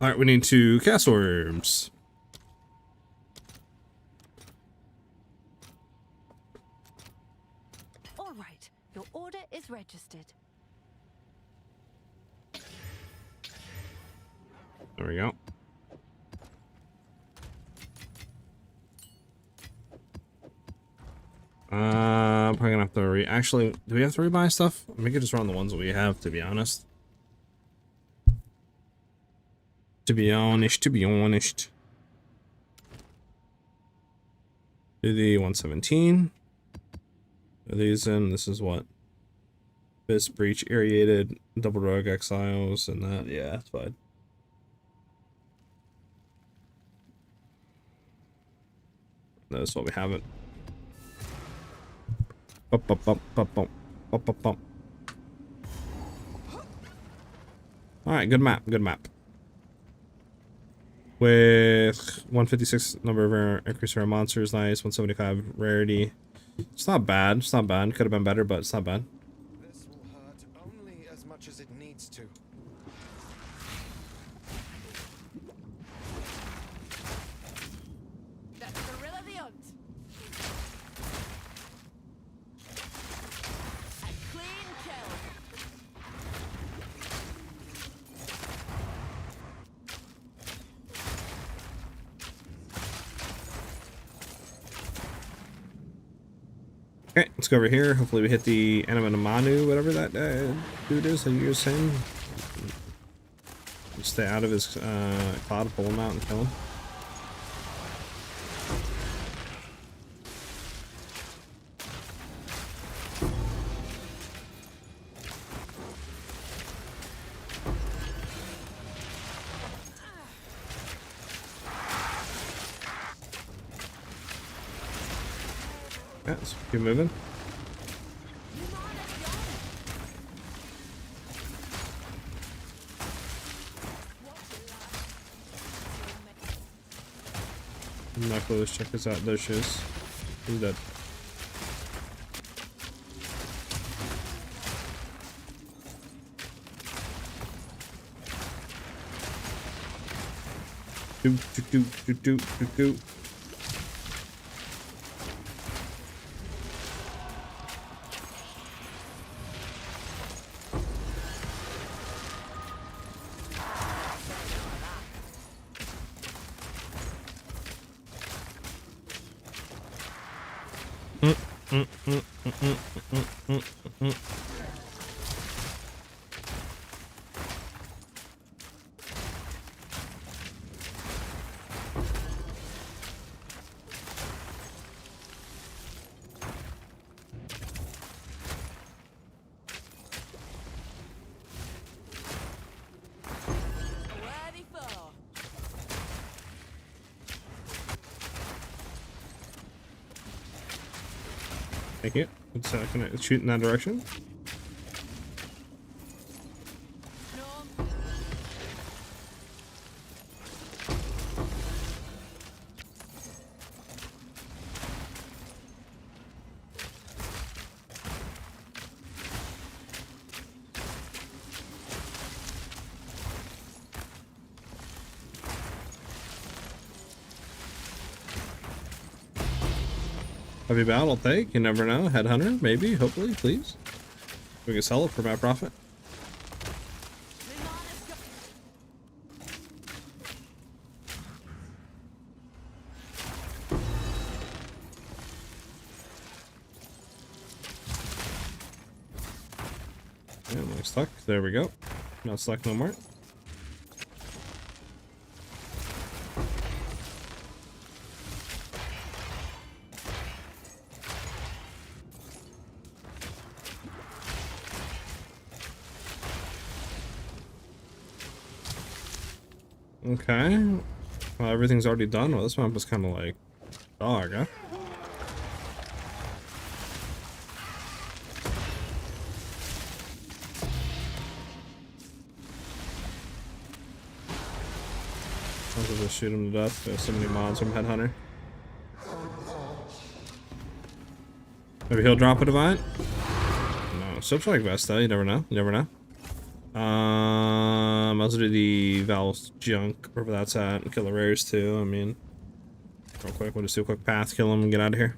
[SPEAKER 1] Alright, we need two Castle Orbs.
[SPEAKER 2] All right, your order is registered.
[SPEAKER 1] There we go. Probably gonna have to actually, do we have to rebuy stuff? We could just run the ones that we have, to be honest. To be honest. Do the 117. Are these in? This is what? Fist Breach, Aerated, Double Rogue Exiles, and that. Yeah, that's fine. That's what we haven't. Alright, good map, With 156 number of increase our monsters, nice. 175 rarity. It's not bad, Could have been better, but it's not bad.
[SPEAKER 5] This will hurt only as much as it needs to.
[SPEAKER 3] That's Gorilla the Hunt. A clean kill.
[SPEAKER 1] Okay, let's go over here. Hopefully we hit the Manu, whatever that dude is that you were saying. Stay out of his cloud, pull him out and kill him. Yeah, let's keep moving. I'm not close. Check this out. Those shoes. He's dead. Do.
[SPEAKER 3] Worthy foe.
[SPEAKER 1] Thank you. Let's can I shoot in that direction?
[SPEAKER 3] No.
[SPEAKER 1] Heavy bout, I'll take. You never know. Headhunter, maybe, hopefully, please. We can sell it for my profit. Yeah, I'm stuck. There we go. Not stuck no more. Okay. Well, everything's already done. Well, this map was kind of like dog, huh? I'll just shoot him to death. There's so many mods from Headhunter. Maybe he'll drop a divine? No. Soap's like Vesta. You never know. You never know. I'll also do the Valve's junk, wherever that's at, and kill the rares too. I mean, real quick, we'll just do a quick path, kill him, and get out of here.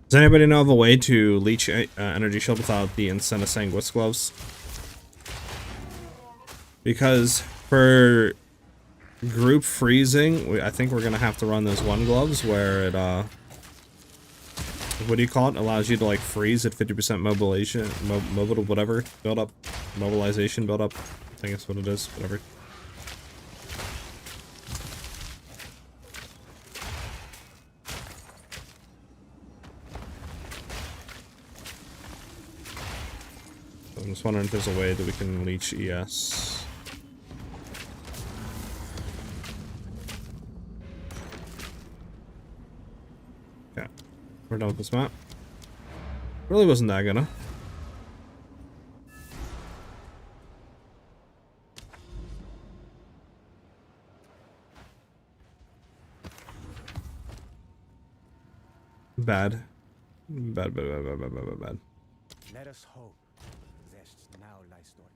[SPEAKER 1] Does anybody know of a way to leech energy shield without the Incentive Sanguis gloves? Because for group freezing, I think we're gonna have to run those one gloves where it what do you call it? Allows you to like freeze at 50% mobilization, mobile whatever build up, mobilization build up. I think that's what it is. Whatever. I'm just wondering if there's a way that we can leech ES. Okay, we're done with this map. Really wasn't that good, huh? Bad. Bad.
[SPEAKER 5] Let us hope. There's now lies stored.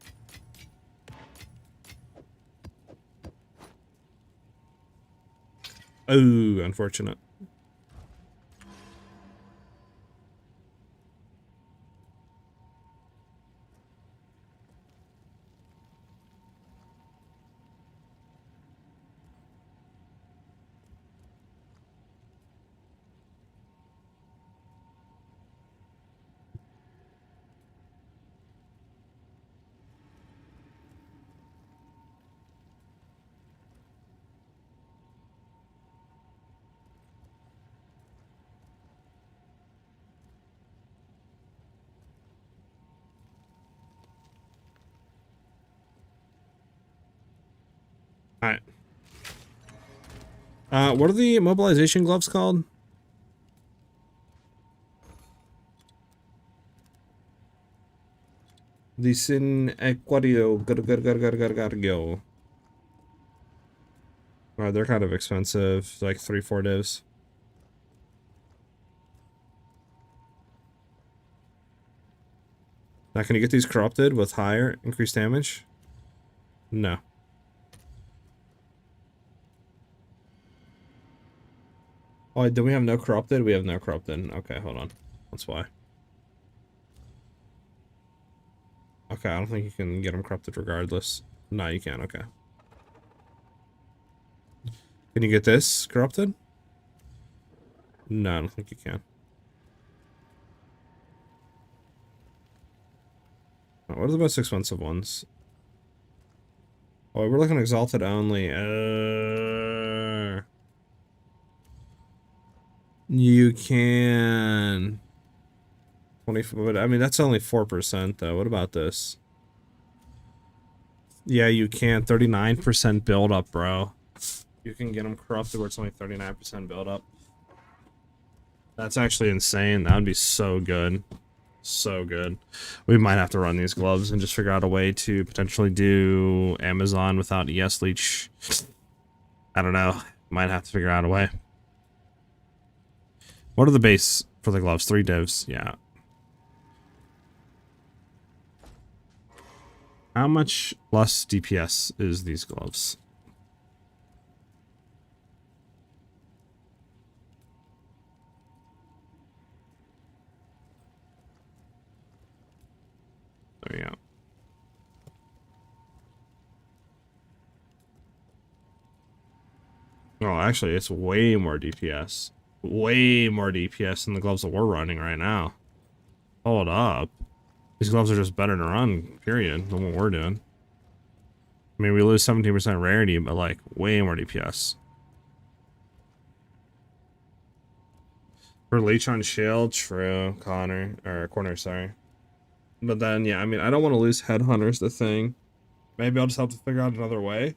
[SPEAKER 1] Oh, unfortunate. Alright. What are the mobilization gloves called? The Sin Equadio Gargargargargargargo. Oh, they're kind of expensive, like 3-4 divs. Now, can you get these corrupted with higher increased damage? No. Oh, do we have no corrupted? We have no corrupted. Okay, hold on. That's why. Okay, I don't think you can get them corrupted regardless. No, you can. Okay. Can you get this corrupted? No, I don't think you can. Oh, what are the most expensive ones? Oh, we're looking exalted only. You can 24, but I mean that's only 4% though. What about this? Yeah, you can 39% build up, bro. You can get them corrupted where it's only 39% build up. That's actually insane. That would be so good. So good. We might have to run these gloves and just figure out a way to potentially do Amazon without ES leech. I don't know. Might have to figure out a way. What are the base for the gloves? 3 divs. Yeah. How much less DPS is these gloves? There we go. Oh, actually, it's way more DPS. Way more DPS than the gloves that we're running right now. Hold up. These gloves are just better to run, period, than what we're doing. I mean, we lose 17% rarity, but, like, way more DPS. For Leech on Shield, true, Corner, sorry. But then, yeah, I mean, I don't want to lose Headhunter's the thing. Maybe I'll just have to figure out another way.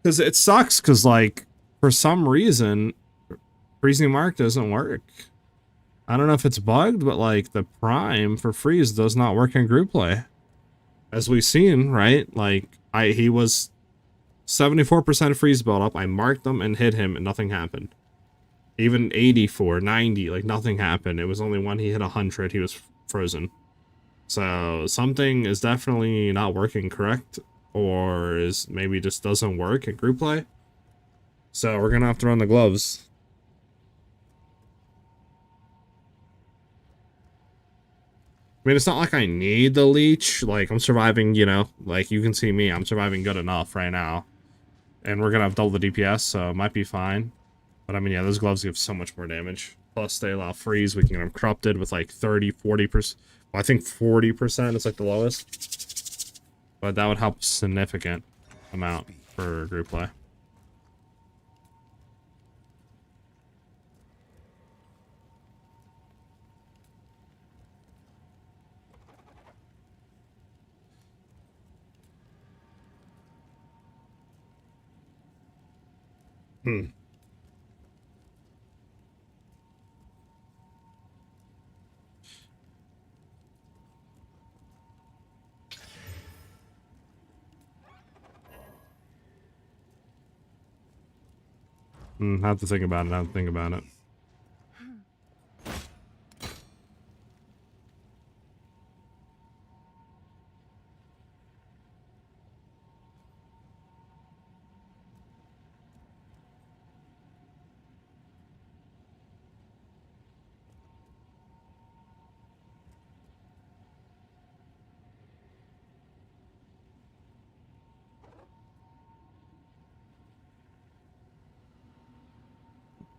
[SPEAKER 1] Because it sucks, because, like, for some reason, Freezing Mark doesn't work. I don't know if it's bugged, but, like, the Prime for Freeze does not work in group play. As we've seen, right? Like, he was 74% freeze build up. I marked him and hit him, and nothing happened. Even 84, 90, like, nothing happened. It was only when he hit 100, he was frozen. So, something is definitely not working correct. Or is maybe just doesn't work at group play. So we're gonna have to run the gloves. I mean, it's not like I need the leech. Like, I'm surviving, you know, like you can see me, I'm surviving good enough right now. And we're gonna have double the DPS, so it might be fine. But I mean, yeah, those gloves give so much more damage. Plus they allow freeze, we can get them corrupted with like 30, 40%. Well, I think 40% is like the lowest. But that would help significant amount for group play. Have to think about it.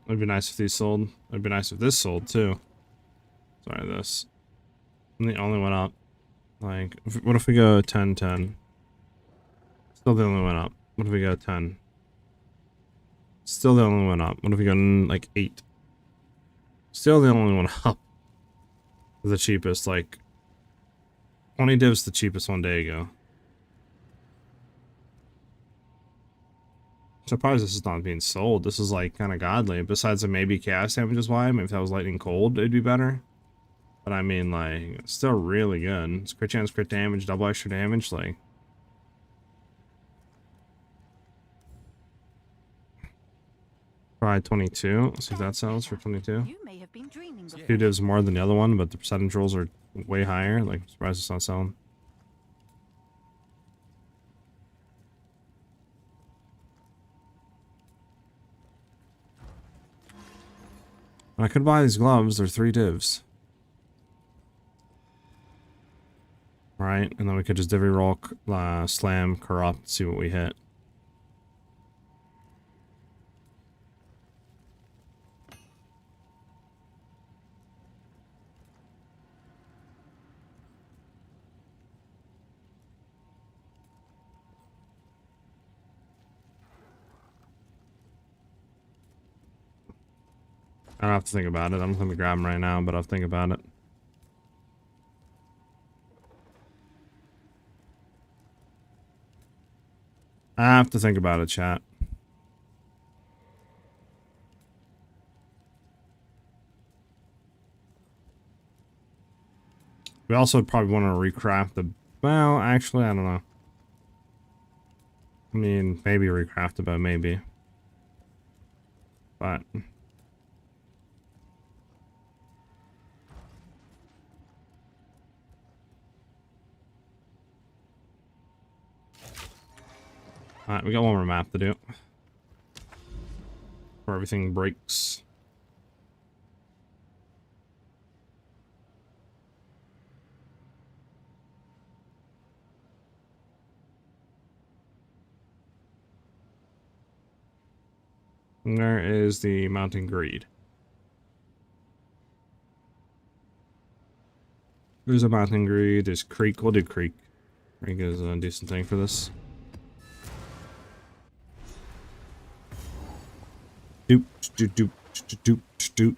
[SPEAKER 1] It'd be nice if these sold. It'd be nice if this sold too. Sorry, this. I'm the only one up. Like, what if we go 10-10? Still the only one up. What if we go 10? Still the only one up. What if we go like 8? Still the only one up. The cheapest, like 20 divs the cheapest one day ago. Surprised this is not being sold. This is like kind of godly. Besides the maybe chaos damage is why. Maybe if that was lightning cold, it'd be better. But I mean, like, it's still really good. It's crit chance, crit damage, double extra damage, like. Try 22. Let's see if that sells for 22.
[SPEAKER 2] You may have been dreaming before.
[SPEAKER 1] 2 divs more than the other one, but the percentage rolls are way higher. Like, I'm surprised it's not selling. I could buy these gloves. They're 3 divs. Right, and then we could just divvy roll, slam, corrupt, see what we hit. I don't have to think about it. I'm going to grab them right now, but I'll think about it. I have to think about it, chat. We also probably want to recraft the... Well, actually, I don't know. I mean, maybe recraft it, but maybe. But... Alright, we got one more map to do. Where everything breaks. And there is the Mountain Greed. There's a Mountain Greed, there's Creek. We'll do Creek. Creek is a decent thing for this. Doop, doop, doop, doop, doop, doop.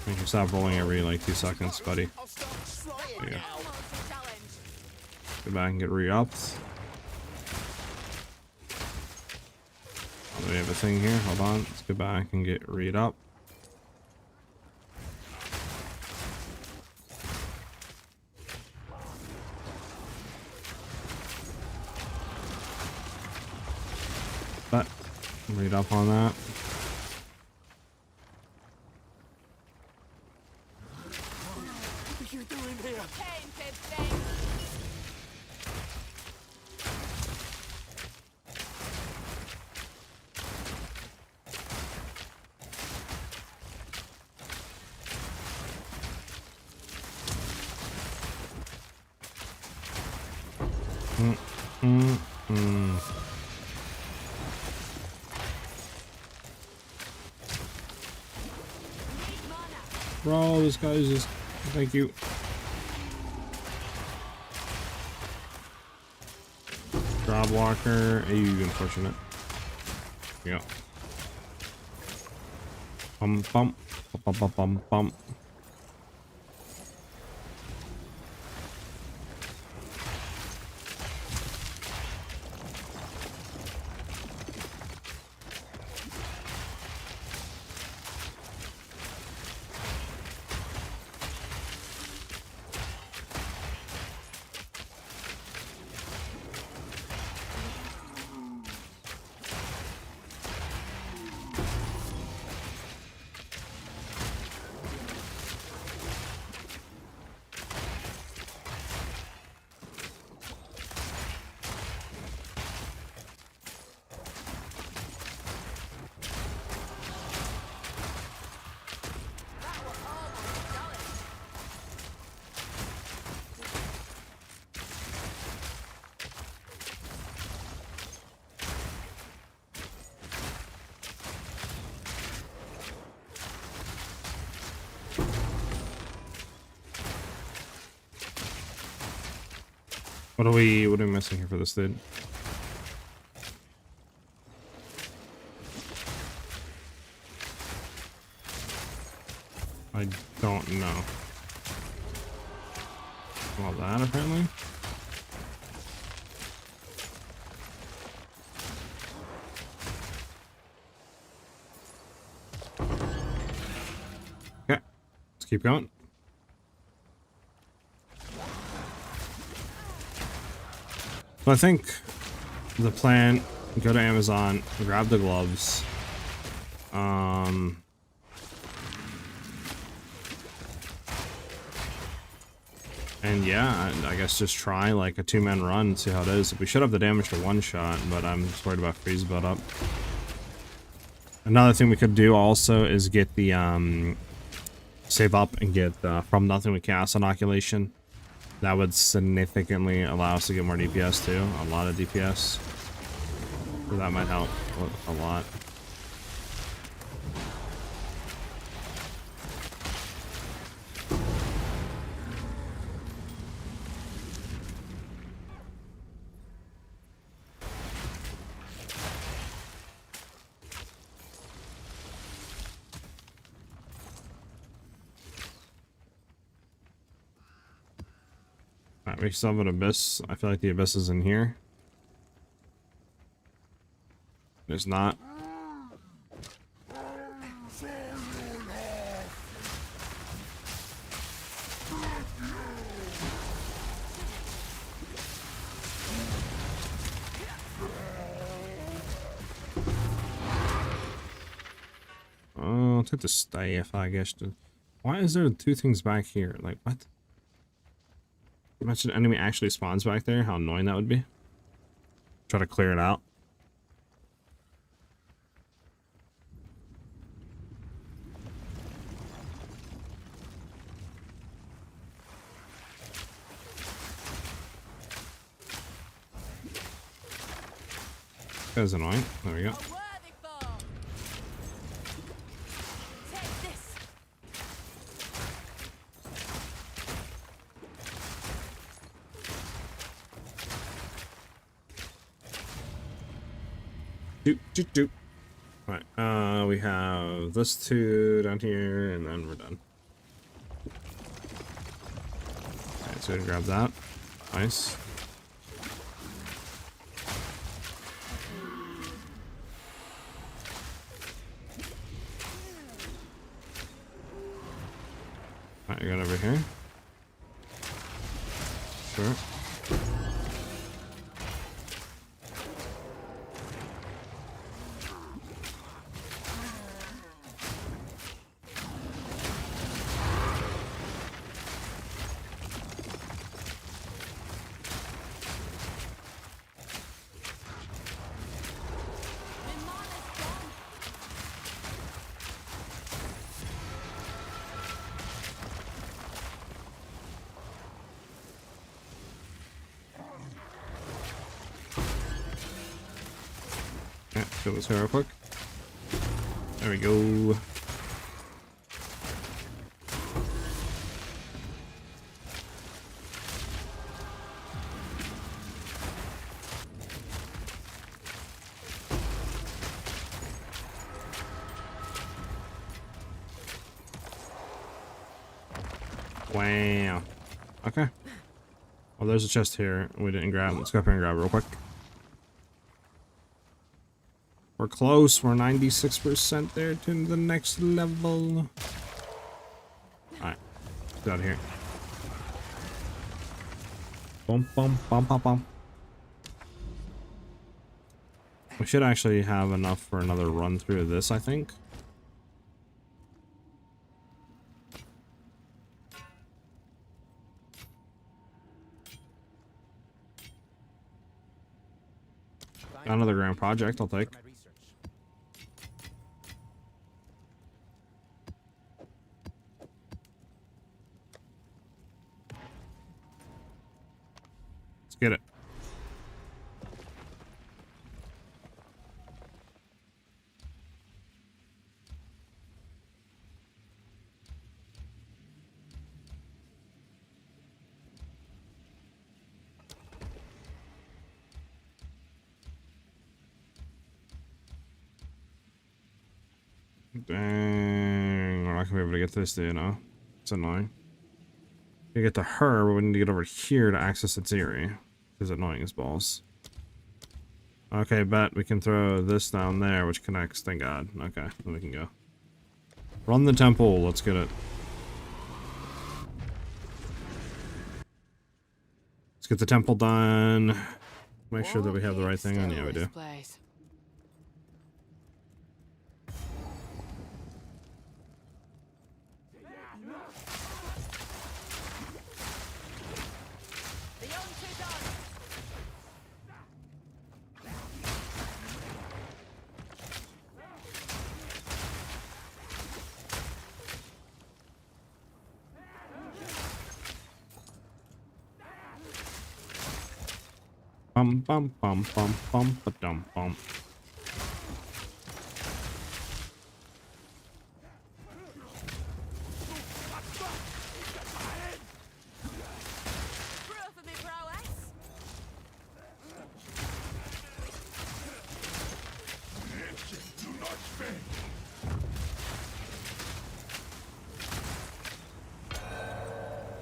[SPEAKER 1] You can stop rolling every like 2 seconds, buddy. There you go. Go back and get re-upped. We have a thing here. Hold on. Let's go back and get re-up. But read up on that.
[SPEAKER 5] What are you doing here?
[SPEAKER 3] Painted thing.
[SPEAKER 1] Bro, this guy's just... Thank you. Job walker. Hey, unfortunate. Yeah. Bum bum. Bum bum bum bum. What are we missing here for this dude? I don't know. All that apparently. Okay, let's keep going. So I think the plan, go to Amazon, grab the gloves. And yeah, I guess just try like a 2-man run and see how it is. We should have the damage to one shot, but I'm just worried about freeze build up. Another thing we could do also is get the save up and get from nothing with chaos inoculation. That would significantly allow us to get more DPS too, a lot of DPS. So that might help a lot. Alright, we still have an abyss. I feel like the abyss is in here. There's not. Oh, I'll take the staff, I guess. Why is there 2 things back here? Like, what? Imagine an enemy actually spawns back there. How annoying that would be. Try to clear it out. That's annoying. There we go.
[SPEAKER 3] A worthy foe. Take this.
[SPEAKER 1] Doot. Right, we have this 2 down here, and then we're done. Alright, so we grab that. Nice. Alright, you got over here. Sure. Yeah, kill this guy real quick. There we go. Wow. Okay. Well, there's a chest here we didn't grab. Let's go up here and grab it real quick. We're close. We're 96% there to the next level. Alright. Get out of here. Bum, bum, bum, bum, bum. We should actually have enough for another run through of this, I think. Got another grand project, I'll take. Let's get it. Dang, we're not gonna be able to get this, do you know? It's annoying. To get to her, but we need to get over here to access its Eerie. It's annoying as balls. Okay, bet we can throw this down there, which connects. Thank God. Okay, then we can go. Run the temple. Let's get it. Let's get the temple done. Make sure that we have the right thing on. Yeah, we do.
[SPEAKER 3] Place.
[SPEAKER 1] Bum bum bum bum bum ba dum bum.
[SPEAKER 3] Proof of me prowess.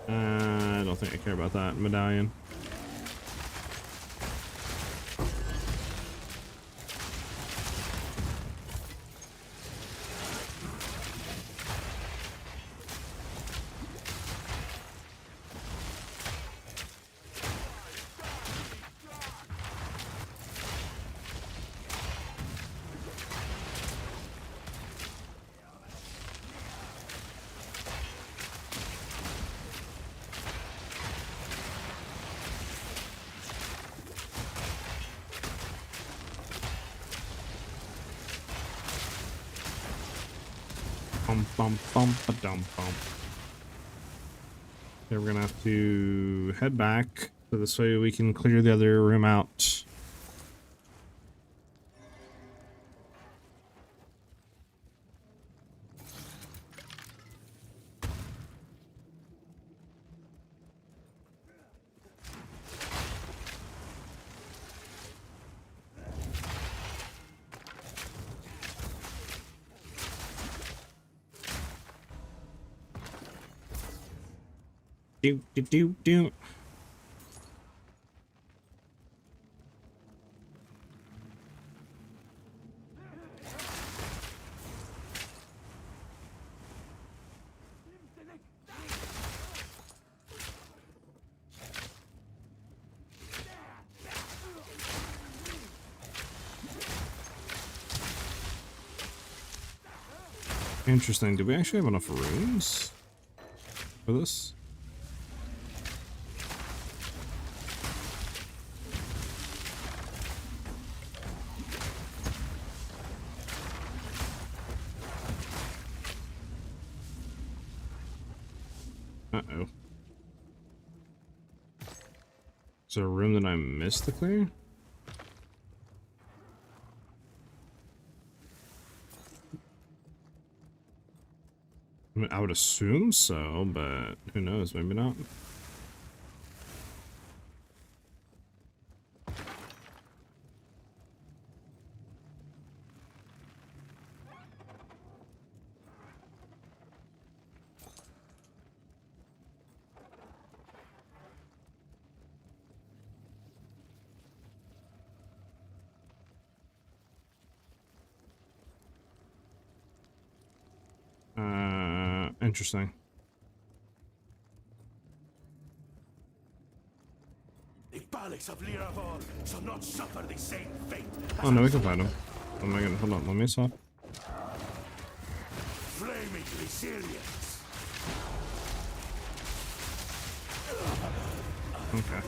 [SPEAKER 1] I don't think I care about that medallion. Bum bum bum ba dum bum. Okay, we're gonna have to head back so this way we can clear the other room out. Do do do do. Interesting. Do we actually have enough rooms for this? Uh-oh. Is there a room that I missed to clear? I mean, I would assume so, but who knows? Maybe not. Interesting.
[SPEAKER 5] The Palace of Liraval shall not suffer the same fate.
[SPEAKER 1] Oh no, we can find him. Oh my god, hold on, let me swap.
[SPEAKER 5] Flaming resilience.
[SPEAKER 1] Okay.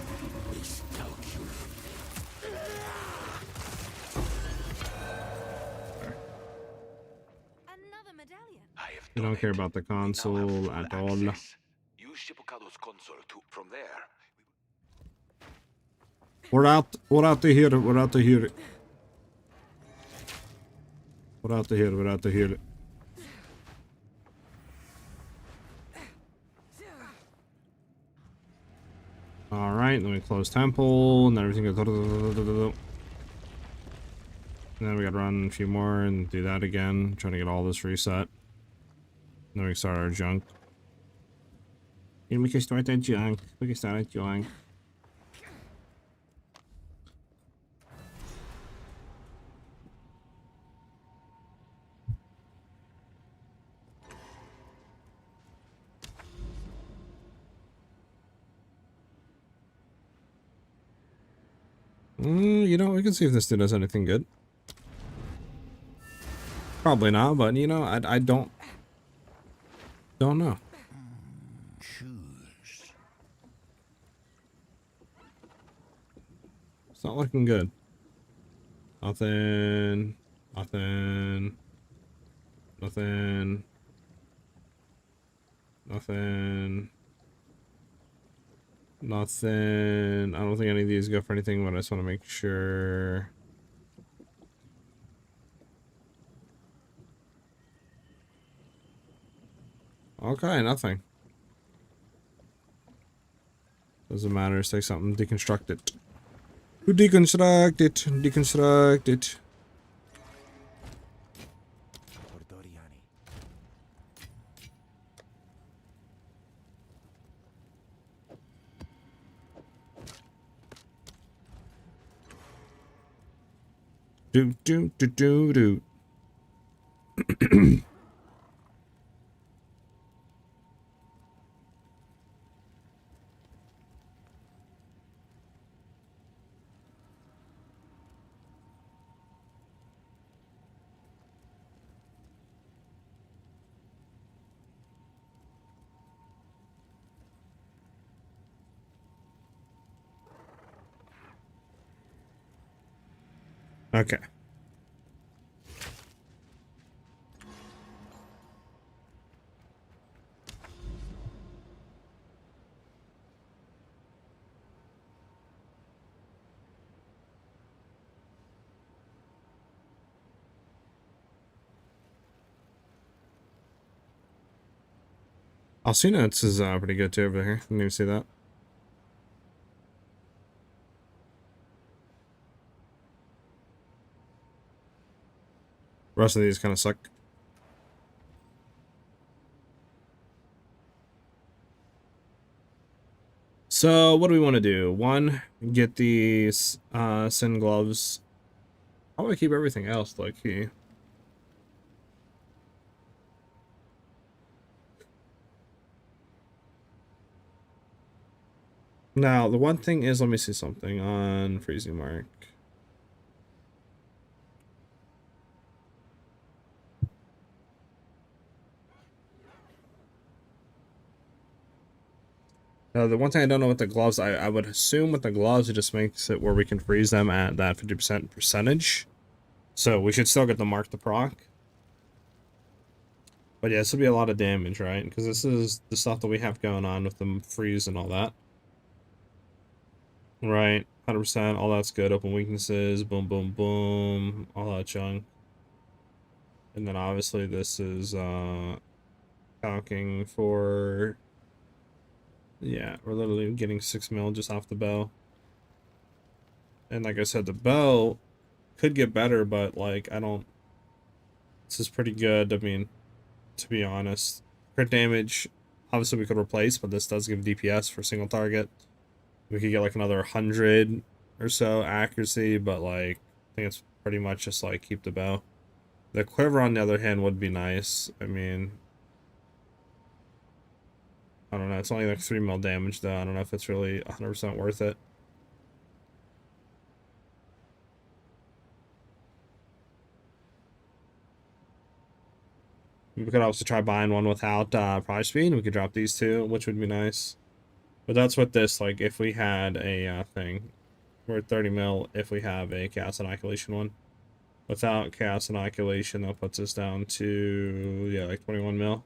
[SPEAKER 2] Another medallion.
[SPEAKER 4] I have
[SPEAKER 1] We
[SPEAKER 4] done
[SPEAKER 1] don't care
[SPEAKER 4] it.
[SPEAKER 1] about the
[SPEAKER 4] We now have
[SPEAKER 1] console
[SPEAKER 4] full
[SPEAKER 1] at all.
[SPEAKER 4] access. Use Shibukado's console to from there.
[SPEAKER 1] We're out to here, we're out to here. We're out to here, we're out to here. Alright, then we close temple, and then everything goes. And then we gotta run a few more and do that again, trying to get all this reset. And then we can start our junk. And we can start that junk. We can start that junk. You know, we can see if this dude does anything good. Probably not, but you know, I don't know.
[SPEAKER 4] Choose.
[SPEAKER 1] It's not looking good. Nothing. Nothing. Nothing. Nothing. Nothing. I don't think any of these go for anything, but I just want to make sure. Okay, nothing. Doesn't matter. Just take something, deconstruct it. Deconstruct it. Deconstruct it.
[SPEAKER 5] Ordoriani.
[SPEAKER 1] Do do do do do. Okay. Alcino's is pretty good too over here. Didn't even see that. Rest of these kind of suck. So what do we want to do? One, get these sin gloves. I want to keep everything else low key. Now the one thing is, let me see something on freezing mark. Now, the one thing I don't know with the gloves, I would assume with the gloves, it just makes it where we can freeze them at that 50% percentage. So we should still get the mark to proc. But yeah, this will be a lot of damage, right? Because this is the stuff that we have going on with the freeze and all that. Right, 100%, all that's good. Open weaknesses, boom, boom, boom, all that junk. And then obviously this is calcing for... Yeah, we're literally getting 6 mil just off the bow. And like I said, the bow could get better, but like, I don't... This is pretty good, I mean, to be honest. Crit damage, obviously we could replace, but this does give DPS for single target. We could get like another 100 or so accuracy, but like, I think it's pretty much just like keep the bow. The quiver, on the other hand, would be nice. I mean... I don't know, it's only like 3 mil damage though. I don't know if it's really 100% worth it. We could also try buying one without price speed. We could drop these two, which would be nice. But that's what this, like, if we had a thing. We're at 30 mil if we have a Chaos Inoculation one. Without Chaos Inoculation, that puts us down to, yeah, like 21 mil.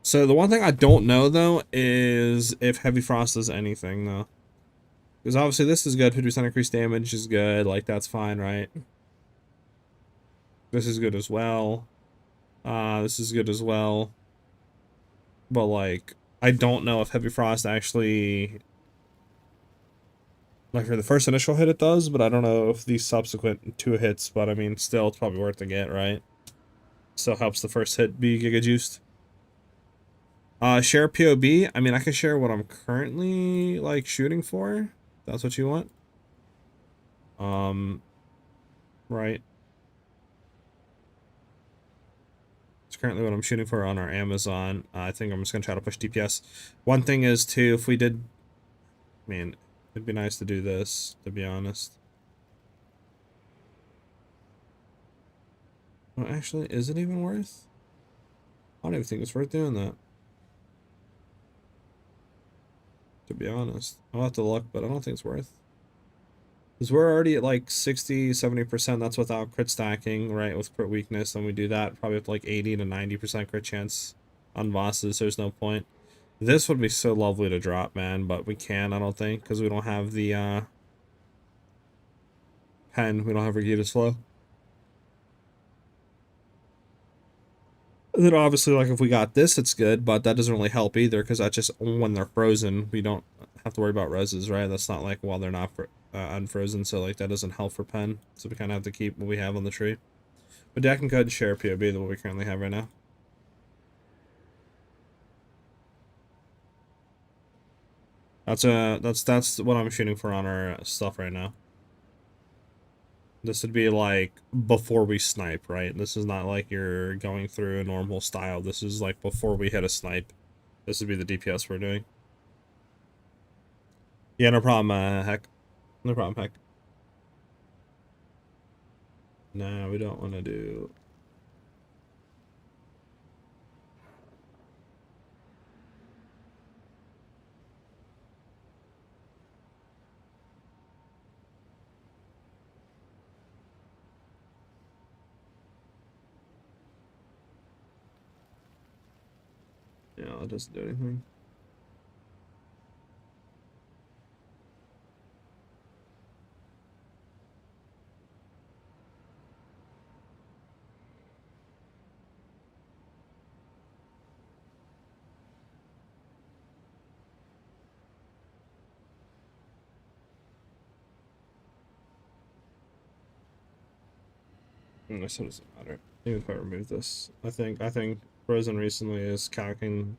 [SPEAKER 1] So the one thing I don't know though is if Heavy Frost does anything though. Because obviously this is good, 50% increased damage is good, like that's fine, right? This is good as well. This is good as well. But like, I don't know if Heavy Frost actually... Like for the first initial hit it does, but I don't know if these subsequent 2 hits, but I mean still it's probably worth to get, right? Still helps the first hit be giga juiced. Share POB. I mean, I can share what I'm currently like shooting for. That's what you want. Right. It's currently what I'm shooting for on our Amazon. I think I'm just gonna try to push DPS. One thing is too, if we did, man, it'd be nice to do this, to be honest. Well, actually, is it even worth? I don't even think it's worth doing that. To be honest, I'll have to look, but I don't think it's worth. Because we're already at like 60, 70%. That's without crit stacking, right? With crit weakness, and we do that probably with like 80 to 90% crit chance on bosses. There's no point. This would be so lovely to drop, man, but we can't, I don't think, because we don't have the pen. We don't have Regida's Flow. And then obviously, like, if we got this, it's good, but that doesn't really help either, because that's just when they're frozen. We don't have to worry about reses, right? That's not like while they're not unfrozen, so like that doesn't help for pen. So we kind of have to keep what we have on the tree. But yeah, I can go ahead and share POB than what we currently have right now. That's what I'm shooting for on our stuff right now. This would be like before we snipe, right? This is not like you're going through a normal style. This is like before we hit a snipe. This would be the DPS we're doing. Yeah, no problem, Heck. No problem, Heck. Nah, we don't want to do... Yeah, it doesn't do anything. This doesn't matter. Even if I remove this, I think Frozen recently is calcing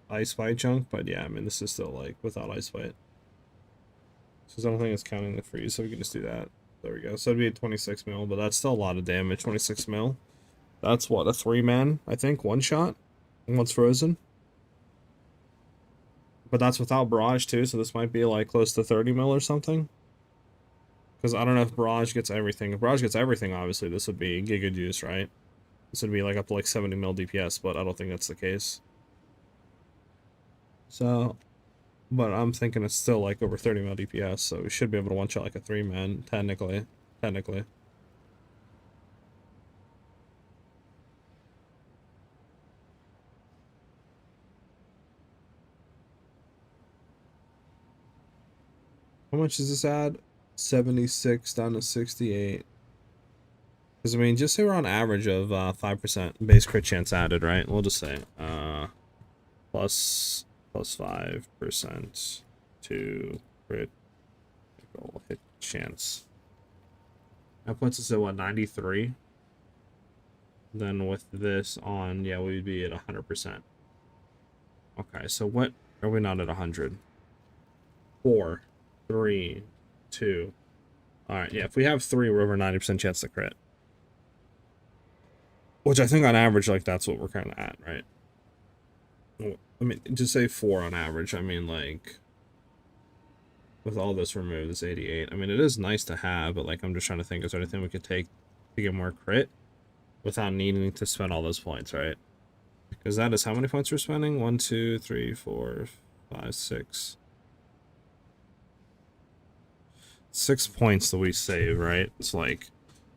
[SPEAKER 1] Ice Fight chunk, but yeah, I mean this is still like without Ice Fight. So I don't think it's counting the freeze, so we can just do that. There we go. So it'd be a 26 mil, but that's still a lot of damage. 26 mil. That's what, a 3-man, I think, one shot once frozen. But that's without barrage too, so this might be like close to 30 mil or something. Because I don't know if barrage gets everything. If barrage gets everything, obviously this would be giga juice, right? This would be like up to like 70 mil DPS, but I don't think that's the case. So, but I'm thinking it's still like over 30 mil DPS, so we should be able to one-shot like a 3-man, technically. Technically. How much does this add? 76 down to 68. Because, I mean, just say we're on average of 5% base crit chance added, right? We'll just say plus 5% to critical hit chance. That puts us at, what, 93? Then with this on, yeah, we'd be at 100%. Okay, so what are we not at 100? 4, 3, 2. Alright, yeah, if we have 3, we're over 90% chance to crit. Which I think on average, like, that's what we're kind of at, right? Well, I mean, just say 4 on average. I mean, like, with all this removed, it's 88. I mean, it is nice to have, but, like, I'm just trying to think, is there anything we could take to get more crit without needing to spend all those points, right? Because that is how many points we're spending? 1, 2, 3, 4, 5, 6. 6 points that we save, right? It's like,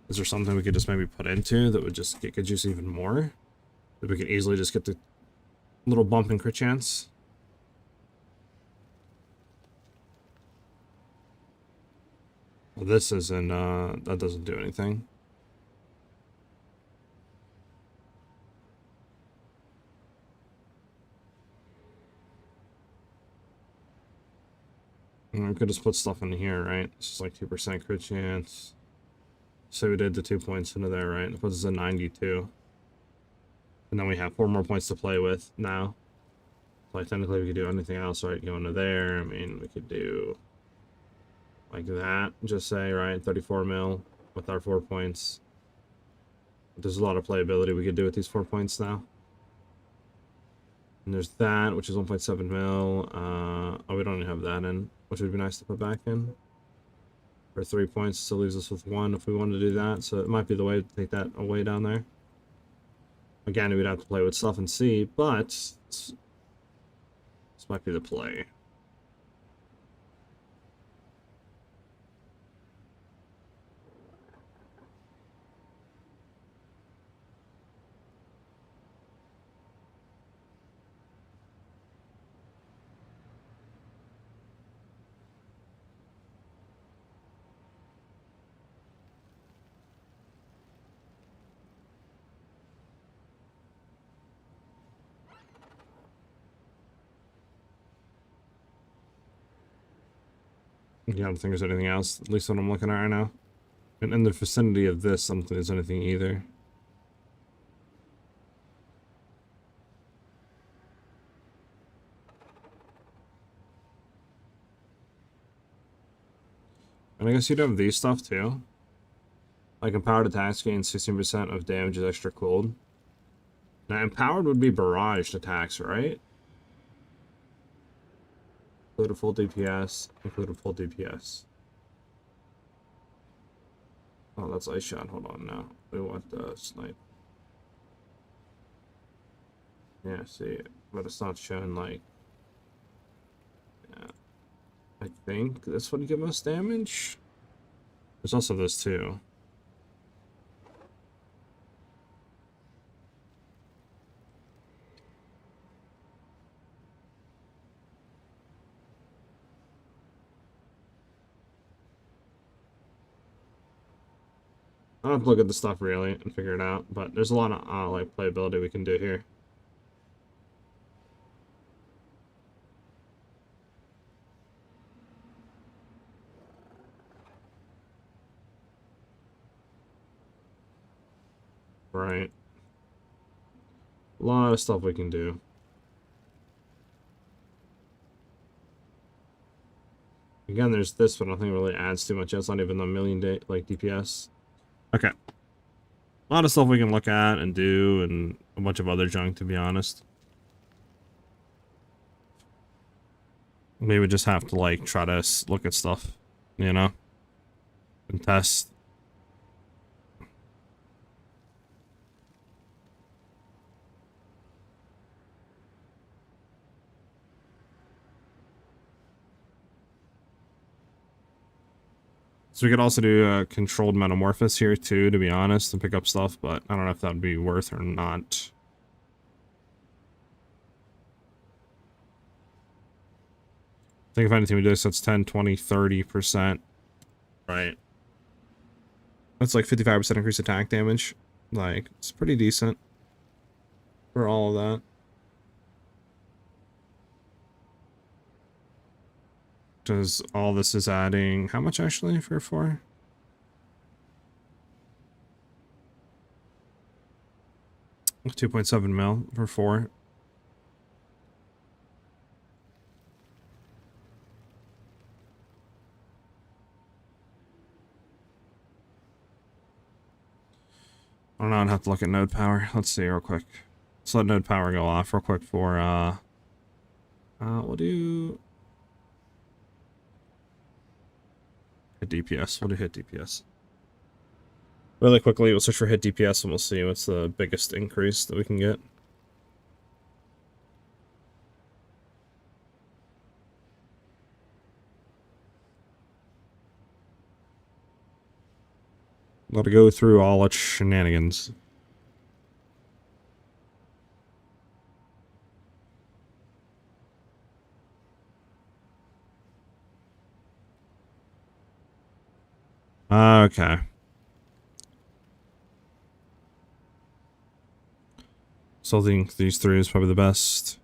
[SPEAKER 1] is there something we could just maybe put into that would just get juice even more? That we could easily just get the little bump in crit chance? Well, this isn't, that doesn't do anything. And we could just put stuff in here, right? It's just like 2% crit chance. So we did the 2 points into there, right? It puts us at 92. And then we have 4 more points to play with now. So like technically we could do anything else, right? Go into there. I mean, we could do like that. Just say, right, 34 mil with our 4 points. There's a lot of playability we could do with these 4 points now. And there's that, which is 1.7 mil. Oh, we don't even have that in, which would be nice to put back in. For 3 points, still leaves us with 1 if we wanted to do that. So it might be the way to take that away down there. Again, we'd have to play with stuff and see, but this might be the play. Yeah, I don't think there's anything else, at least what I'm looking at right now. And in the vicinity of this, I don't think there's anything either. And I guess you'd have these stuff too. Like empowered attacks gain 16% of damage is extra cooled. Now empowered would be barraged attacks, right? Include a full DPS, include a full DPS. Oh, that's ice shot. Hold on now. We want the snipe. Yeah, see, but it's not showing like. Yeah, I think this would give us damage. There's also this too. I'll have to look at the stuff really and figure it out, but there's a lot of like playability we can do here. Right. A lot of stuff we can do. Again, there's this, but I don't think it really adds too much. It's not even a million like DPS. Okay. A lot of stuff we can look at and do, and a bunch of other junk, to be honest. We would just have to, like, try to look at stuff, you know? And test. So we could also do a controlled metamorphosis here, too, to be honest, and pick up stuff, but I don't know if that would be worth or not. I think if anything we do this, that's 10, 20, 30%. Right. That's like 55% increased attack damage. Like, it's pretty decent for all of that. Does all this is adding how much actually for 4? $2.7 mil for 4. I don't know, I'd have to look at node power. Let's see real quick. Let's let node power go off real quick for we'll do hit DPS. We'll do hit DPS. Really quickly, we'll search for hit DPS and we'll see what's the biggest increase that we can get. Let it go through all its shenanigans. Okay. So I think these 3 is probably the best.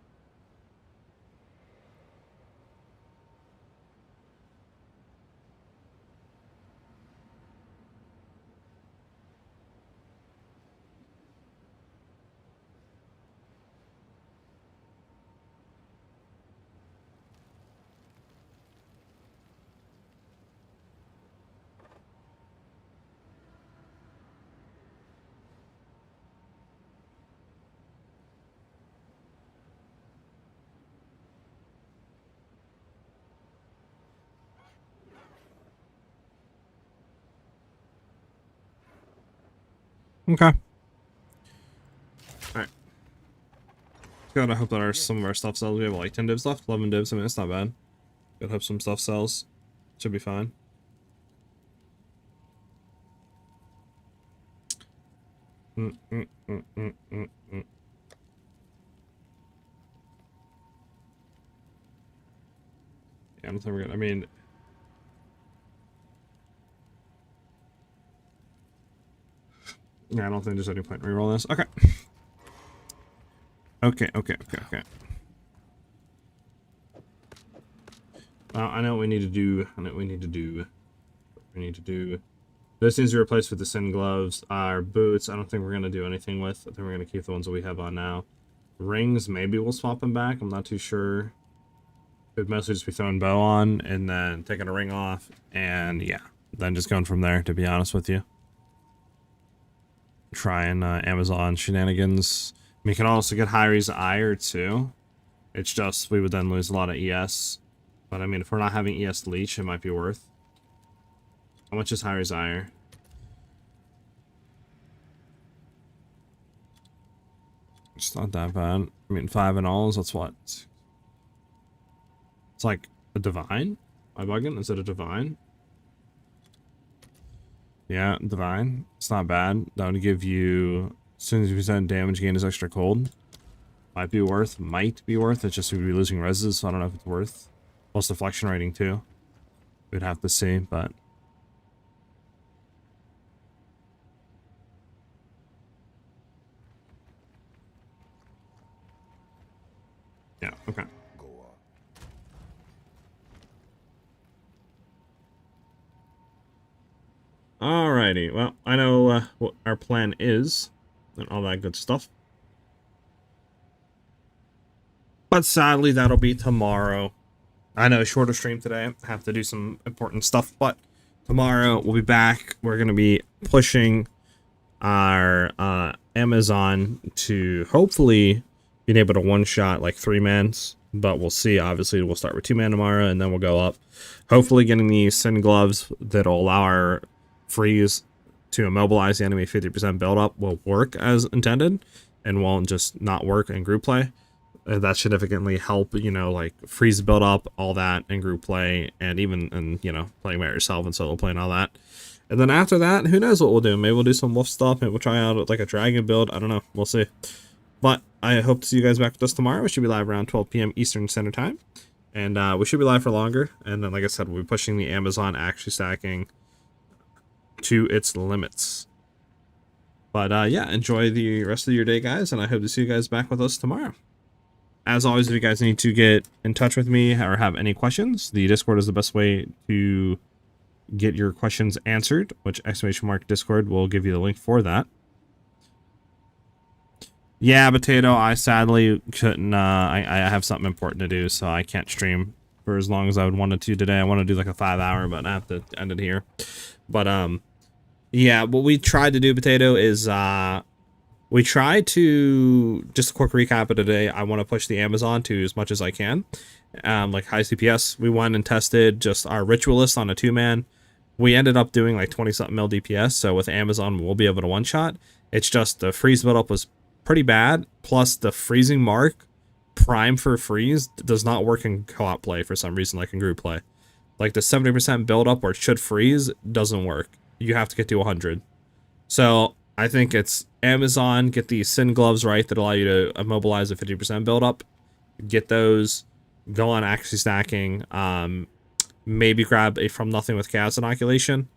[SPEAKER 1] Okay. Alright. Gotta hope that some of our stuff sells. We have like 10 divs left, 11 divs. I mean, it's not bad. Gotta hope some stuff sells. Should be fine. Yeah, I don't think we're gonna. I mean, yeah, I don't think there's any point in reroll this. Okay. Okay. I know what we need to do. We need to do. This needs to be replaced with the Sin Gloves. Our boots, I don't think we're going to do anything with. I think we're going to keep the ones that we have on now. Rings, maybe we'll swap them back. I'm not too sure. Could mostly just be throwing bow on and then taking a ring off. And yeah, then just going from there, to be honest with you. Trying Amazon shenanigans. We can also get Hyri's Ire too. It's just, we would then lose a lot of ES. But I mean, if we're not having ES Leech, it might be worth. How much is Hyri's Ire? It's not that bad. I mean, 5 in all, that's what? It's like a divine? Am I bugging? Is it a divine? Yeah, divine. It's not bad. That would give you, as soon as you present damage gain is extra cold. Might be worth. It's just we'd be losing reses, so I don't know if it's worth. Plus deflection rating too. We'd have to see, but. Yeah, okay. Alrighty, well, I know what our plan is, and all that good stuff. But sadly, that'll be tomorrow. I know, shorter stream today. I have to do some important stuff, but tomorrow we'll be back. We're going to be pushing our Amazon to hopefully being able to one-shot like 3-mans, but we'll see. Obviously, we'll start with 2-man tomorrow, and then we'll go up. Hopefully getting the Sin Gloves that'll allow our freeze to immobilize the enemy 50% build-up will work as intended, and won't just not work in group play. That should significantly help, you know, like freeze build up, all that in group play, and even in, you know, playing by yourself and solo play and all that. And then after that, who knows what we'll do? Maybe we'll do some wolf stuff. Maybe we'll try out like a dragon build. I don't know. We'll see. But I hope to see you guys back with us tomorrow. We should be live around 12 p.m. Eastern Standard Time. And we should be live for longer. And then, like I said, we'll be pushing the Amazon actually stacking to its limits. But yeah, enjoy the rest of your day, guys. And I hope to see you guys back with us tomorrow. As always, if you guys need to get in touch with me or have any questions, the Discord is the best way to get your questions answered, which !Discord will give you the link for that. Yeah, Potato, I sadly couldn't, I have something important to do, so I can't stream for as long as I would want to today. I want to do like a 5-hour, but I have to end it here. But, yeah, what we tried to do, Potato, is, we tried to, just a quick recap of today, I want to push the Amazon to as much as I can. Like high CPS, we went and tested just our Ritualist on a 2-man. We ended up doing like 20-something mil DPS, so with Amazon, we'll be able to one-shot. It's just the freeze build-up was pretty bad, plus the freezing mark, prime for freeze, does not work in co-op play for some reason, like in group play. Like the 70% build-up where it should freeze doesn't work. You have to get to 100. So I think it's Amazon, get the Sin Gloves right that allow you to immobilize a 50% build-up. Get those, go on actually stacking, maybe grab a From Nothing with Chaos Inoculation,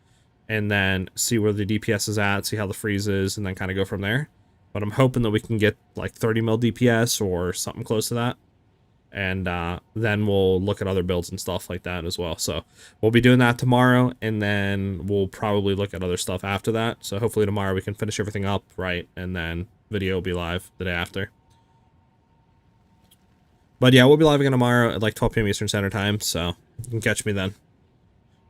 [SPEAKER 1] and then see where the DPS is at, see how the freeze is, and then kind of go from there. But I'm hoping that we can get like 30 mil DPS or something close to that. And then we'll look at other builds and stuff like that as well. So we'll be doing that tomorrow, and then we'll probably look at other stuff after that. So hopefully tomorrow we can finish everything up right, and then video will be live the day after. But yeah, we'll be live again tomorrow at like 12 p.m. Eastern Standard Time, so you can catch me then.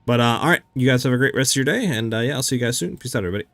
[SPEAKER 1] But alright, you guys have a great rest of your day, and yeah, I'll see you guys soon. Peace out, everybody.